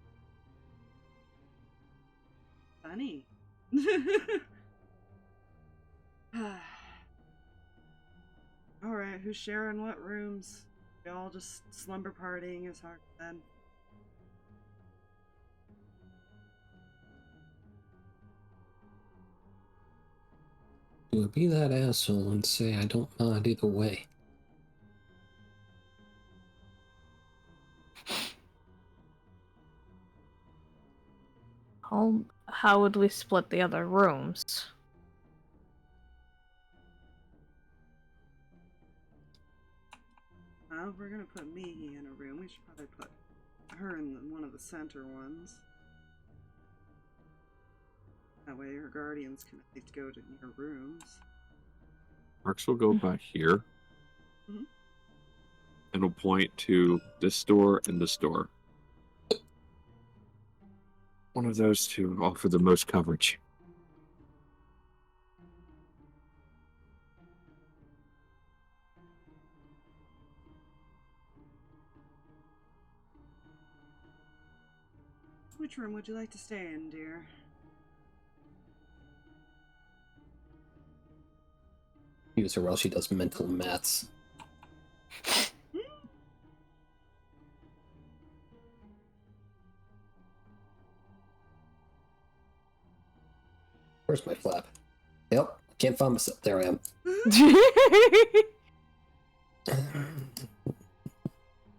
Funny. Alright, who's sharing what rooms? We all just slumber partying as Harx then.
You would be that asshole and say I don't mind either way.
How would we split the other rooms?
Well, if we're gonna put Mihi in a room, we should probably put her in one of the center ones. That way her guardians can at least go to near rooms.
Harx will go back here.
Mhm.
And will point to this door and this door. One of those two offer the most coverage.
Which room would you like to stay in, dear?
Use her while she does mental maths. Where's my flap? Yep, can't find myself. There I am.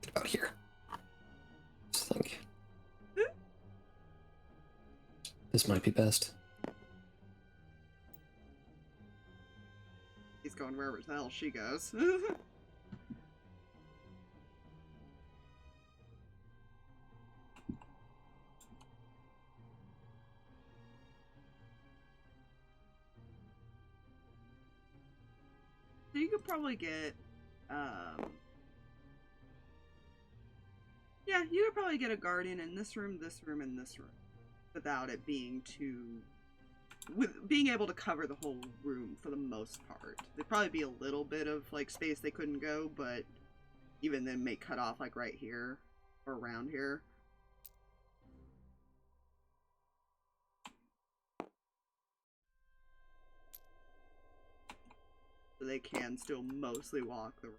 Get out here. Just think. This might be best.
He's going wherever the hell she goes. So you could probably get, yeah, you could probably get a guardian in this room, and this room, without it being too, with being able to cover the whole room for the most part. There'd probably be a little bit of, like, space they couldn't go, but even then may cut off, like, right here, or around here. So they can still mostly walk the room,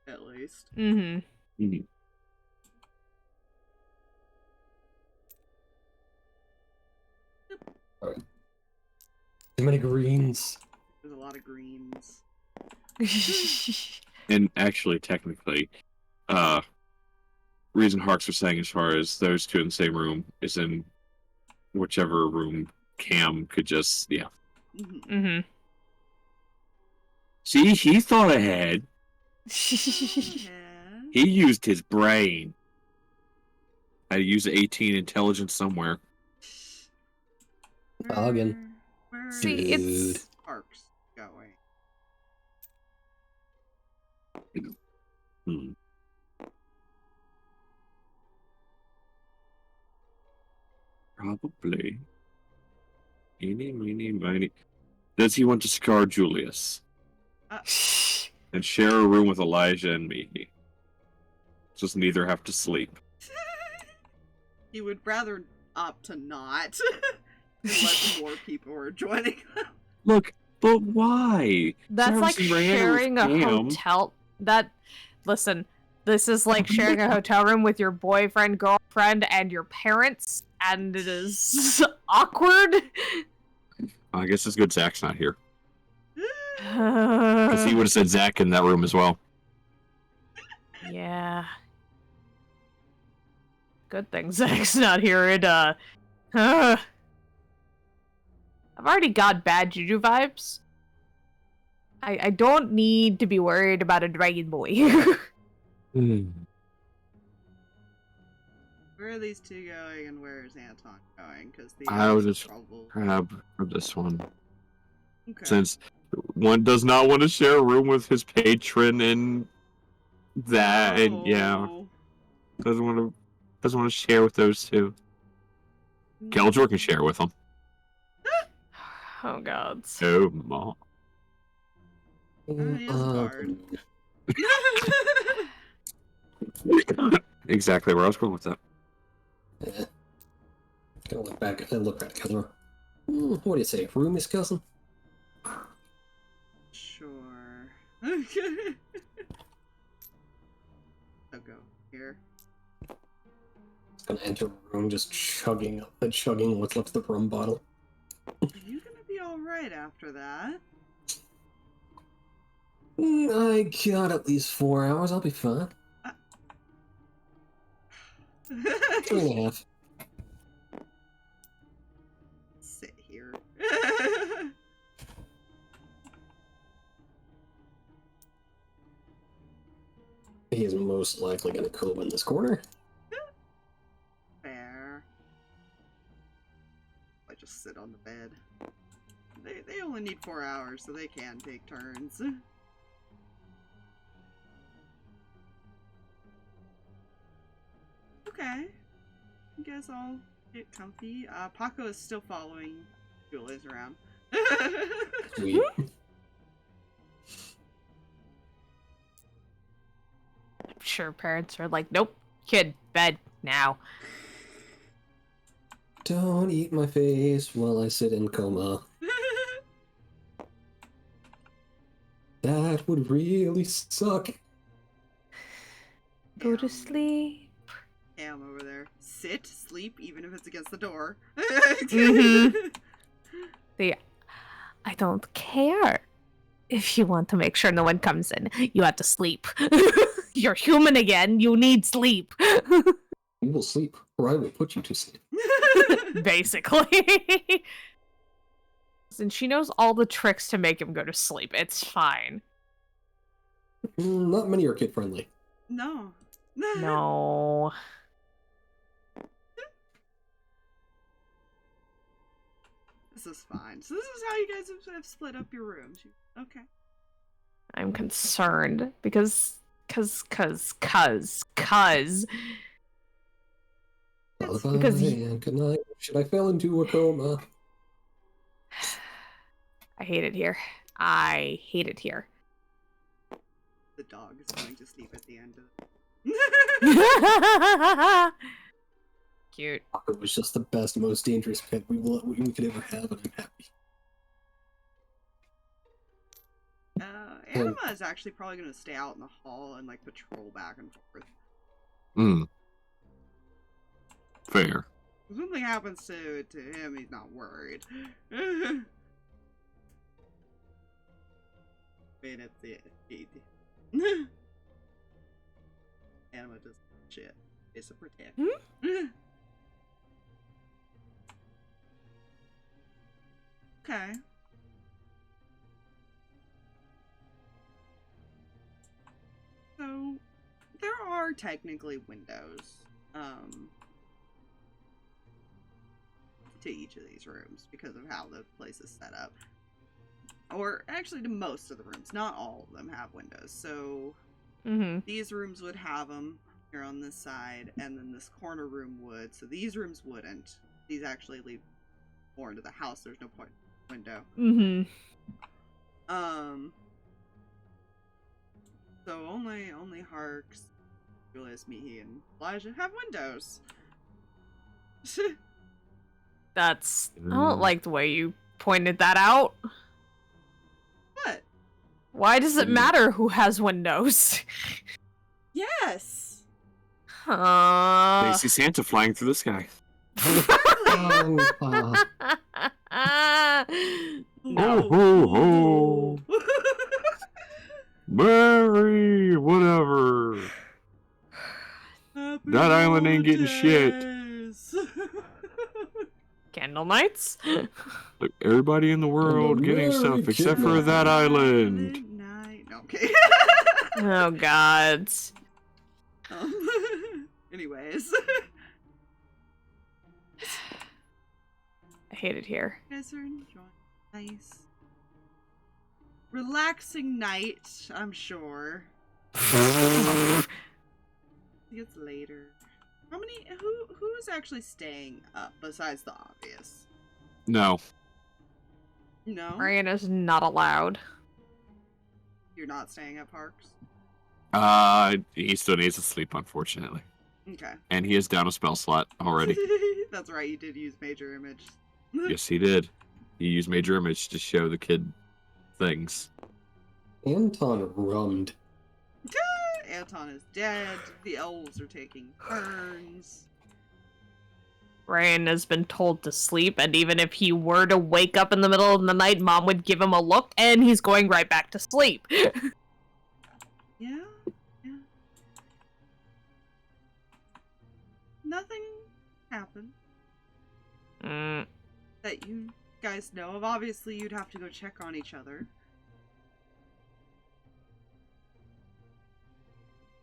at least.
Mm-hmm.
Mm-hmm.
Alright. Too many greens.
There's a lot of greens.
And actually, technically, reason Harx was saying as far as those two in the same room is in whichever room Cam could just, yeah.
Mm-hmm.
Mm-hmm.
See, he thought ahead.
Yeah.
He used his brain. I use 18 intelligence somewhere.
Again.
Where
See,
Dude.
it's
Harx going?
Hmm. Probably. Eeny, meeny, miny. Does he want to scar Julius? And share a room with Elijah and Mihi? Just neither have to sleep.
He would rather opt to not. Unless more people are joining them.
Look, but why?
that's like
Jarvis ran with
sharing a
Cam.
hotel. Listen, this is like sharing a hotel room with your boyfriend, girlfriend, and your parents, and it is awkward.
I guess it's good Zach's not here. Because he would have said Zach in that room as well.
Yeah. Good thing Zach's not here. I've already got bad juju vibes. I don't need to be worried about a dragon boy.
Where are these two going, and where is Anton going? Because the
I would just grab this one.
Okay.
Since one does not want to share a room with his patron and that, and yeah,
Oh.
doesn't want to share with those two. Keldor can share with them.
Oh god.
Oh, ma.
Oh, he is a guard.
Exactly where I was going with that.
Yeah. Gonna look back at Keldor. What do you say? Roomie's cousin?
Sure. I'll go here.
It's gonna enter a room just chugging what's left of the rum bottle.
Are you gonna be alright after that?
I got at least 4 hours, I'll be fine. 3.5.
Sit here.
He is most likely gonna cove in this corner.
Fair. I just sit on the bed. They only need 4 hours, so they can take turns. Okay. I guess I'll get comfy. Paco is still following Julius around.
Sweet.
I'm sure parents are like, nope, kid, bed now.
Don't eat my face while I sit in coma. That would really suck.
Go to sleep.
Am over there. Sit, sleep, even if it's against the door.
See, I don't care. If you want to make sure no one comes in, you have to sleep. You're human again. You need sleep.
You will sleep, or I will put you to sleep.
Basically. And she knows all the tricks to make him go to sleep. It's fine.
Not many are kid friendly.
No.
No.
This is fine. So this is how you guys have split up your rooms. Okay.
I'm concerned because
Lullaby and good night. Should I fell into a coma?
I hate it here. I hate it here.
The dog is going to sleep at the end of
Cute.
It was just the best, most dangerous pet we could ever have, and I'm happy.
Anima is actually probably going to stay out in the hall and like patrol back and forth.
Fair.
If something happens to him, he's not worried. Wait, at the Anima does shit. It's a protect. Okay. So, there are technically windows, to each of these rooms because of how the place is set up. Or, actually to most of the rooms. Not all of them have windows. So, these rooms would have them here on this side, and then this corner room would. So these rooms wouldn't. These actually lead more into the house. There's no point window. So only Harx, Julius, Mihi, and Elijah have windows.
I don't like the way you pointed that out.
What?
Why does it matter who has windows?
Yes.
They see Santa flying through the sky.
No.
Ho, ho, ho. Mary, whatever.
Happy
That island ain't getting shit.
holidays.
Candle nights?
Look, everybody in the world getting stuff except for that island.
Night. No, okay.
Oh, God.
Anyways.
I hate it here.
You guys are enjoying nice. Relaxing night, I'm sure. It gets later. How many who is actually staying up besides the obvious?
No.
No?
Reyan is not allowed.
You're not staying up, Harx?
He still needs to sleep, unfortunately.
Okay.
And he is down a spell slot already.
That's right, you did use Major Image.
Yes, he did. He used Major Image to show the kid things.
Anton rummed.
Anton is dead. The elves are taking turns.
Reyan has been told to sleep, and even if he were to wake up in the middle of the night, Mom would give him a look, and he's going right back to sleep.
Yeah. Nothing happened that you guys know of. Obviously, you'd have to go check on each other.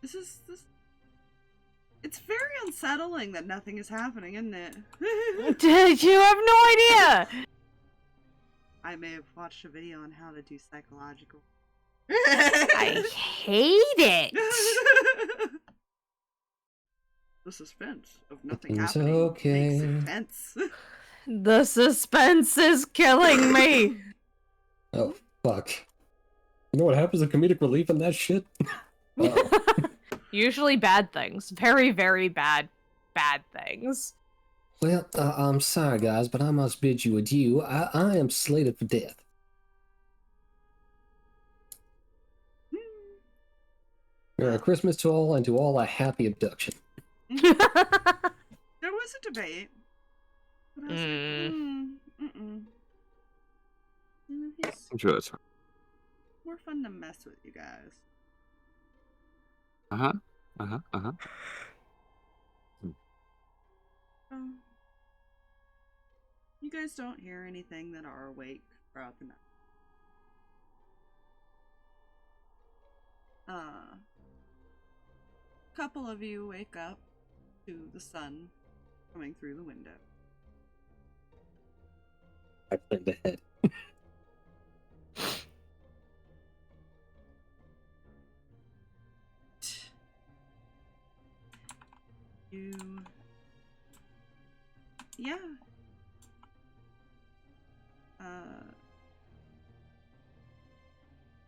This. It's very unsettling that nothing is happening, isn't it?
You have no idea!
I may have watched a video on how to do psychological.
I hate it!
The suspense of nothing
It's
happening
okay.
makes it tense.
The suspense is killing me!
Oh, fuck. You know what happens to comedic relief in that shit? Uh-oh.
Usually bad things. Very, very bad things.
Well, I'm sorry, guys, but I must bid you adieu. I am slated for death. Merry Christmas to all, and to all a happy abduction.
There was a debate. But I was like, He's
I'm sure that's right.
more fun to mess with, you guys. You guys don't hear anything that are awake throughout the night. Couple of you wake up to the sun coming through the window.
I planned ahead. Yeah.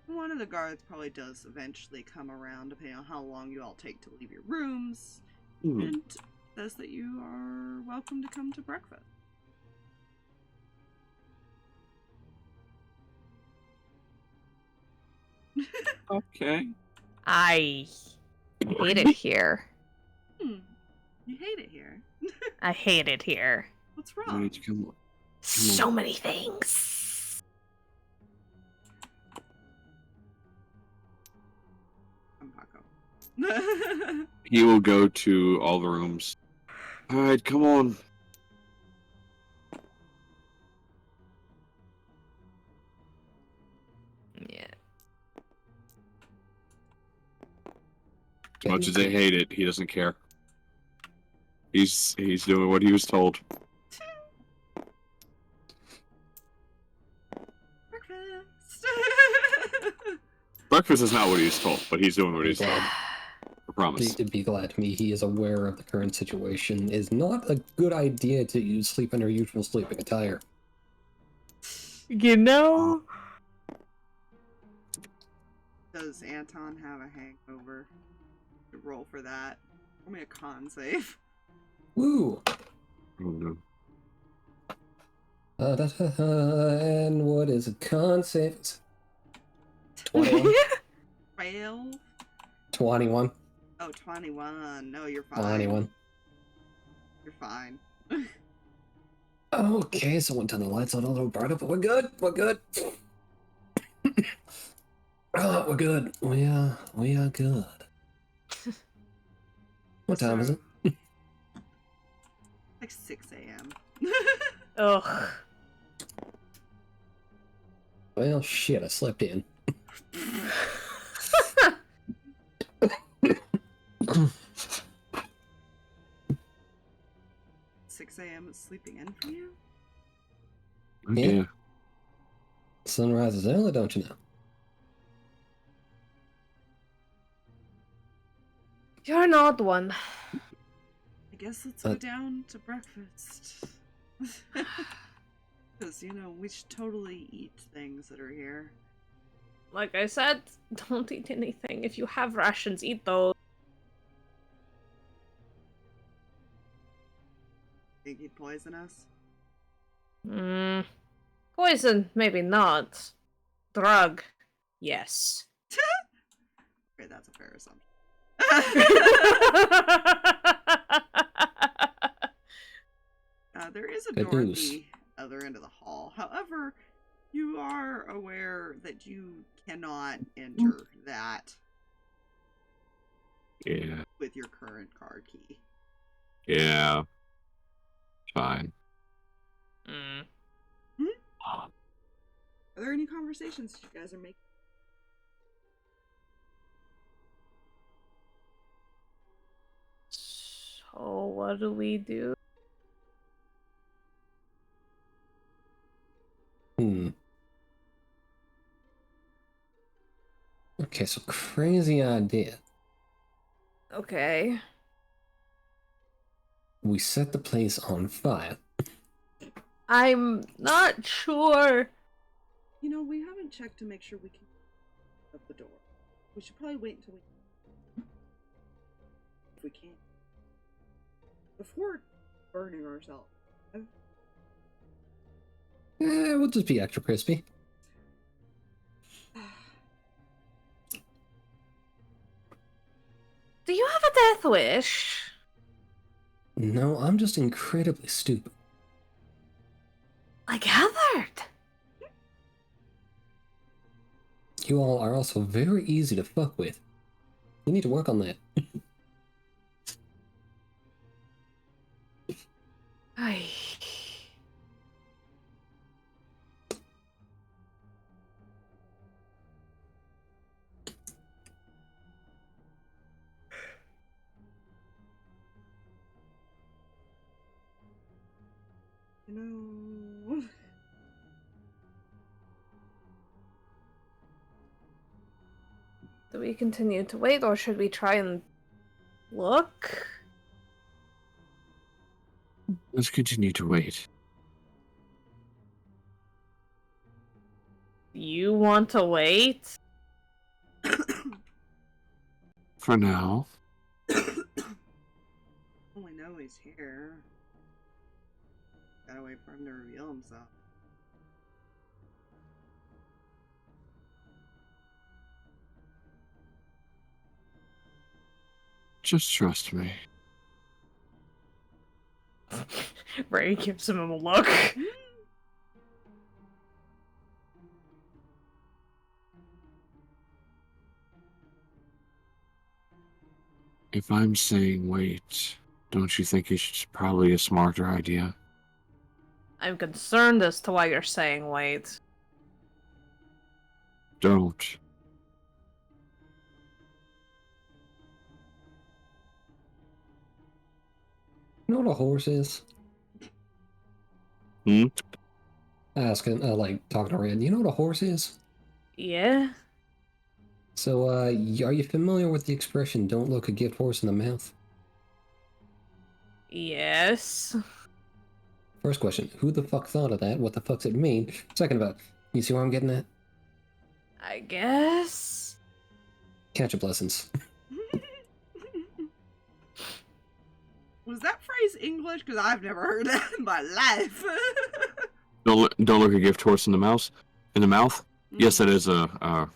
One of the guards probably does eventually come around, depending on how long you all take to leave your rooms, and says that you are welcome to come to breakfast.
Okay.
I hate it here.
You hate it here.
I hate it here.
What's wrong?
So many things.
I'm Paco.
He will go to all the rooms. Alright, come on.
Yeah.
As much as they hate it, he doesn't care. He's doing what he was told.
Breakfast.
Breakfast is not what he was told, but he's doing what he's told. I promise.
Be glad to me. He is aware of the current situation. It's not a good idea to sleep in your usual sleeping attire.
You know?
Does Anton have a hangover? To roll for that. Roll me a con save.
Woo!
Oh, no.
And what is a con save? 21?
12?
21.
Oh, 21. No, you're fine.
21.
You're fine.
Okay, so one turn the lights on a little brighter, but we're good. We're good. Oh, we're good. We are good. What time is it?
Like 6 a.m.
Ugh.
Well, shit, I slept in.
6 a.m. is sleeping in for you?
Yeah. Sunrise is early, don't you know?
You're an odd one.
I guess let's go down to breakfast. Because, you know, we should totally eat things that are here.
Like I said, don't eat anything. If you have rations, eat those.
Think he'd poison us?
Poison, maybe not. Drug, yes.
Okay, that's a fair assumption. There is a door at the other end of the hall. However, you are aware that you cannot enter that with your current card key.
Yeah. Fine.
Are there any conversations you guys are making?
So, what do we do?
Okay, so crazy idea.
Okay.
We set the place on fire.
I'm not sure.
You know, we haven't checked to make sure we can open up the door. We should probably wait until if we can. Before burning ourselves.
We'll just be extra crispy.
Do you have a death wish?
No, I'm just incredibly stupid.
I gathered.
You all are also very easy to fuck with. You need to work on that.
Ay.
You know...
Do we continue to wait, or should we try and look?
Let's continue to wait.
You want to wait?
For now.
Only know he's here. Gotta wait for him to reveal himself.
Just trust me.
Ray gives him a look.
If I'm saying wait, don't you think it's probably a smarter idea?
I'm concerned as to why you're saying wait.
Don't.
You know what a horse is? Asking, like, talking to Red. You know what a horse is?
Yeah?
So, are you familiar with the expression, don't look a gift horse in the mouth?
Yes.
First question, who the fuck thought of that? What the fuck's it mean? Second about, you see where I'm getting at?
I guess.
Catch-up lessons.
Was that phrase English? Because I've never heard that in my life.
Don't look a gift horse in the mouth. In the mouth? Yes, that is a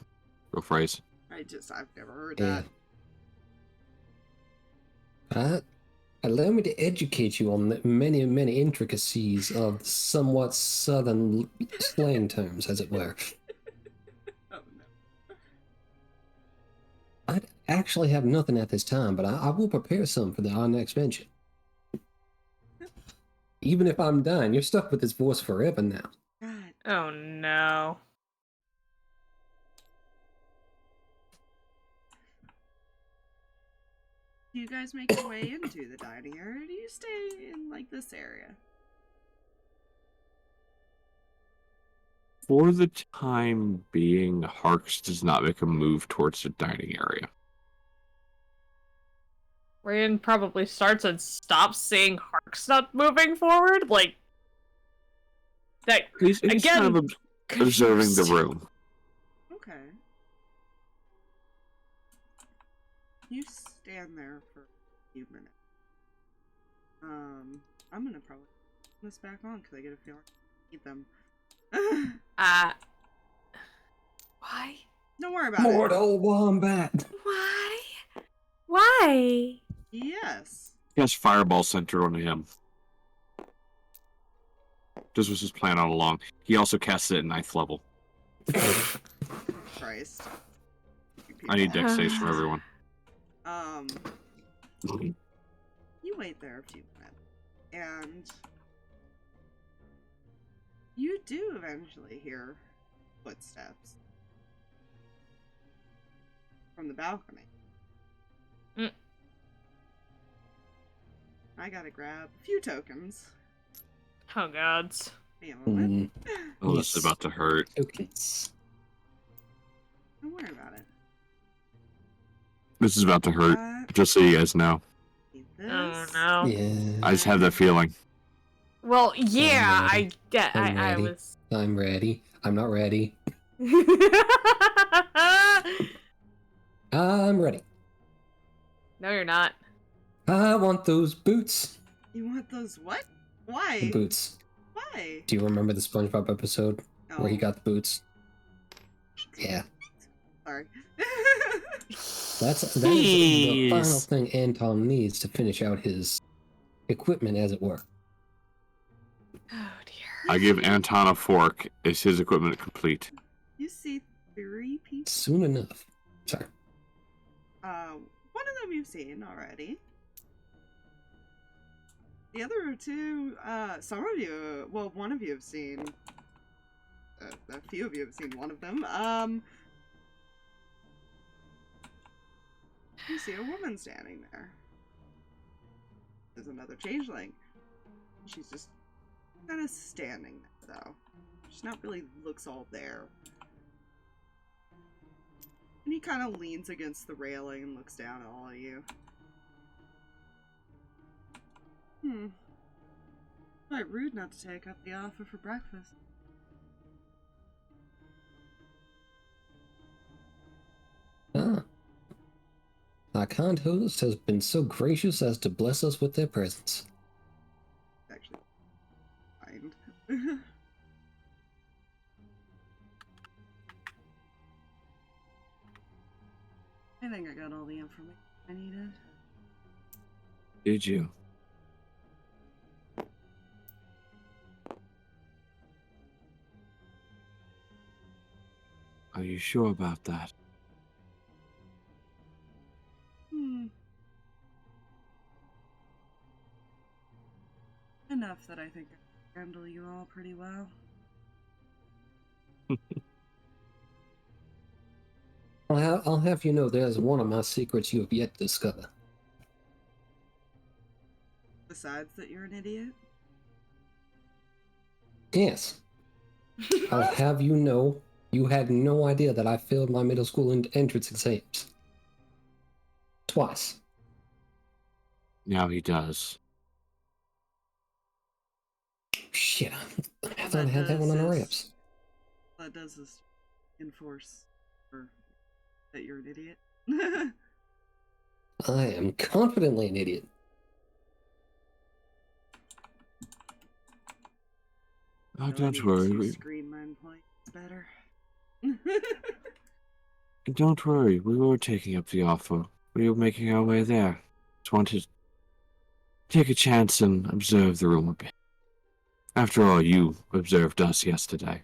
real phrase.
I've never heard that.
Allow me to educate you on the many, many intricacies of somewhat southern slang terms, as it were.
Oh
actually have nothing at this time, but I will prepare some for our next venture. Even if I'm dying, you're stuck with this voice forever now.
God.
Oh no.
Do you guys make your way into the dining area, or do you stay in, like, this area?
For the time being, Harx does not make a move towards the dining area.
Reyan probably starts and stops seeing Harx not moving forward. Like, that
He's
again,
kind of observing the room.
Okay. You stand there for a few minutes. I'm gonna probably put this back on because I get a feeling I need them.
Why?
Don't worry about
Mortal Wombat!
Why? Why?
it. Yes.
He has Fireball centered on him. This was his plan all along. He also casts it at 9th level.
Christ.
I need dex saves from everyone.
You wait there a few minutes, and you do eventually hear footsteps from the balcony.
Mm.
I gotta grab a few tokens.
Oh gods.
Wait a moment.
Oh, this is about to hurt.
Tokens.
Don't worry about it.
This is about to hurt. Just so you guys know.
Need this.
Oh no.
Yeah.
I just have that feeling.
Well, yeah,
I'm ready.
I get.
I'm
I
ready.
was.
I'm ready. I'm not ready. I'm ready.
No, you're not.
I want those boots.
You want those what?
The
Why?
boots.
Why?
Do you remember the SpongeBob episode where he
Oh,
got the boots? Yeah.
sorry.
That is the final
Jeez.
thing Anton needs to finish out his equipment, as it were.
Oh dear.
I give Anton a fork. Is his equipment complete?
You see 3 people.
Soon enough. Sorry.
One of them you've seen already. The other 2, some of you, well, one of you have seen. A few of you have seen one of them. You see a woman standing there. There's another changeling. She's just kind of standing there, though. She's not really looks all there. And he kind of leans against the railing and looks down at all of you. Quite rude not to take up the offer for breakfast.
Ah. Our kind host has been so gracious as to bless us with their presence.
Actually, fine. I think I got all the information I needed.
Did you? Are you sure about that?
Enough that I think I can handle you all pretty well.
I'll have you know there's one of my secrets you have yet to discover.
Besides that you're an idiot?
Yes. I'll have you know you had no idea that I failed my middle school entrance exams. Twice.
Now he does.
Shit, I thought I had that one on the wraps.
All that does is enforce that you're an idiot.
I am confidently an idiot.
Oh, don't worry.
Screen my employees better.
Don't worry. We were taking up the offer. We were making our way there. Just wanted to take a chance and observe the room a bit. After all, you observed us yesterday.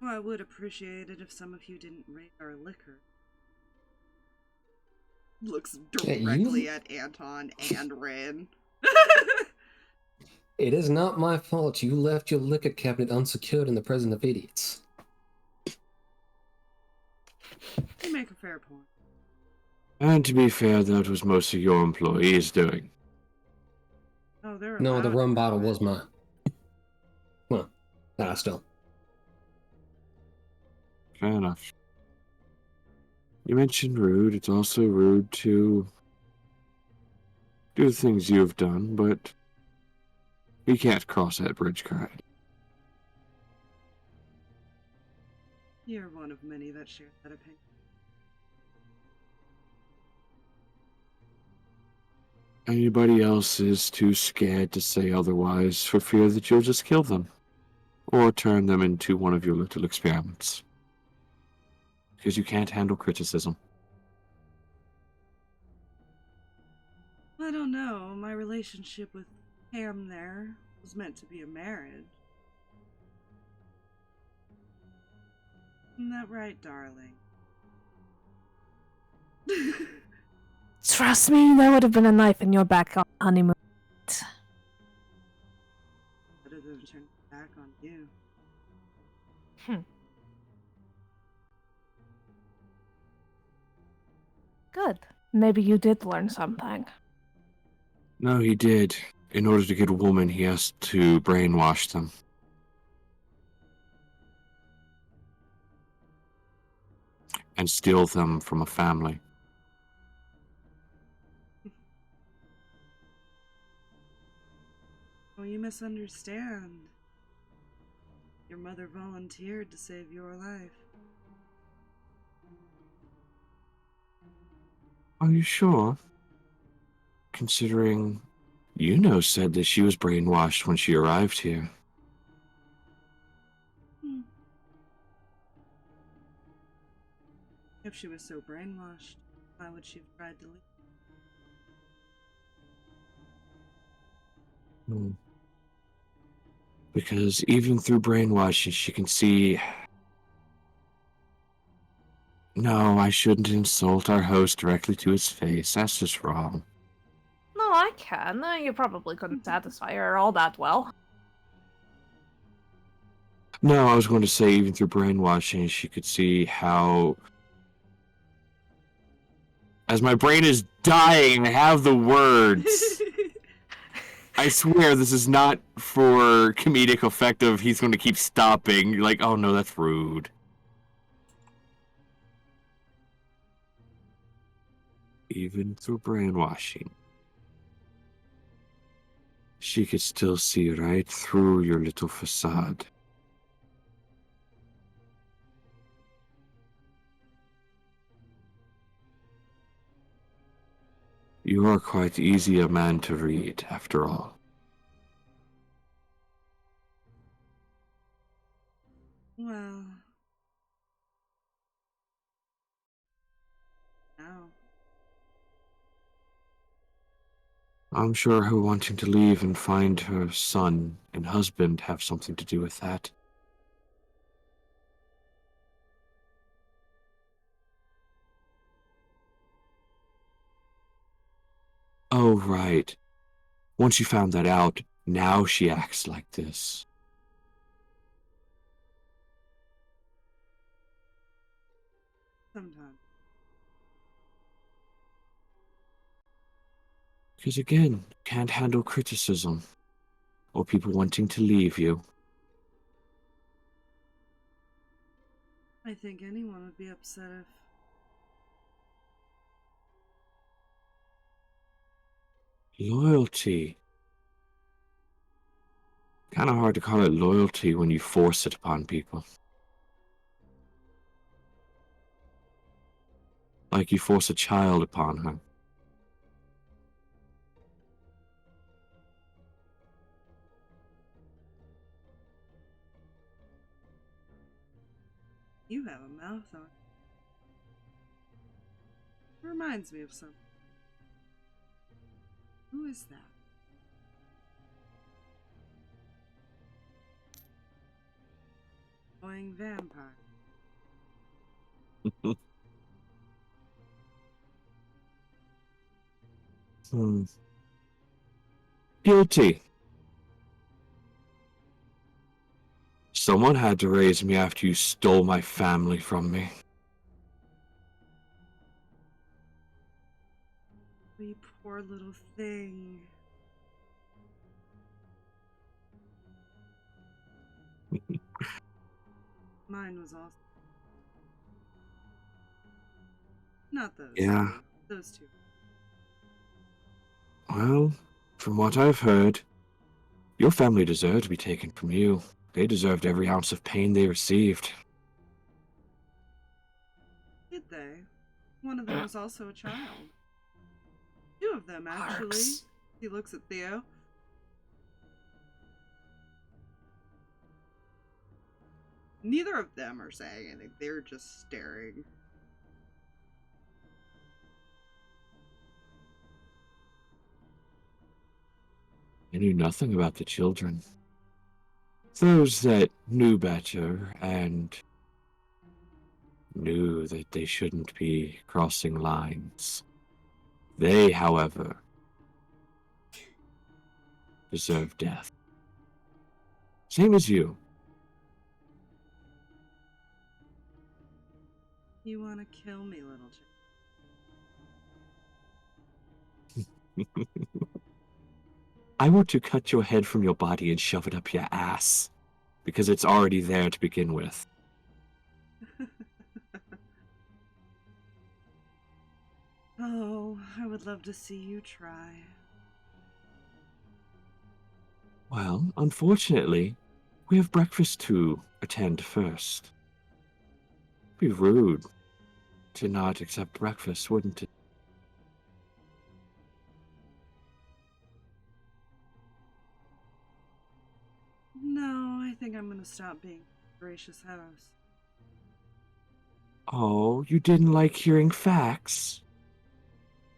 Well, I would appreciate it if some of you didn't rate our liquor. Looks directly at Anton and Rin.
It is not my fault you left your liquor cabinet unsecured in the presence of idiots.
You make a fair point.
And to be fair, that was most of your employees doing.
Oh, they're
No, the
allowed
rum
to
bottle
have it.
was mine. Well, still.
Fair enough. You mentioned rude. It's also rude to do the things you've done, but we can't cross that bridge, correct?
You're one of many that share that opinion.
Anybody else is too scared to say otherwise for fear that you'll just kill them. Or turn them into one of your little experiments. Because you can't handle criticism.
I don't know. My relationship with Pam there was meant to be a marriage. Isn't that right, darling?
Trust me, there would have been a knife in your back on honeymoon.
Better than turn back on you.
Good. Maybe you did learn something.
No, he did. In order to get a woman, he has to brainwash them. And steal them from a family.
Oh, you misunderstand. Your mother volunteered to save your life.
Are you sure? Considering said that she was brainwashed when she arrived here.
If she was so brainwashed, why would she have tried to leave?
Because even through brainwashing, she can see... No, I shouldn't insult our host directly to his face. That's just wrong.
No, I can. You probably couldn't satisfy her all that well.
No, I was going to say even through brainwashing, she could see how... As my brain is dying, I have the words. I swear this is not for comedic effect of he's going to keep stopping. You're like, oh no, that's rude. Even through brainwashing, she could still see right through your little facade. You are quite easy a man to read, after all.
Well... No.
I'm sure her wanting to leave and find her son and husband have something to do with that. Oh, right. Once you found that out, now she acts like this.
Sometimes.
Because again, can't handle criticism. Or people wanting to leave you.
I think anyone would be upset if...
Loyalty. Kind of hard to call it loyalty when you force it upon people. Like you force a child upon her.
You have a mouth on. It reminds me of something. Who is that? Annoying vampire.
Guilty. Someone had to raise me after you stole my family from me.
You poor little thing. Mine was awesome. Not those.
Yeah.
Two. Those two.
Well, from what I've heard, your family deserved to be taken from you. They deserved every ounce of pain they received.
Did they? One of them was also a child. Two of them, actually.
Harx.
He looks at Theo. Neither of them are saying anything. They're just staring.
I knew nothing about the children. Those that knew better and knew that they shouldn't be crossing lines. They, however, deserve death. Same as you.
You want to kill me, little chick.
I want to cut your head from your body and shove it up your ass, because it's already there to begin with.
Oh, I would love to see you try.
Well, unfortunately, we have breakfast to attend first. It'd be rude to not accept breakfast, wouldn't it?
No, I think I'm gonna stop being gracious house.
Oh, you didn't like hearing facts?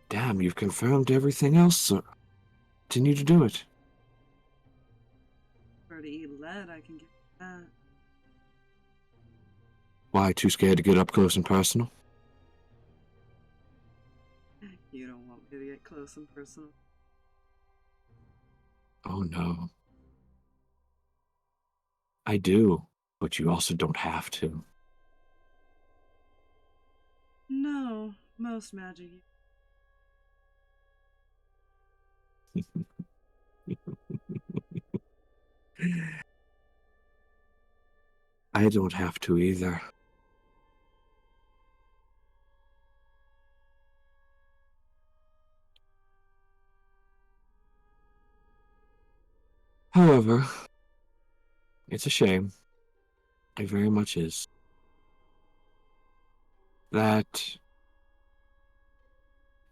Damn, you've confirmed everything else, sir. Continue to do it.
Or to eat lead, I can get that.
Why, too scared to get up close and personal?
You don't want me to get close and personal.
Oh no. I do, but you also don't have to.
No, most magic.
I don't have to either. However, it's a shame. It very much is. That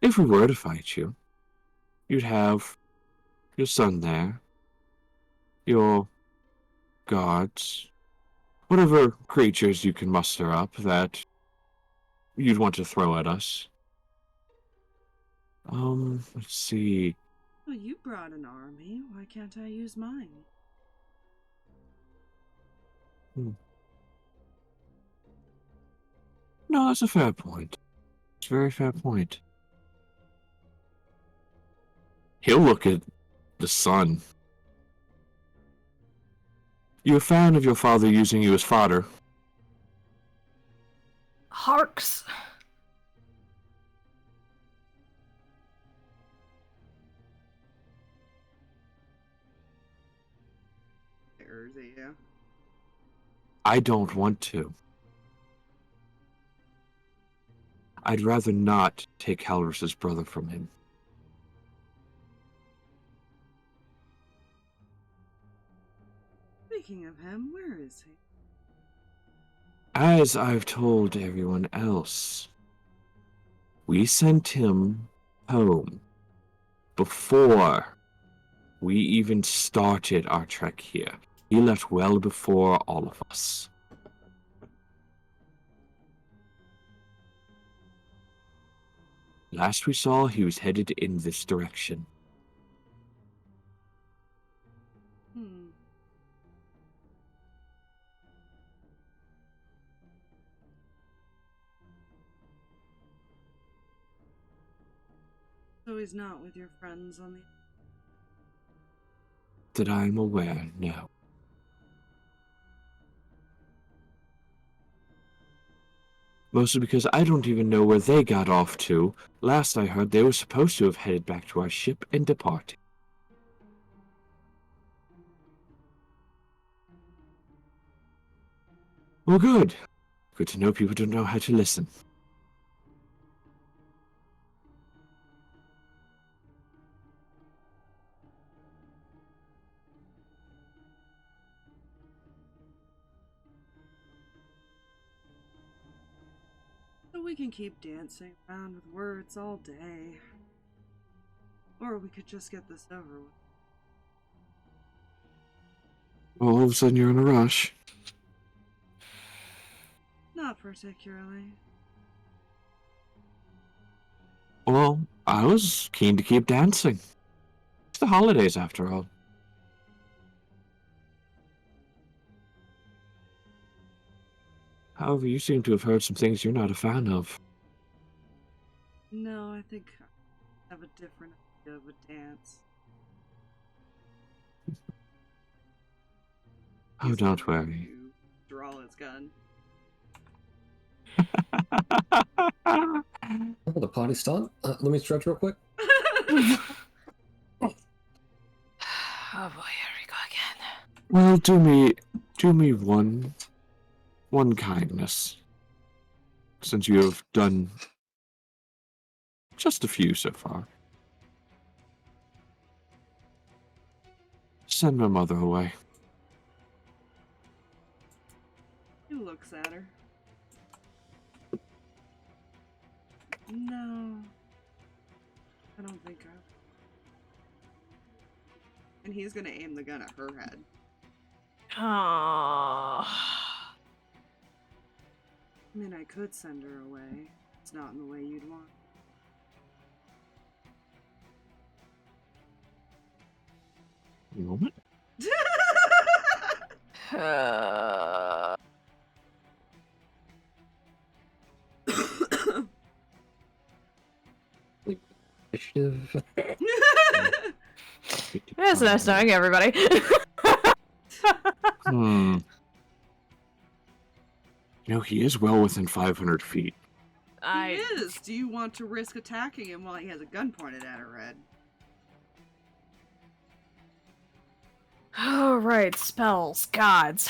if we were to fight you, you'd have your son there, your guards, whatever creatures you can muster up that you'd want to throw at us. Let's see.
Well, you brought an army. Why can't I use mine?
No, that's a fair point. It's a very fair point. He'll look at the sun. You a fan of your father using you as fodder?
Harx.
There's a
I don't want to. I'd rather not take Halris's brother from him.
Speaking of him, where is he?
As I've told everyone else, we sent him home before we even started our trek here. He left well before all of us. Last we saw, he was headed in this direction.
So he's not with your friends on the...
That I'm aware, no. Mostly because I don't even know where they got off to. Last I heard, they were supposed to have headed back to our ship and departed. Well, good. Good to know people don't know how to listen.
So we can keep dancing around with words all day. Or we could just get this over with.
Well, all of a sudden you're in a rush.
Not particularly.
Well, I was keen to keep dancing. It's the holidays, after all. However, you seem to have heard some things you're not a fan of.
No, I think I have a different idea of a dance.
Oh, don't worry.
You draw his gun.
Oh, the potty's done. Let me stretch real quick.
Oh boy, here we go again.
Well, do me one kindness. Since you have done just a few so far. Send my mother away.
He looks at her. No. I don't think I... And he's gonna aim the gun at her head.
Oh.
I mean, I could send her away. It's not in the way you'd want.
A moment.
Initiative.
It's nice knowing everybody.
You know, he is well within 500 feet.
He is! Do you want to risk attacking him while he has a gun pointed at her head?
Oh, right, spells, gods.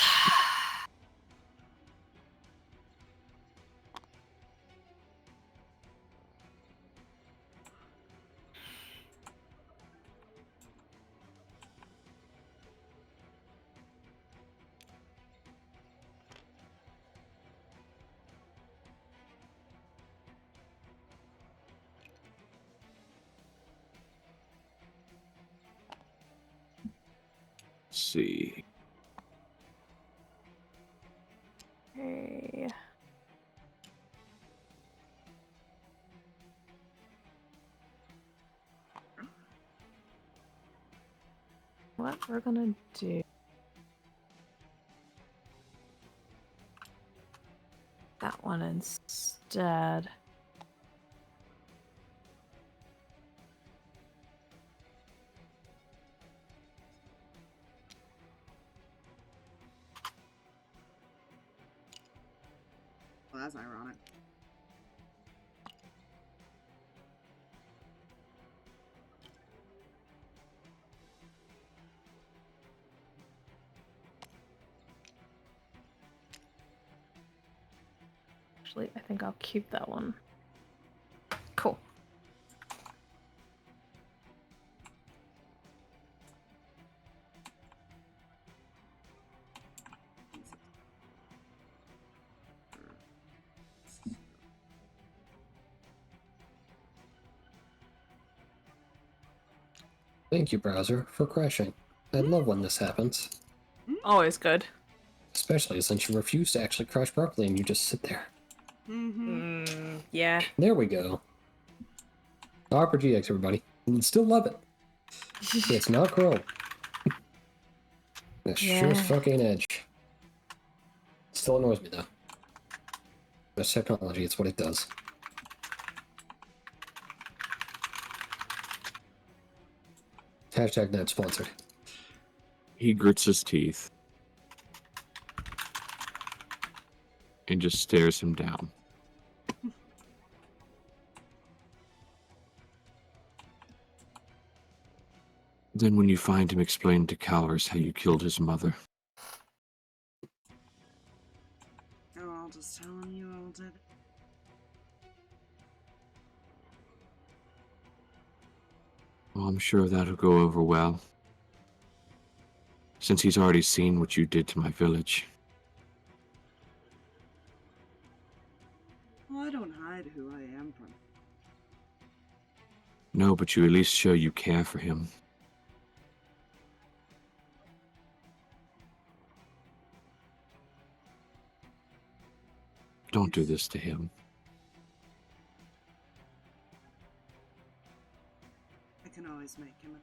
Let's see.
Okay. What we're gonna do... that one instead.
Well, that's ironic.
Actually, I think I'll keep that one. Cool.
Thank you, browser, for crashing. I love when this happens.
Always good.
Especially since you refuse to actually crash properly and you just sit there.
Yeah.
There we go. RPGX, everybody. And still love it. It's not Chrome. It's sure as fucking edge. Still annoys me, though. That's technology, it's what it does. Hashtag not sponsored.
He grits his teeth and just stares him down. Then when you find him, explain to Calvers how you killed his mother.
Oh, I'll just tell him you all did it.
Well, I'm sure that'll go over well, since he's already seen what you did to my village.
Well, I don't hide who I am from.
No, but you at least show you care for him. Don't do this to him.
I can always make him a...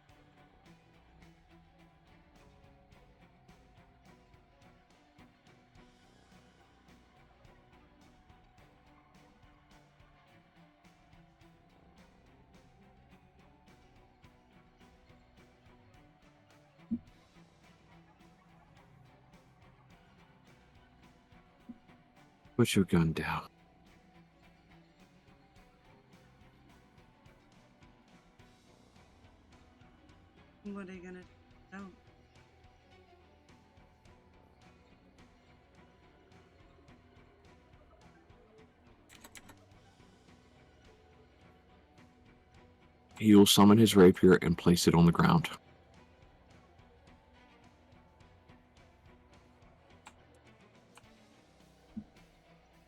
Put your gun down.
What are you gonna do? Oh.
He will summon his rapier and place it on the ground.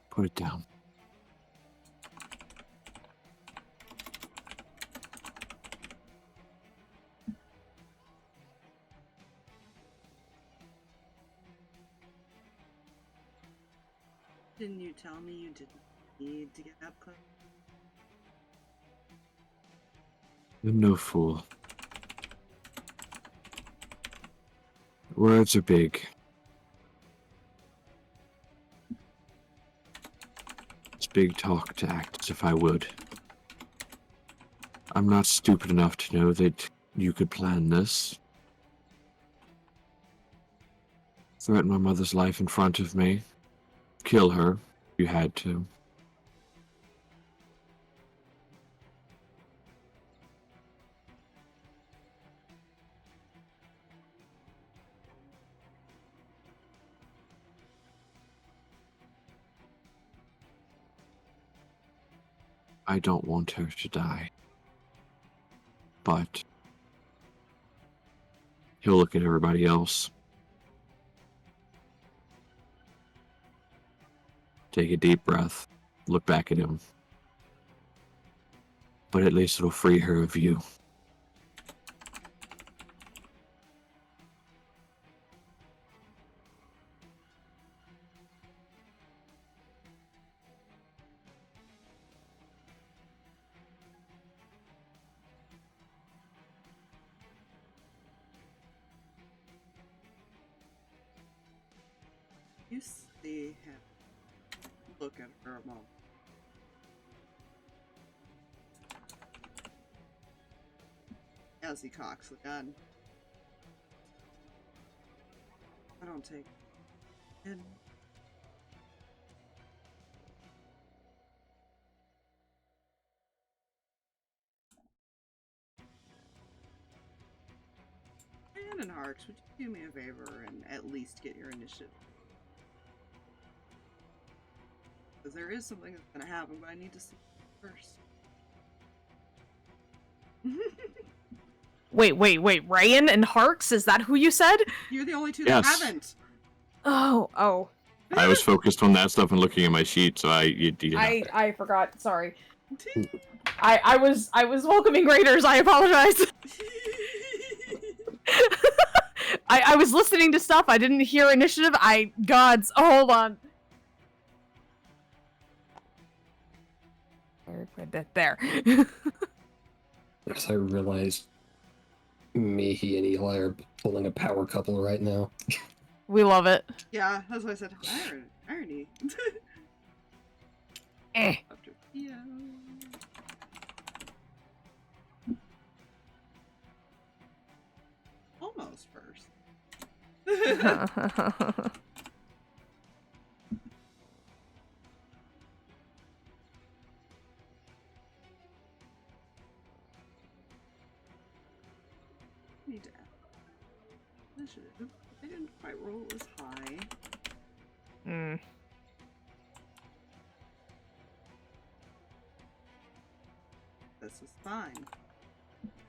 Put it down.
Didn't you tell me you didn't need to get up close?
I'm no fool. Words are big. It's big talk to act as if I would. I'm not stupid enough to know that you could plan this. Threaten my mother's life in front of me. Kill her if you had to. I don't want her to die. But he'll look at everybody else. Take a deep breath. Look back at him. But at least it'll free her of you.
You see him look at her a moment. As he cocks the gun. I don't take it. Reyan and Harx, would you do me a favor and at least get your initiative? Because there is something that's going to happen, but I need to see it first.
Wait. Reyan and Harx? Is that who you said?
You're the only two
Yes.
that haven't.
Oh.
I was focused on that stuff and looking at my sheet, so you know.
I forgot. Sorry. I was welcoming graders. I apologize. I was listening to stuff. I didn't hear initiative. Gods. Oh, hold on. There.
Because I realized Mihi and Eli are pulling a power couple right now.
We love it.
Yeah, that's why I said irony. After Theo. course. Need to initiative. I didn't quite roll as high.
Mm.
This is fine.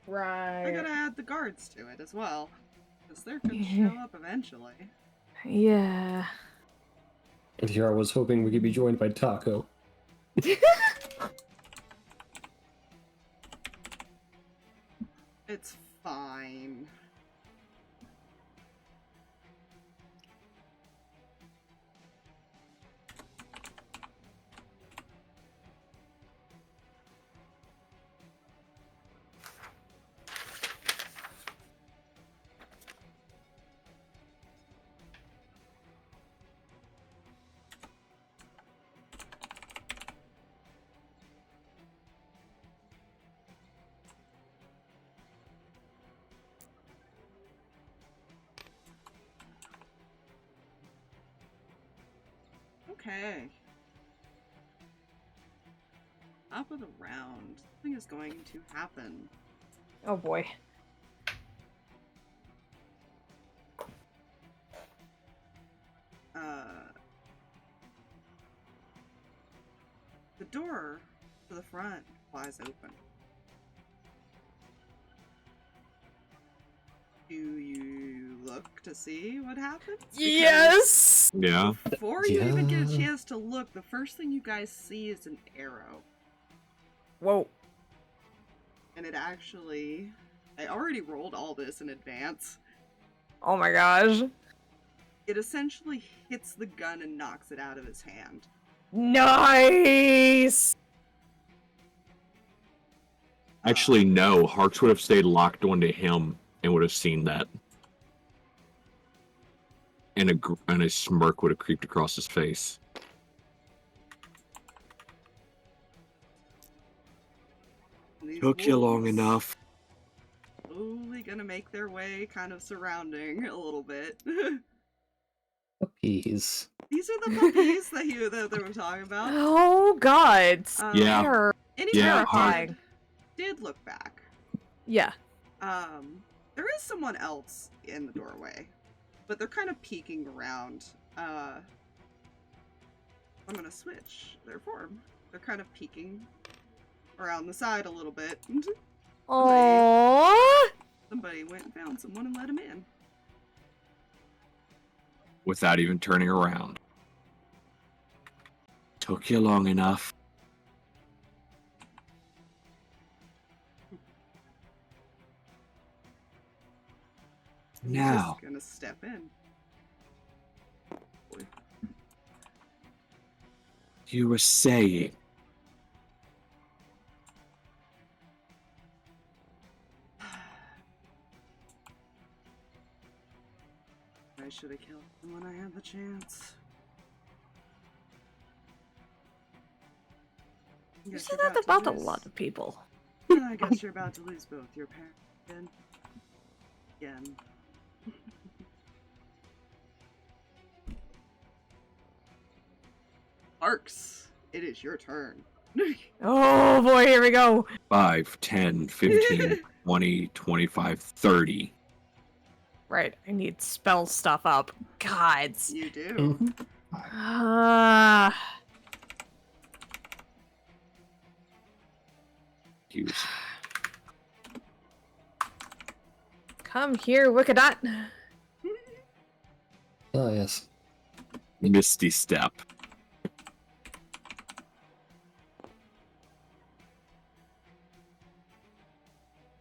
Right.
I gotta add the guards to it as well. Because they're gonna show up eventually.
Yeah.
And here I was hoping we could be joined by Taco.
It's fine. Okay. Top of the round. Something is going to happen.
Oh boy.
The door to the front flies open. Do you look to see what happens?
Yes.
Yeah.
Before you even get a
Yeah.
chance to look, the first thing you guys see is an arrow.
Whoa.
And it actually... I already rolled all this in advance.
Oh my gosh.
It essentially hits the gun and knocks it out of his hand.
Nice.
Actually, no. Harx would have stayed locked onto him and would have seen that. And a smirk would have creeped across his face.
These
Took you long
wolves
enough.
Slowly gonna make their way kind of surrounding a little bit.
Puppies.
These are the puppies that they were talking about.
Oh god.
Yeah.
Terror.
Anybody
Yeah,
Terrifying.
did look back.
Yeah.
There is someone else in the doorway, but they're kind of peeking around. I'm gonna switch their form. They're kind of peeking around the side a little bit.
Oh.
Somebody went and found someone and let him in.
Without even turning around.
Took you long enough.
He's
Now,
just gonna step in.
you were saying.
I should have killed him when I had the chance.
You
Guess
say
you're
that about a
lose-
lot of people.
I guess you're about to lose both your parents again. Harx, it is your turn.
Oh boy, here we go.
5, 10, 15, 20, 25, 30.
Right, I need spell stuff up. Gods.
You do.
Mhm.
Use.
Come here, Wickedot.
Oh, yes.
Misty Step.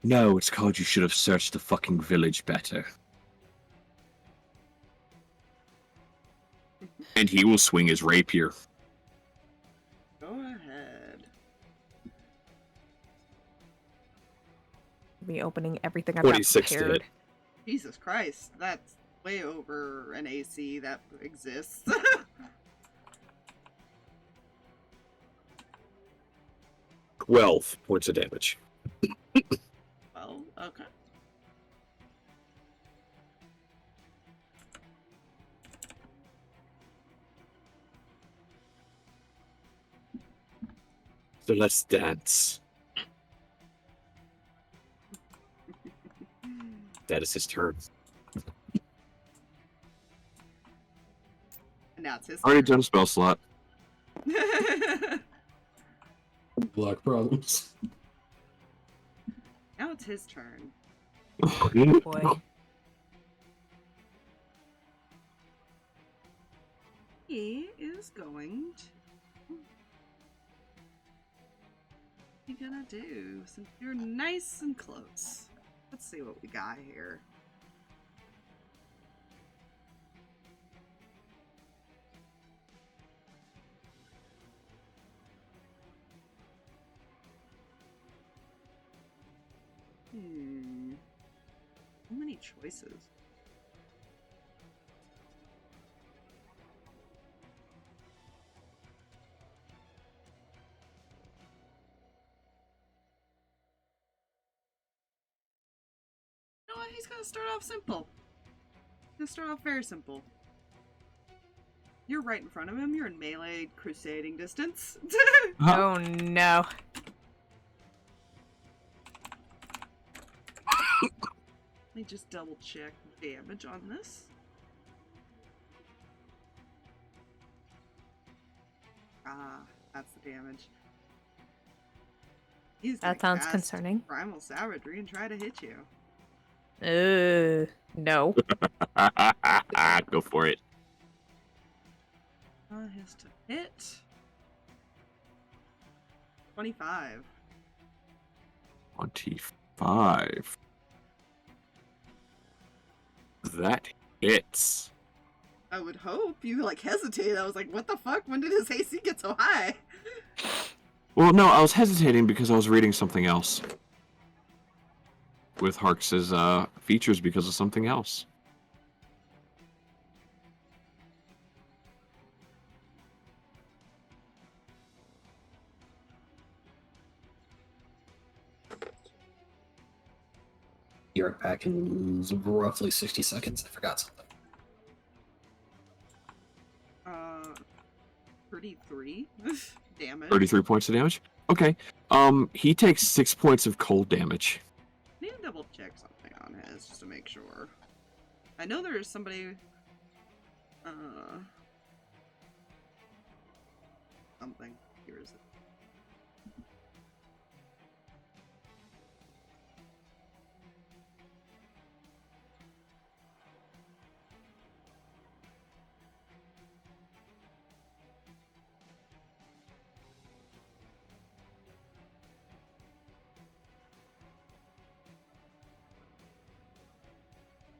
No, it's called you should have searched the fucking village better. And he will swing his rapier.
Go ahead.
Me opening everything I've got
26 to
prepared.
hit.
Jesus Christ, that's way over an AC that exists.
12 points of damage.
Well, okay.
So let's dance. That is his turn.
And now it's his
Already
turn.
done a spell slot.
Black problems.
Now it's his turn.
Boy.
He is going to... What are you gonna do? Since you're nice and close. Let's see what we got here. So many choices. You know what? He's gonna start off simple. He's gonna start off very simple. You're right in front of him. You're in melee crusading distance.
Oh no.
Let me just double check damage on this. Ah, that's the damage. He's
That
gonna
sounds
cast
concerning.
Primal Savagery and try to hit you.
No.
Go for it.
His to hit. 25.
25. That hits.
I would hope. You like hesitate. I was like, what the fuck? When did his AC get so high?
Well, no, I was hesitating because I was reading something else. With Harx's features because of something else.
You're back in roughly 60 seconds. I forgot something.
33 damage.
33 points of damage? Okay. He takes 6 points of cold damage.
Need to double check something on his just to make sure. I know there's somebody. Something. Here is it.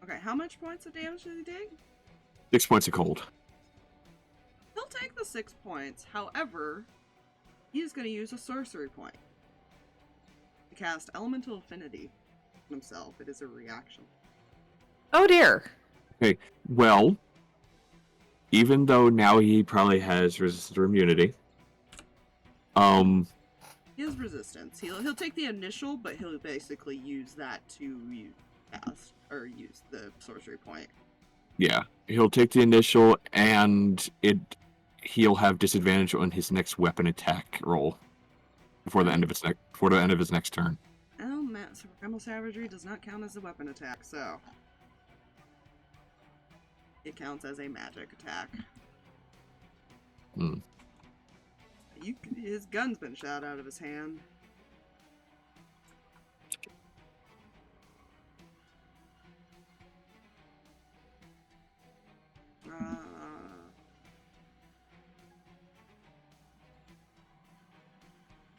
Okay, how much points of damage did he take?
6 points of cold.
He'll take the 6 points. However, he's going to use a sorcery point to cast Elemental Affinity on himself. It is a reaction.
Oh dear.
Okay, well, even though now he probably has resistant or immunity,
He has resistance. He'll take the initial, but he'll basically use that to cast or use the sorcery point.
yeah, he'll take the initial, and he'll have disadvantage on his next weapon attack roll before the end of his next turn.
Oh, man, so Primal Savagery does not count as a weapon attack, so it counts as a magic attack.
Hmm.
His gun's been shot out of his hand.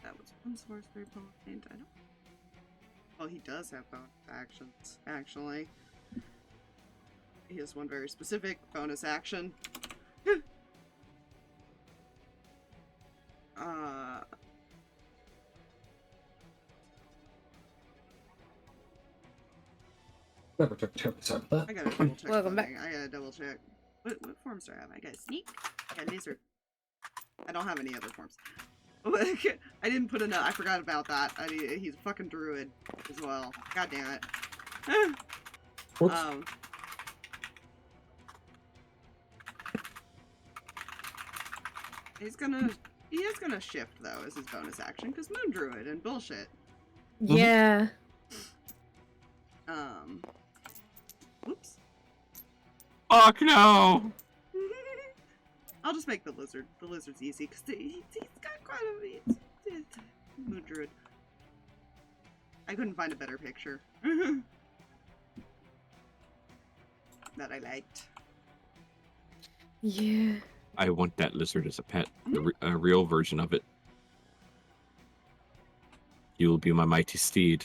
That was one sorcery point. I don't. Well, he does have bonus actions, actually. He has one very specific bonus action.
Sorry about that.
I gotta double check.
Welcome back.
I gotta double check. What forms do I have? I got sneak. I got lizard. I don't have any other forms. I didn't put a note. I forgot about that. He's a fucking druid as well. God damn it.
Whoops.
He's gonna He is gonna shift, though, as his bonus action, because Moon Druid and bullshit.
Yeah.
Whoops.
Fuck no!
I'll just make the lizard. The lizard's easy, because he's got quite a... Moon Druid. I couldn't find a better picture. That I liked.
Yeah.
I want that lizard as a pet. A real version of it. You will be my mighty steed.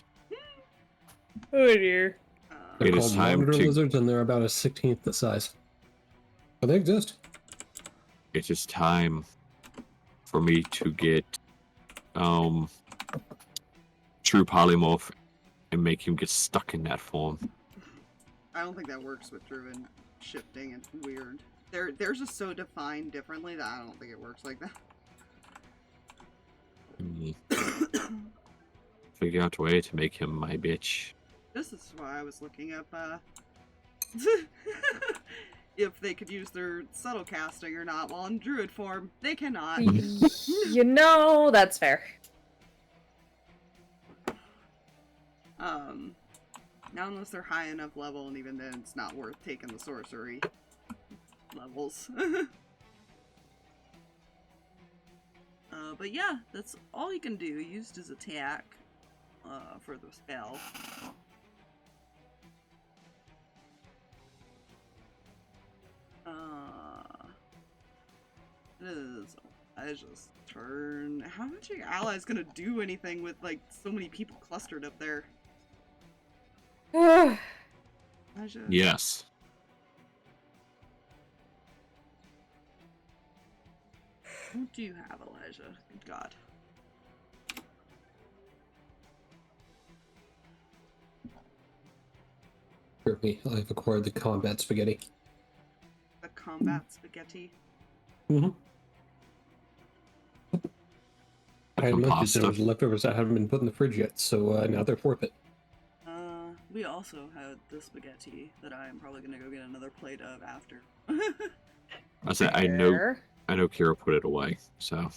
Oh dear.
They're
It is
called
time
monitor
to-
lizards, and they're about a 16th the size. But they exist.
It is time for me to get true polymorph and make him get stuck in that form.
I don't think that works with Druid shifting. It's weird. They're just so defined differently that I don't think it works like that.
Figure out a way to make him my bitch.
This is why I was looking up, if they could use their subtle casting or not while in Druid form. They cannot.
You know, that's fair.
Not unless they're high enough level, and even then it's not worth taking the sorcery levels. But yeah, that's all he can do. He used his attack for the spell. It is Elijah's turn. How much are your allies gonna do anything with like so many people clustered up there? Elijah.
Yes.
What do you have, Elijah? Good God.
Currently, I've acquired the combat spaghetti.
The combat spaghetti.
Mm-hmm. I had
Some
monkeys
pasta.
and those leftovers that haven't been put in the fridge yet, so now they're forfeit.
We also had the spaghetti that I am probably gonna go get another plate of after.
I said I know Kira put it away, so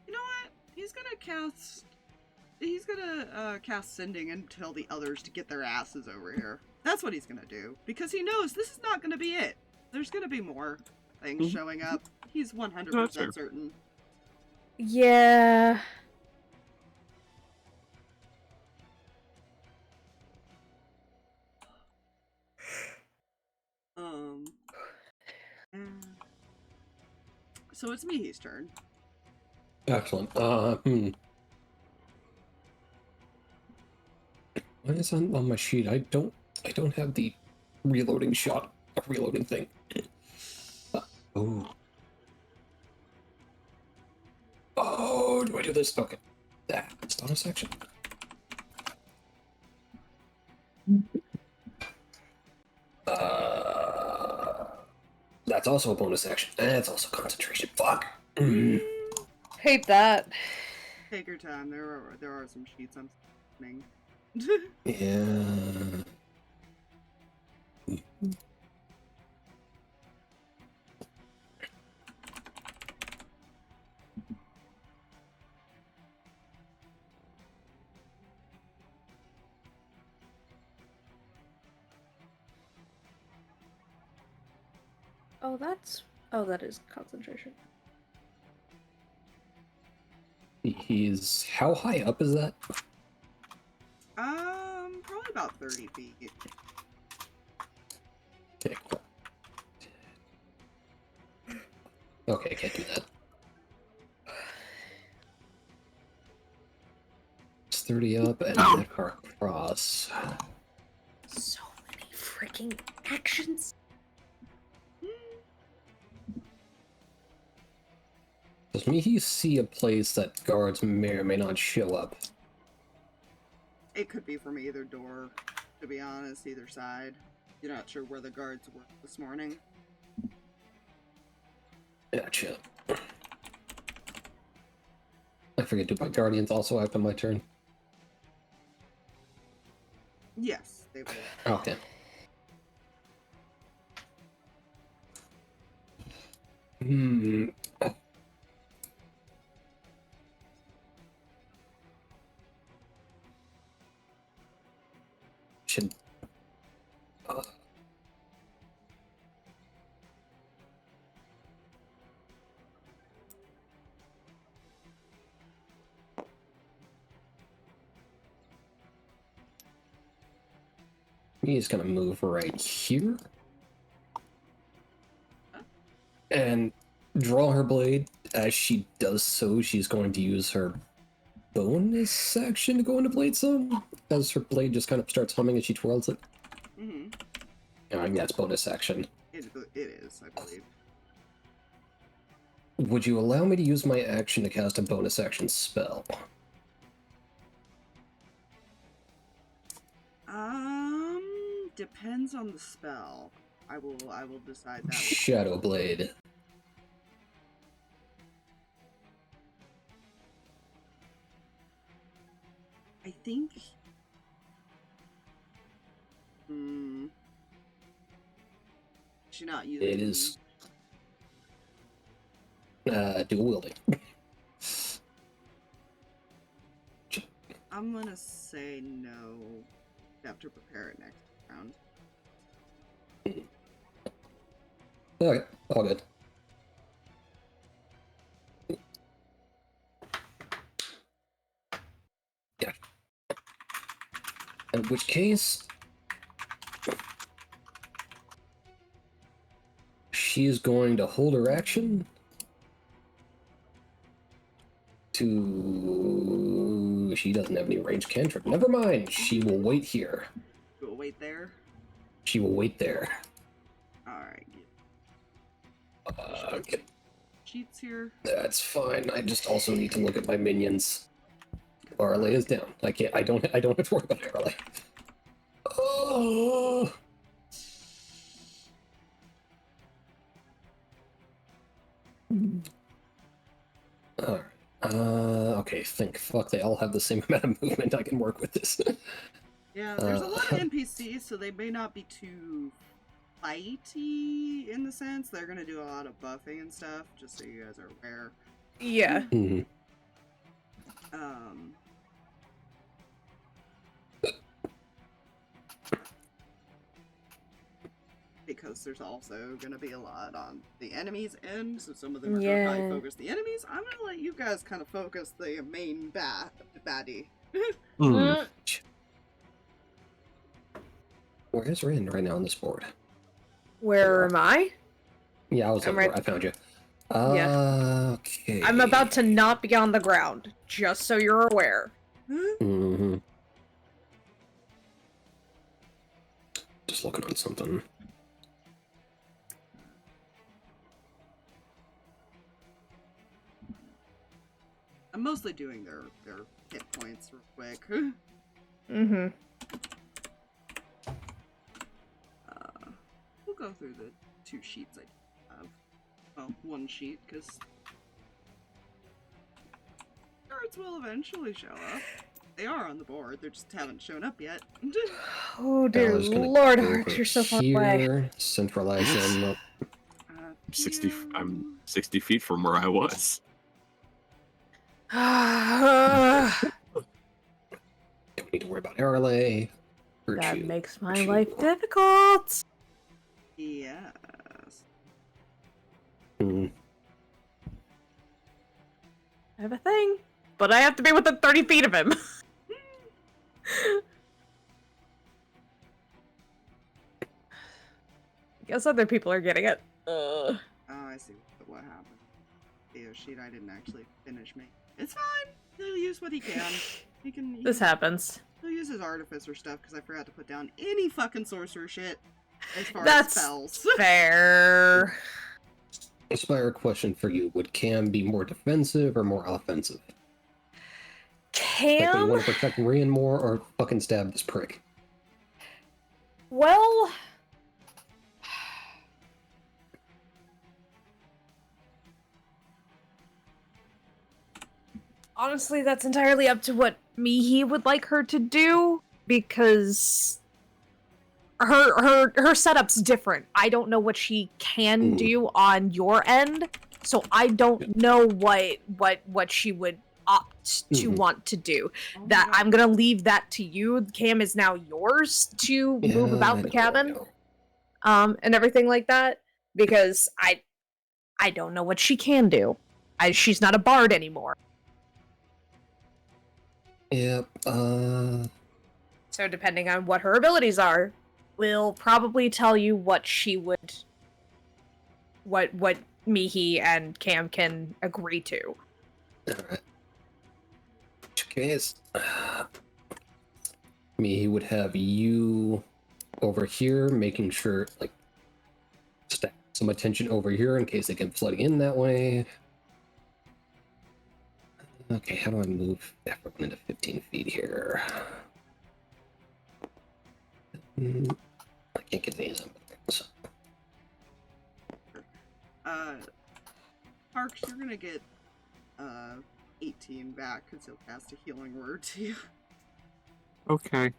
You know what? He's gonna cast Sending and tell the others to get their asses over here. That's what he's gonna do. Because he knows this is not gonna be it. There's gonna be more things showing up. He's 100% certain.
Yeah.
So it's Mihi's turn.
Excellent. Why is on my sheet? I don't have the reloading shot, reloading thing. Oh. Oh, do I do this? Okay. That's bonus action. That's also a bonus action. That's also concentration. Fuck.
Hate that.
Take your time. There are some sheets I'm sending.
Yeah.
That is concentration.
He's how high up is that?
Probably about 30 feet.
Okay, cool. Okay, I can't do that. It's 30 up and then across.
So many freaking actions.
Does Mihi see a place that guards may or may not show up?
It could be from either door, to be honest, either side. You're not sure where the guards were this morning.
Gotcha. I forget, do my guardians also act on my turn?
Yes, they will.
Okay. Hmm. Should. He's gonna move right here. And draw her blade. As she does so, she's going to use her bonus action to go into blade zone. As her blade just kind of starts humming as she twirls it.
Mm-hmm.
Yeah, it's bonus action.
It is, I believe.
Would you allow me to use my action to cast a bonus action spell?
Depends on the spell. I will decide that.
Shadow Blade.
I think. Should not use
It is dual wielding.
I'm gonna say no. You have to prepare it next round.
Okay, all good. Yeah. In which case, she is going to hold her action to... She doesn't have any range cantrip. Never mind. She will wait here.
We'll wait there.
She will wait there.
Alright.
Okay.
Cheats here.
That's fine. I just also need to look at my minions. Arley is down. I don't have to worry about Arley. Oh. Alright. Okay, fuck, they all have the same amount of movement. I can work with this.
Yeah, there's a lot of NPCs, so they may not be too fighty in the sense. They're gonna do a lot of buffing and stuff, just so you guys are aware.
Yeah.
Mm-hmm.
Because there's also gonna be a lot on the enemies' end, so some of them are gonna probably focus the enemies. I'm gonna let you guys kind of focus the main baddie.
Where is Reyan right now on this board?
Where am I?
Yeah, I found you.
Yeah.
Okay.
I'm about to not be on the ground, just so you're aware.
Mm-hmm. Just looking on something.
I'm mostly doing their hit points real quick.
Mm-hmm.
We'll go through the 2 sheets I have. Well, 1 sheet, because cards will eventually show up. They are on the board, they just haven't shown up yet.
Oh dear Lord, Harx, you're so far away.
Centralize them.
60. I'm 60 feet from where I was.
Don't need to worry about Arley.
That makes my life difficult.
Yes.
Mm.
I have a thing, but I have to be within 30 feet of him. Guess other people are getting it.
Oh, I see what happened. Theo sheet I didn't actually finish me. It's fine. He'll use what he can.
This happens.
He'll use his artificer stuff because I forgot to put down any fucking sorcerer shit as far
That's
as spells.
fair.
Spire, question for you: would Cam be more defensive or more offensive? Like, do you
Cam?
want to protect Reyan more or fucking stab this prick?
Well, honestly, that's entirely up to what Mihi would like her to do, because her setup's different. I don't know what she can do on your end, so I don't know what she would opt to want to do.
Oh my
That
God.
I'm gonna leave that to you. Cam is now yours to move about the cabin, and everything like that, because I don't know what she can do. She's not a bard anymore.
Yep.
So depending on what her abilities are, will probably tell you what she would, what Mihi and Cam can agree to.
Alright. Which case, me would have you over here, making sure, like, stack some attention over here in case they come flooding in that way. Okay, how do I move everyone into 15 feet here? I can't get these up.
Harx, you're gonna get 18 back because he'll cast a healing word to you.
Okay.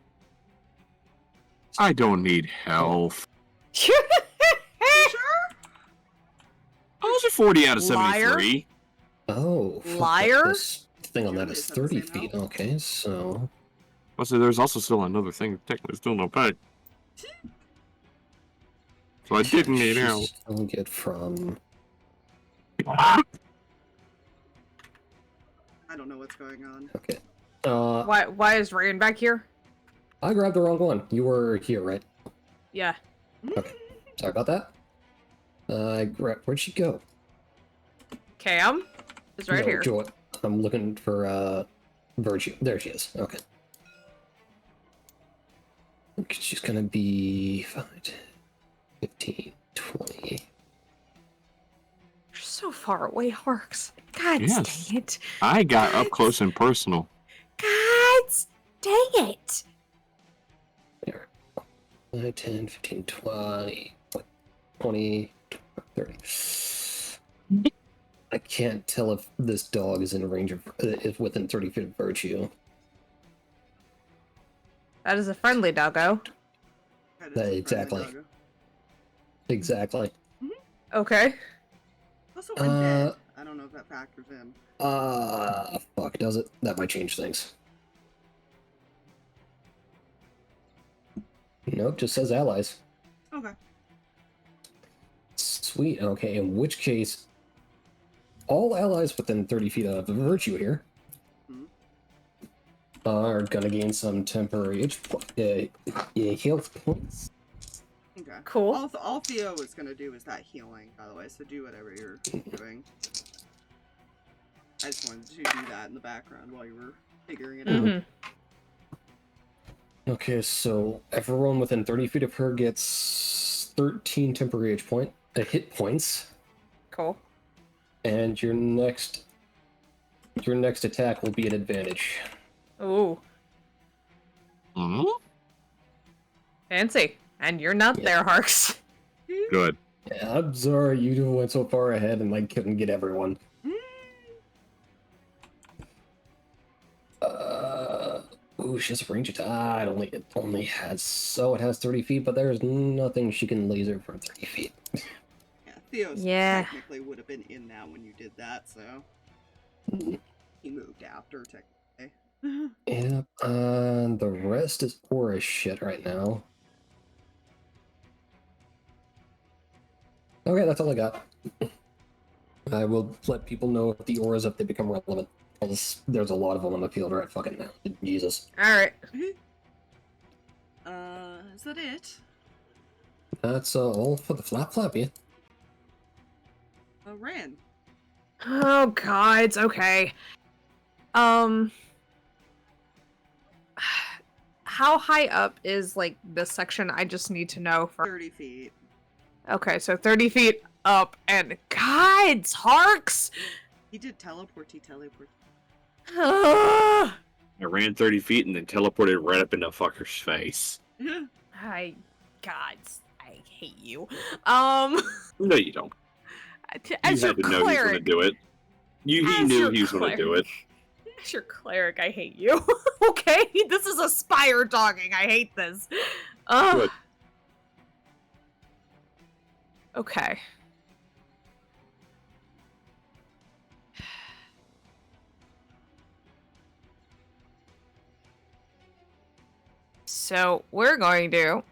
I don't need health.
You sure?
I was a 40 out of
Liar.
73.
Oh, fuck,
Liar?
this thing on that
Julius
is
had the
30
same
feet.
health.
Okay, so
Well, so there's also still another thing. Technically, still no pay. So I didn't need
she's
help.
still get from.
I don't know what's going on.
Okay.
Why is Reyan back here?
I grabbed the wrong one. You were here, right?
Yeah.
Okay. Sorry about that. Where'd she go?
Cam is right
No,
here.
Joy. I'm looking for Virtue. There she is. Okay. She's gonna be 5, 10, 15, 20.
You're so far away, Harx. God
Yes.
dang it.
I got up close and personal.
God dang it.
There. 5, 10, 15, 20, 20, 30. I can't tell if this dog is in range of, is within 30 feet of Virtue.
That is a friendly doggo.
That is a friendly
Exactly.
doggo.
Exactly.
Okay.
Also undead. I don't know if that factors in.
Fuck, does it? That might change things. Nope, just says allies.
Okay.
Sweet, okay, in which case, all allies within 30 feet of Virtue here are gonna gain some temporary health points.
Okay.
Cool.
All Theo is gonna do is that healing, by the way, so do whatever you're doing. I just wanted to do that in the background while you were figuring it out.
Mm-hmm.
Okay, so everyone within 30 feet of her gets 13 temporary hit points,
Cool.
and your next attack will be an advantage.
Ooh.
Hmm?
Fancy. And you're not there, Harx.
Good.
Yeah, I'm sorry, you went so far ahead and I couldn't get everyone. Ooh, she has a range attack. It only has, so it has 30 feet, but there's nothing she can laser from 30 feet.
Yeah, Theo's
Yeah.
technically would have been in that when you did that, so he moved after technically.
Yep, and the rest is aura shit right now. Okay, that's all I got. I will let people know if the auras, if they become relevant. There's a lot of them on the field right fucking now. Jesus.
Alright.
Is that it?
That's all for the flap, yeah.
Ran.
Oh, God. Okay. How high up is, like, this section? I just need to know for...
30 feet.
Okay, so 30 feet up, and guides, Harx!
He did teleport.
Ah!
I ran 30 feet and then teleported right up in the fucker's face.
I hate you.
No, you don't.
As
You
your
had to know he was going to
cleric,
do it. He
as
knew
your
he was going to do it.
As your cleric, I hate you. Okay, this is a spire talking. I hate this.
Good.
Okay. So we're going to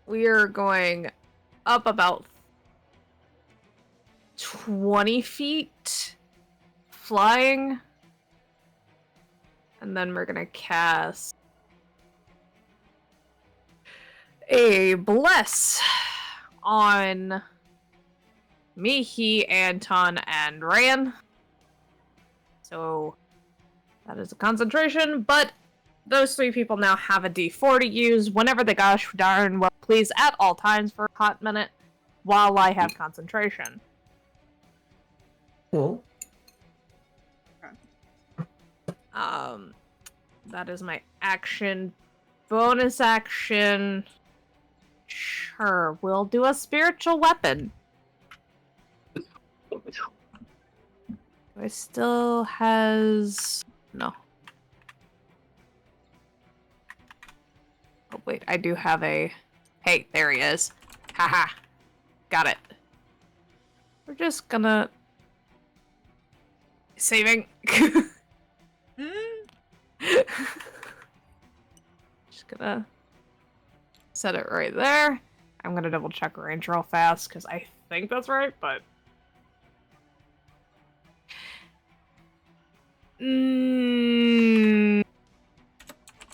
we're going up about 20 feet flying, and then we're gonna cast a bless on Mihi, Anton, and Reyan. So that is a concentration, but those three people now have a D4 to use whenever they gosh darn well please at all times for a hot minute while I have concentration.
Well,
That is my action. Bonus action. Sure, we'll do a spiritual weapon. I still has... No. Oh, wait, I do have a... Hey, there he is. Haha. Got it. We're just gonna... Saving. Just gonna set it right there. I'm gonna double check range real fast because I think that's right, but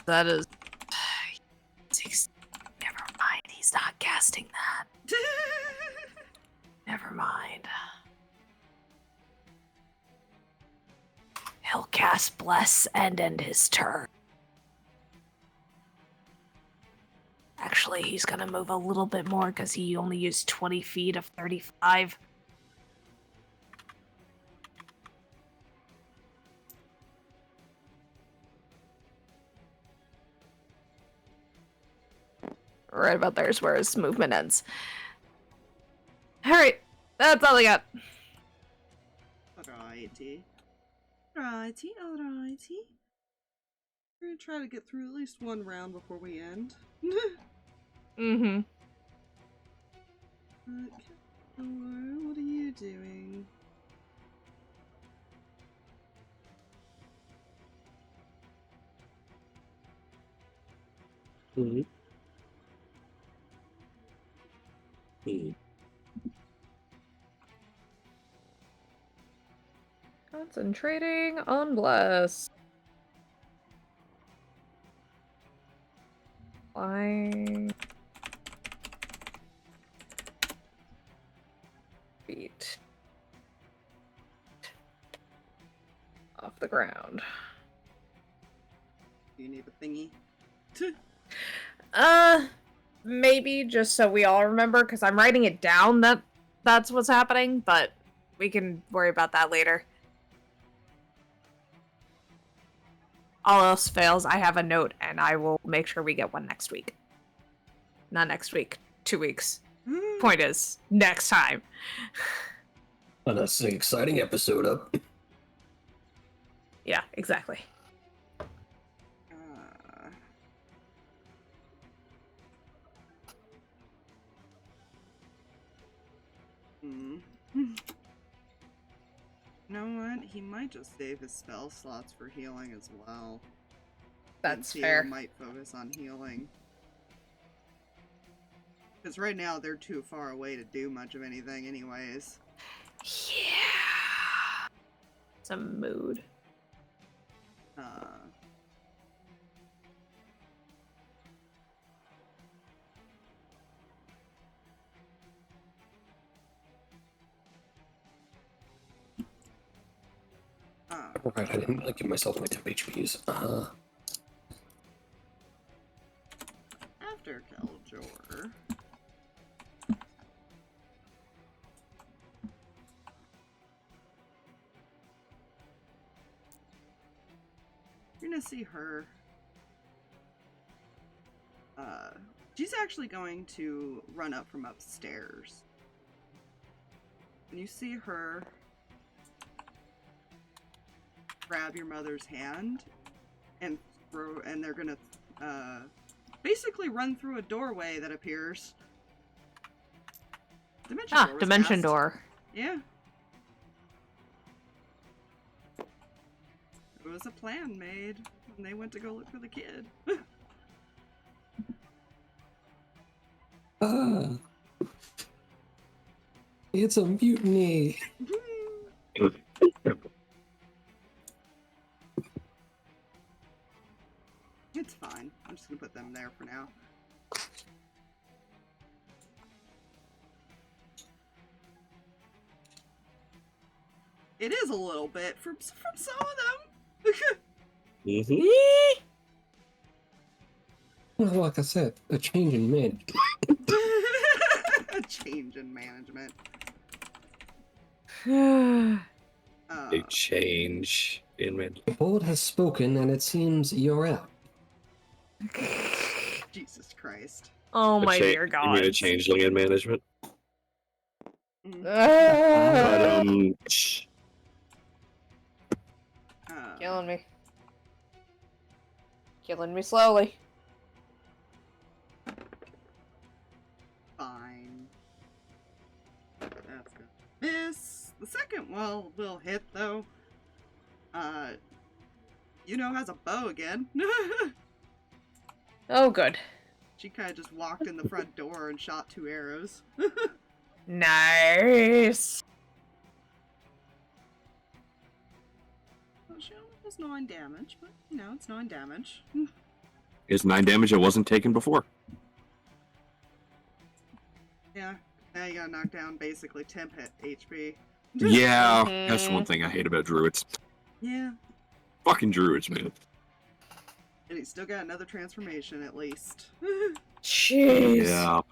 that is never mind. He's not casting that. Never mind. He'll cast Bless and end his turn. Actually, he's gonna move a little bit more because he only used 20 feet of 35. Right about there's where his movement ends. Alright, that's all I got.
Alrighty. We're gonna try to get through at least one round before we end.
Mm-hmm.
What are you doing?
Mm-hmm. Mm-hmm.
Concentrating on Bless. Flying. Feet. Off the ground.
Do you need a thingy?
Maybe just so we all remember, because I'm writing it down that that's what's happening, but we can worry about that later. All else fails, I have a note, and I will make sure we get one next week. Not next week, 2 weeks. Point is, next time.
well, that's an exciting episode up.
Yeah, exactly.
You know what? He might just save his spell slots for healing as well.
That's
Theo
fair.
might focus on healing. Because right now they're too far away to do much of anything anyways.
Yeah. It's a mood.
Alright, I didn't give myself my temp HPs.
After Keljor. You're gonna see her. She's actually going to run up from upstairs. And you see her grab your mother's hand and throw, and they're gonna basically run through a doorway that appears. Dimension door was
Dimension
cast.
door.
Yeah. There was a plan made when they went to go look for the kid.
It's a mutiny.
It's fine. I'm just gonna put them there for now. It is a little bit from some of them.
Mm-hmm.
Well, like I said, a change in management.
A change in management.
A change in management.
The board has spoken, and it seems you're out.
Jesus Christ.
Oh my dear
You
God.
mean a changeling in management?
Mm.
But
Killing me. Killing me slowly.
Fine. That's good. Miss. The second well will hit though. Has a bow again.
Oh, good.
She kind of just walked in the front door and shot 2 arrows.
Nice.
Well, she only does 9 damage, but it's 9 damage.
Is 9 damage that wasn't taken before.
Yeah. Now you gotta knock down basically temp hit HP.
Yeah, that's the one thing I hate about druids.
Yeah.
Fucking druids, man.
And he's still got another transformation at least.
Jeez.
Yeah.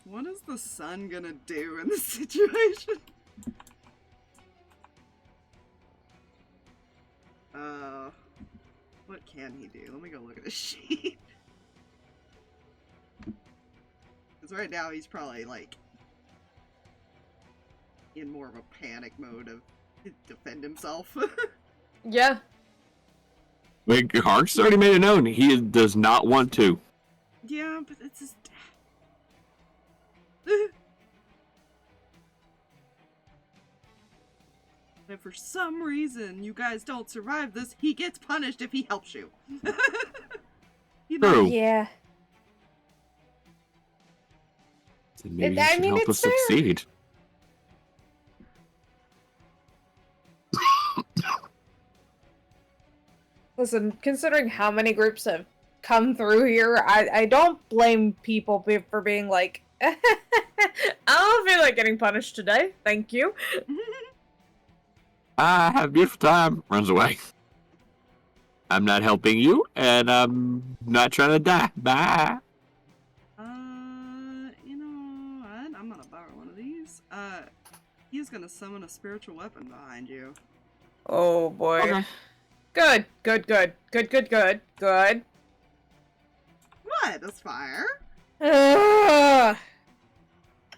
What is the sun gonna do in this situation? What can he do? Let me go look at his sheet. Because right now he's probably, like, in more of a panic mode of defend himself.
Yeah.
Like, Harx already made it known he does not want to.
Yeah, but it's his dad. If for some reason you guys don't survive this, he gets punished if he helps you.
True.
Yeah.
Then maybe
I
he should
mean,
help us
it's fair.
succeed.
Listen, considering how many groups have come through here, I don't blame people for being like, I don't feel like getting punished today. Thank you.
I had a beautiful time. Runs away. I'm not helping you, and I'm not trying to die. Bye.
You know what? I'm gonna borrow one of these. He's gonna summon a spiritual weapon behind you.
Oh boy.
Okay.
Good.
What? That's fire.
Ugh.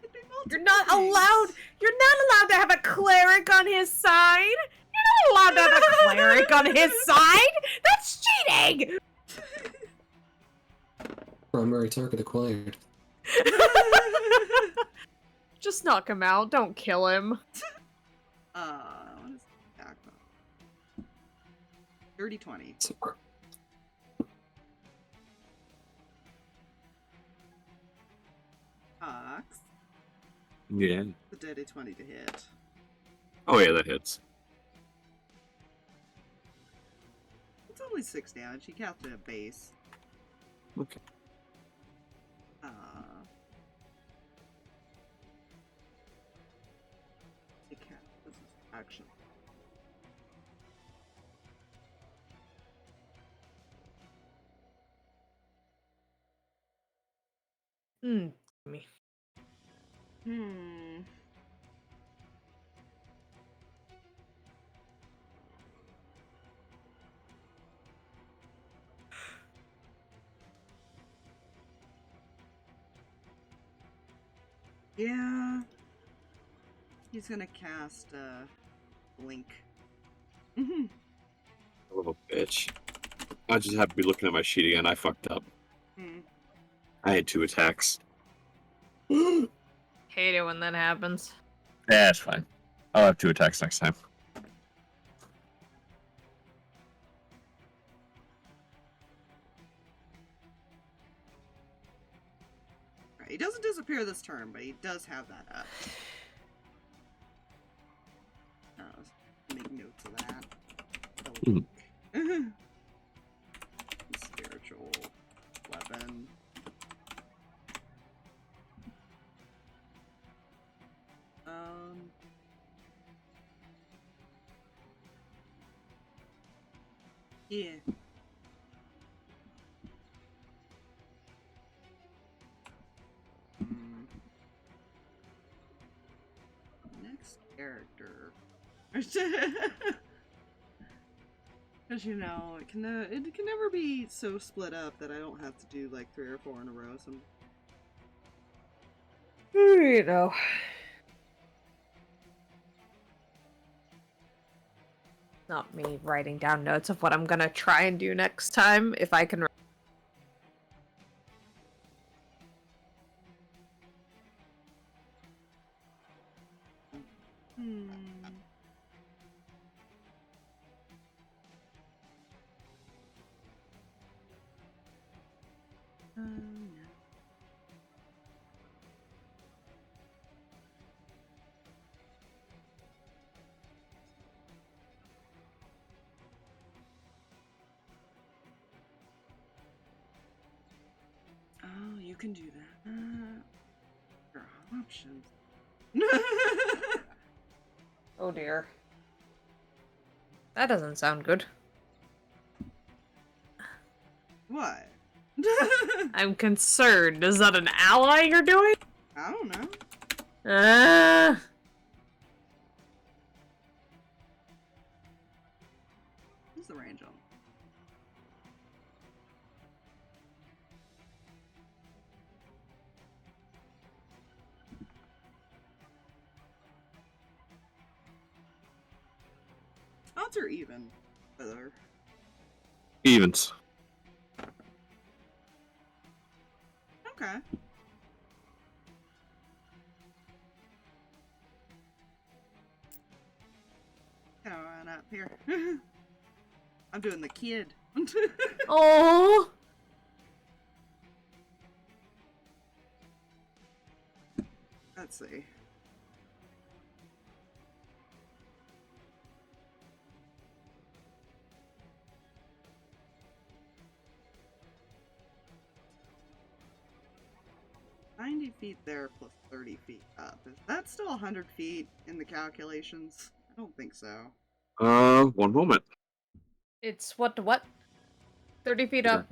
Could be multiple
You're not
things.
allowed to have a cleric on his side. You're not allowed to have a cleric on his side. That's cheating.
Primary target acquired.
Just knock him out. Don't kill him.
What is that? 30-20.
Super.
Harx.
Yeah.
The dirty 20 to hit.
Oh yeah, that hits.
It's only 6 damage. He casted a base.
Okay.
He cast this is action.
Me.
Yeah. He's gonna cast Blink. Mm-hmm.
Little bitch. I just have to be looking at my sheet again. I fucked up. I had 2 attacks.
Hate it when that happens.
Yeah, it's fine. I'll have 2 attacks next time.
Right, he doesn't disappear this turn, but he does have that up. Make notes of that. Spiritual weapon. Yeah. Next character. Because you know, it can never be so split up that I don't have to do like 3 or 4 in a row.
You know. Not me writing down notes of what I'm gonna try and do next time, if I can.
Oh, you can do that. There are options.
Oh dear. That doesn't sound good.
What?
I'm concerned. Is that an ally you're doing?
I don't know. What's the range on? Odds are even. Whether.
Evens.
Okay. Come on up here. I'm doing the kid.
Oh.
Let's see. $90 feet there plus 30 feet up. Is that still 100 feet in the calculations? I don't think so.
1 moment.
It's what to what? 30 feet up.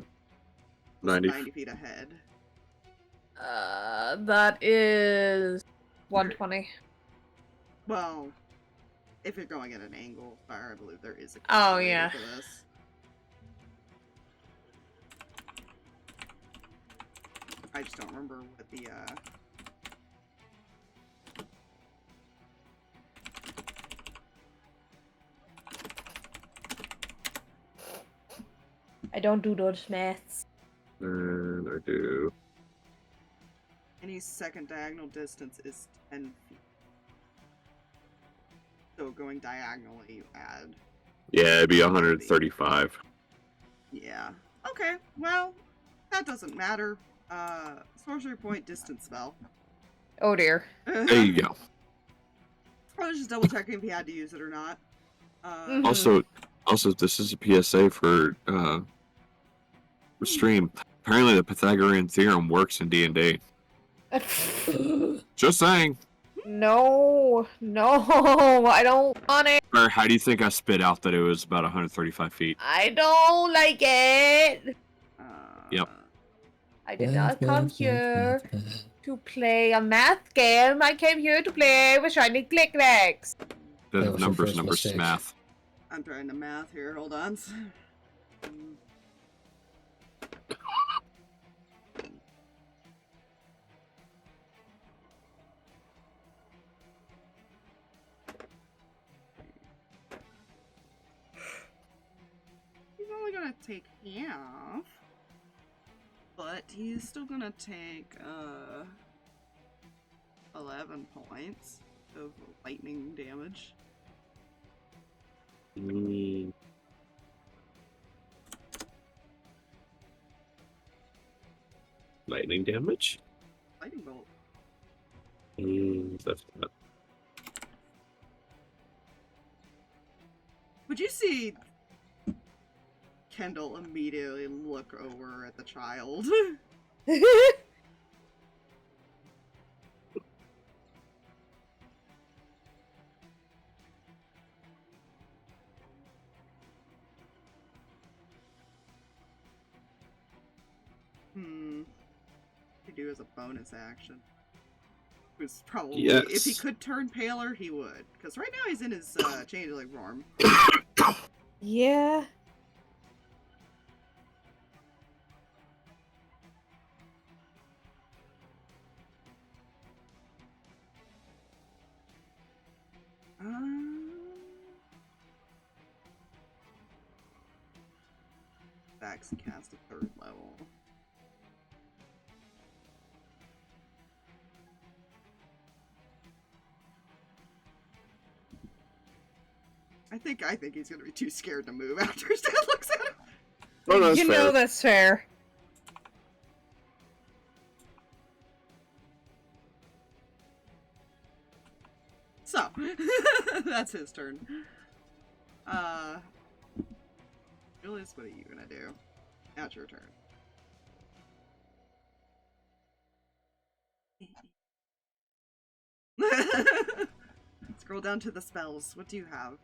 90 feet ahead.
That is 120.
Well, if you're going at an angle, I believe there is a
Oh,
calculator
yeah.
for this. I just don't remember what the
I don't do those maths.
And I do.
any second diagonal distance is 10 feet. So going diagonally, you add.
Yeah, it'd be 135.
Yeah. Okay, well, that doesn't matter. Sorcery point distance spell.
Oh dear.
There you go.
I was just double checking if he had to use it or not.
Mhm.
Also,
Also, this is a PSA for stream. Apparently, the Pythagorean theorem works in D&D. Just saying.
No, I don't want it.
Or how do you think I spit out that it was about 135 feet?
I don't like it.
Yep.
I did not come here to play a math game. I came here to play with shiny click-clacks.
The
That was your
numbers,
first mistake.
math.
I'm trying to math here. Hold on. He's only gonna take half, but he's still gonna take 11 points of lightning damage.
Lightning damage?
Lightning bolt.
That's not...
Would you see Kendall immediately look over at the child? Could do as a bonus action. Was probably if he could turn paler, he would. Because right now he's in his changeling form.
Yeah.
Vax cast a 3rd level. I think he's gonna be too scared to move after his dad looks at him.
Oh, no, that's
You
fair.
know that's fair.
So, that's his turn. Julius, what are you gonna do? Now it's your turn. Scroll down to the spells. What do you have?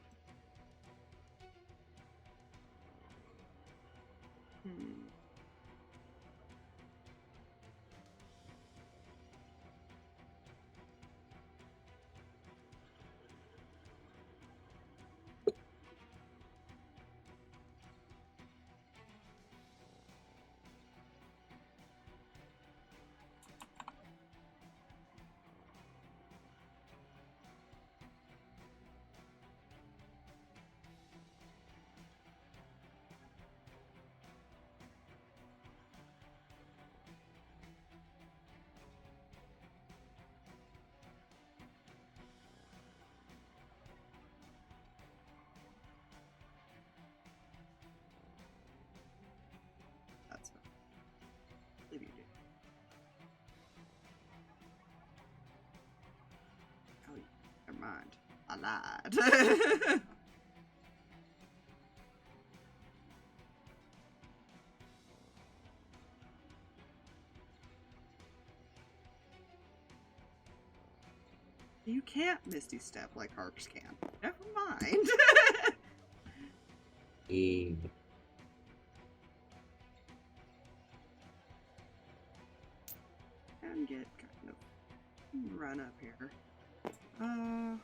That's fine. I believe you do. Oh, never mind. I lied. You can't Misty Step like Harx can. Never mind. And get kind of run up here. I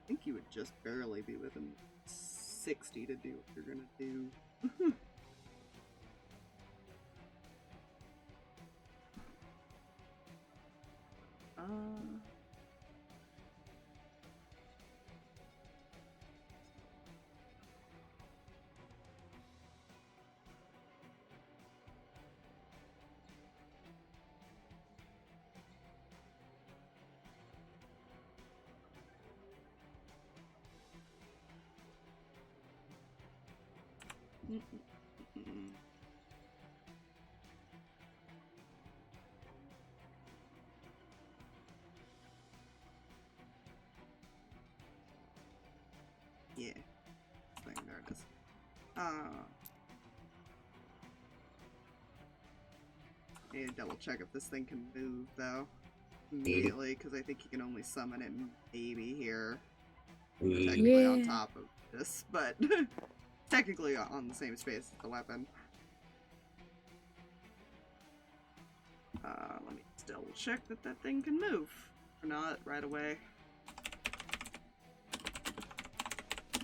think you would just barely be within 60 to do what you're gonna do. Yeah. There it is. Need to double check if this thing can move, though. Immediately, because I think you can only summon it maybe here. Technically on top of this, but technically on the same space as the weapon. Let me just double check that that thing can move. Or not right away.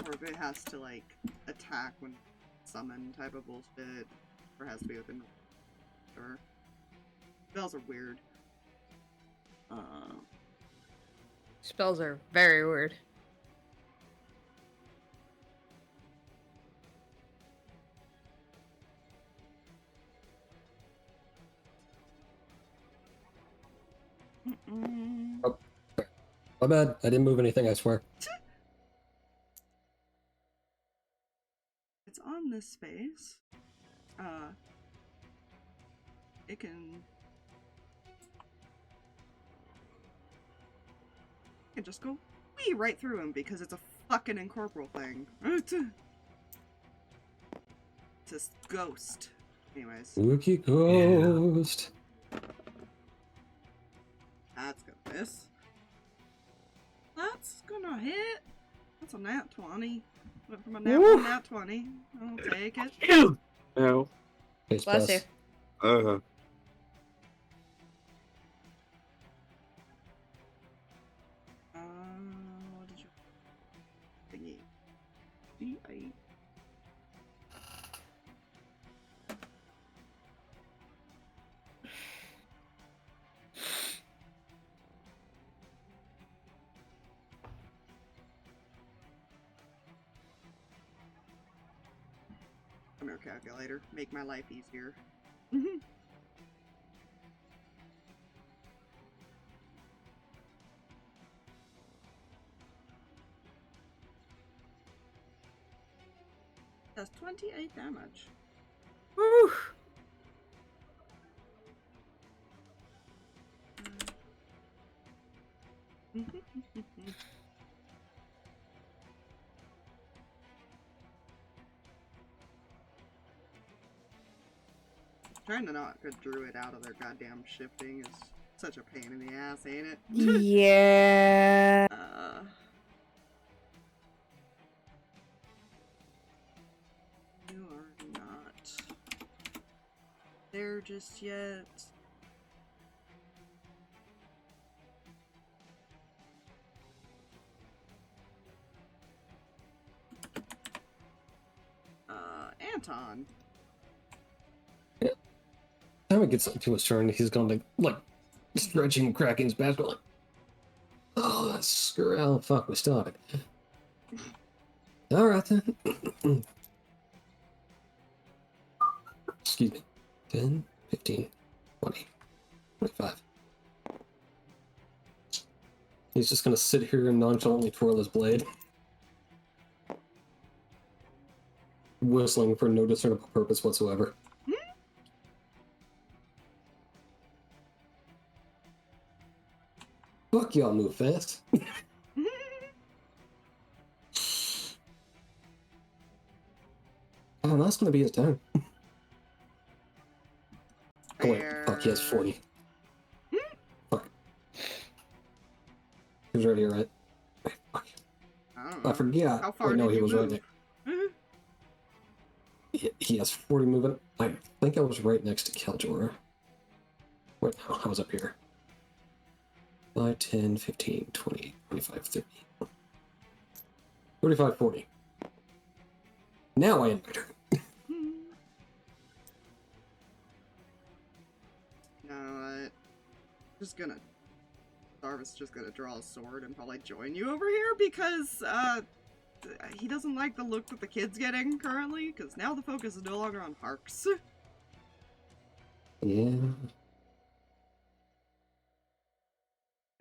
Or if it has to, like, attack when summon type of bullshit. Or has to be within... Or... Spells are weird.
Spells are very weird.
Oh, my bad. I didn't move anything, I swear.
It's on this space. It can just go wee right through him because it's a fucking incorporeal thing. It's a ghost. Anyways.
Spooky ghost.
That's gonna miss. That's gonna hit. That's a nat 20. Went from a nat 1 nat 20. I'll take it.
Ow.
Face
Bless
pass.
you.
What did you thingy? D8. Come here, calculator. Make my life easier. Does 28 damage.
Woo!
Trying to knock a druid out of their goddamn shifting is such a pain in the ass, ain't it?
Yeah.
You are not there just yet. Anton.
Time it gets to his turn, he's gonna like stretching and cracking his back, like, oh, screw hell, fuck, we still have it. Alright then. Excuse me. 10, 15, 20, 25. He's just gonna sit here and nonchalantly twirl his blade, whistling for no discernible purpose whatsoever. Fuck y'all, move fast. Oh, that's gonna be his turn. Oh wait, fuck, he has 40. Fuck. He was right here, right? Wait, fuck.
I don't know.
I forget.
How far
Wait, no,
did
he
you
was
move?
right there. He has 40 movement. I think I was right next to Keldor. Wait, no, I was up here. 5, 10, 15, 20, 25, 30. 35, 40. Now I end my turn.
No, just gonna... Darvis just gonna draw a sword and probably join you over here because, he doesn't like the look that the kid's getting currently, because now the focus is no longer on Harx.
Yeah.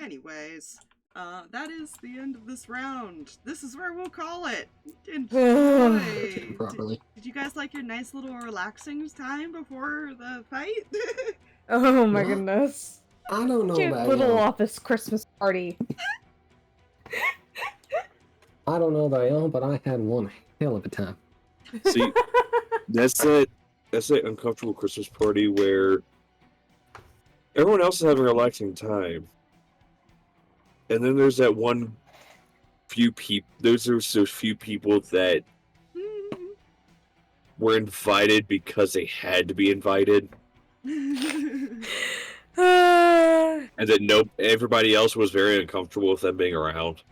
Anyways, that is the end of this round. This is where we'll call it. Enjoy!
properly.
Did you guys like your nice little relaxing time before the fight?
Oh my
What?
goodness.
I don't know
Cute
about
little
you.
office Christmas party.
I don't know about you, but I had one hell of a time.
See, that's that uncomfortable Christmas party where everyone else is having a relaxing time, and then there's that one few people. There's those few people that were invited because they had to be invited, and that everybody else was very uncomfortable with them being around.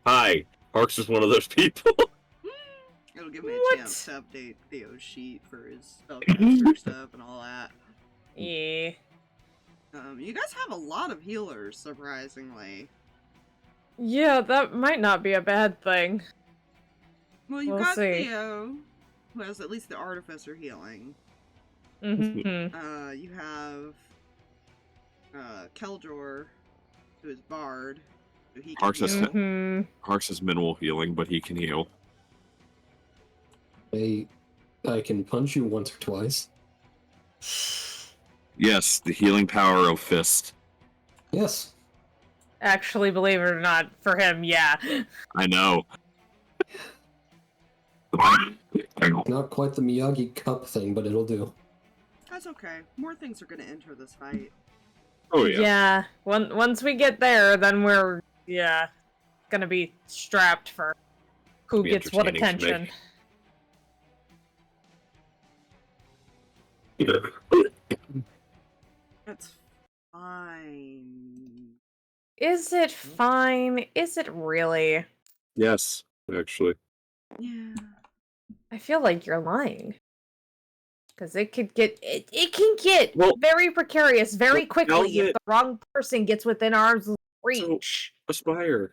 Hi, Harx is one of those people.
It'll give me a chance to update Theo's sheet for his spellcaster stuff and all that.
Yeah.
You guys have a lot of healers, surprisingly.
Yeah, that might not be a bad thing.
Well, you've
We'll
got
see.
Theo, who has at least the artificer healing.
Mm-hmm.
You have Keldor, who is Bard, so he can
Harx has,
heal.
Harx has minimal healing, but he can heal.
I can punch you once or twice.
Yes, the healing power of fist.
Yes.
Actually, believe it or not, for him, yeah.
I know.
Not quite the Miyagi Cup thing, but it'll do.
That's okay. More things are gonna enter this fight.
Oh yeah.
Yeah. Once we get there, then we're, gonna be strapped for who
Be
gets what
entertaining to
attention.
That's fine.
Is it fine? Is it really?
Yes, actually.
Yeah.
I feel like you're lying. Because it can get
Well,
very precarious very
well,
quickly
now
if the wrong person gets within arm's reach.
Aspire.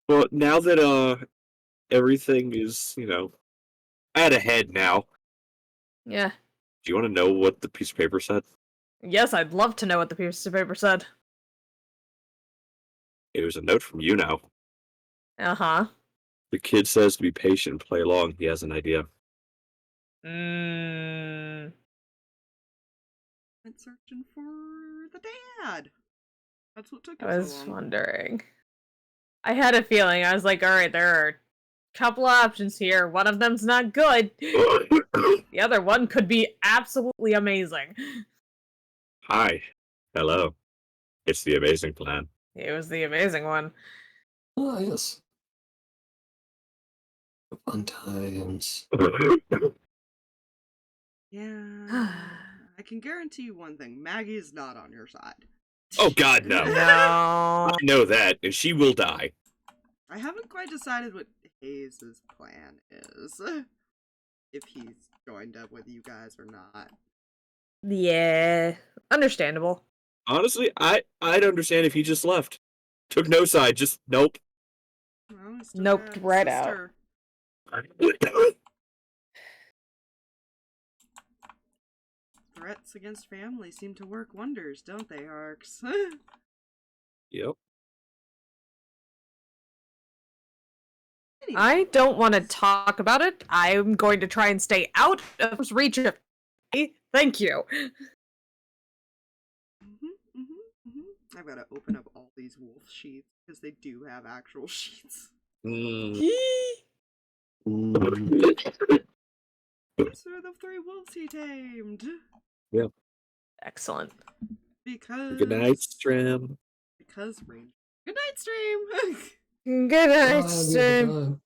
Well, now that everything is, at a head now.
Yeah.
Do you want to know what the piece of paper said?
Yes, I'd love to know what the piece of paper said.
It was a note from you now.
Uh-huh.
The kid says to be patient and play along. He has an idea.
Mmm.
Went searching for the dad. That's what took
I
him so
was
long.
wondering. I had a feeling. I was like, alright, there are a couple options here. One of them's not good. The other one could be absolutely amazing.
Hi. Hello. It's the amazing plan.
It was the amazing one.
Ah, yes. Fun times.
Yeah. I can guarantee you one thing. Maggie is not on your side.
Oh God, no.
No.
I know that, and she will die.
I haven't quite decided what Hayes' plan is. If he's joined up with you guys or not.
Yeah. Understandable.
Honestly, I'd understand if he just left. Took no side, just nope.
Well, he still
Noped
got his
right out.
sister. Threats against family seem to work wonders, don't they, Harx?
Yep.
I don't want to talk about it. I'm going to try and stay out of reach of Thank you.
I've got to open up all these wolf sheets because they do have actual sheets.
Mm.
These are the 3 wolves he tamed.
Yeah.
Excellent.
Because.
Good night, Stram.
Because Ranger. Good night, stream.
Good night,
Ah,
Sim.
time.